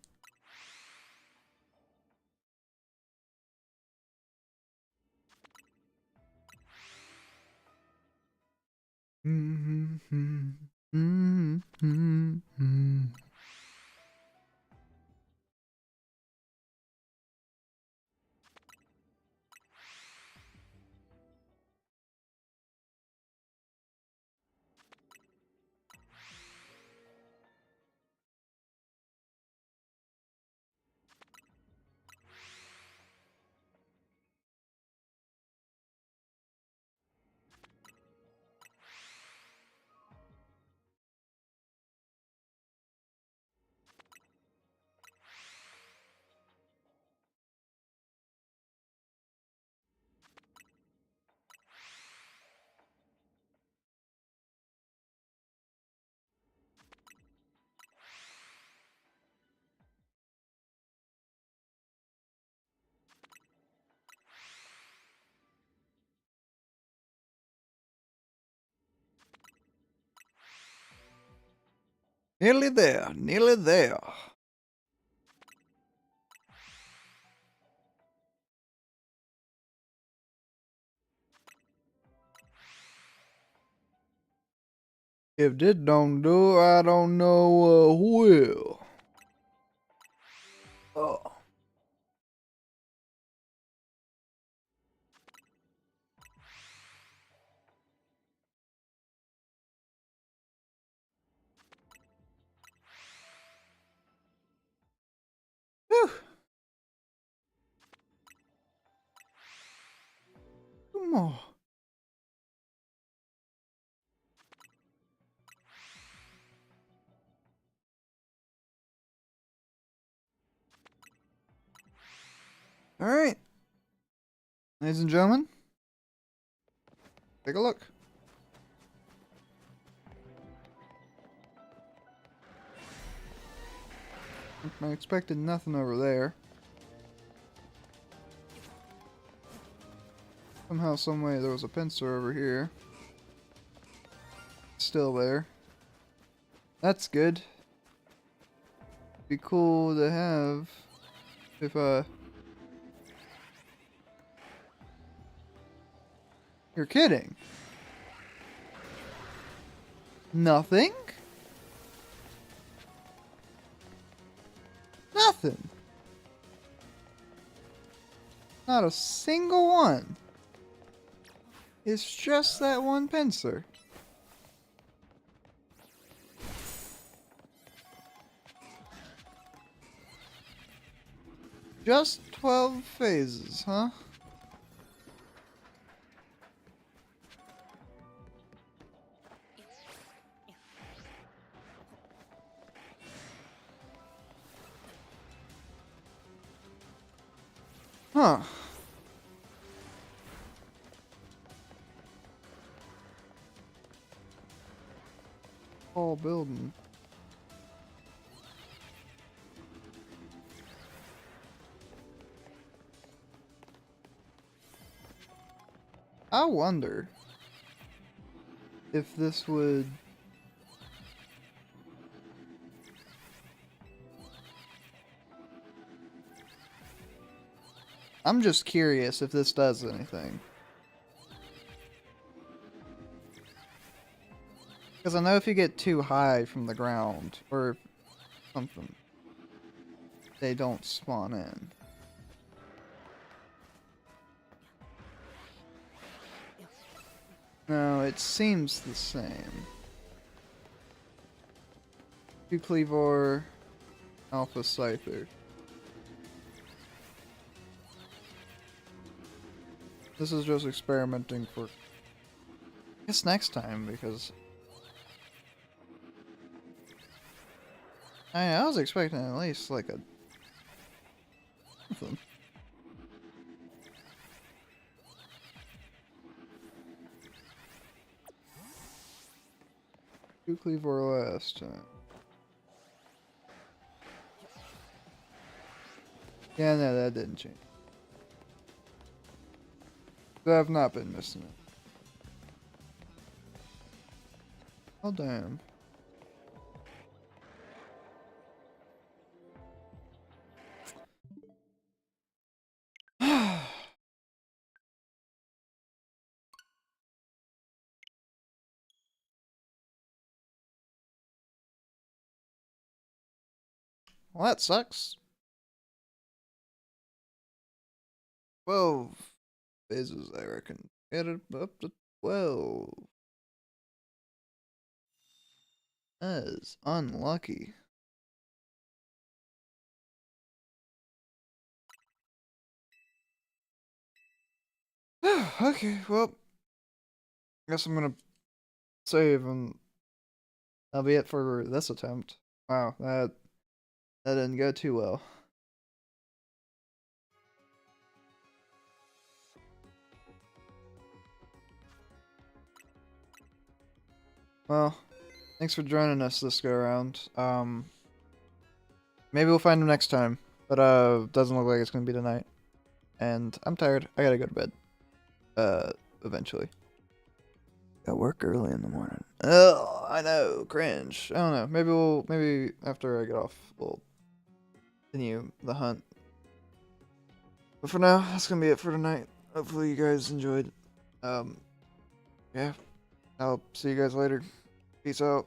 B: Nearly there, nearly there. If this don't do, I don't know who will. Oh. Whew. Come on. All right, ladies and gentlemen, take a look. I expected nothing over there. Somehow, someway, there was a pincer over here. Still there. That's good. Be cool to have if you're kidding. Nothing? Nothing. Not a single one. It's just that one pincer. Just 12 phases, huh? Huh. Tall building. I wonder if this would... I'm just curious if this does anything. Because I know if you get too high from the ground, or something, they don't spawn in. No, it seems the same. Kleavor, Alpha Scyther. This is just experimenting for, I guess, next time, because I was expecting at least like a something. Kleavor last time. Yeah, no, that didn't change. I've not been missing it. Oh, damn. Well, that sucks. 12 phases, I reckon. Get it up to 12. That is unlucky. Okay, well, guess I'm gonna save and that'll be it for this attempt. Wow, that didn't go too well. Well, thanks for joining us this go around. Maybe we'll find him next time, but doesn't look like it's gonna be tonight. And I'm tired. I gotta go to bed. Eventually. Got work early in the morning. Oh, I know, cringe. I don't know. Maybe after I get off, we'll continue the hunt. But for now, that's gonna be it for tonight. Hopefully you guys enjoyed. Yeah. I'll see you guys later. Peace out.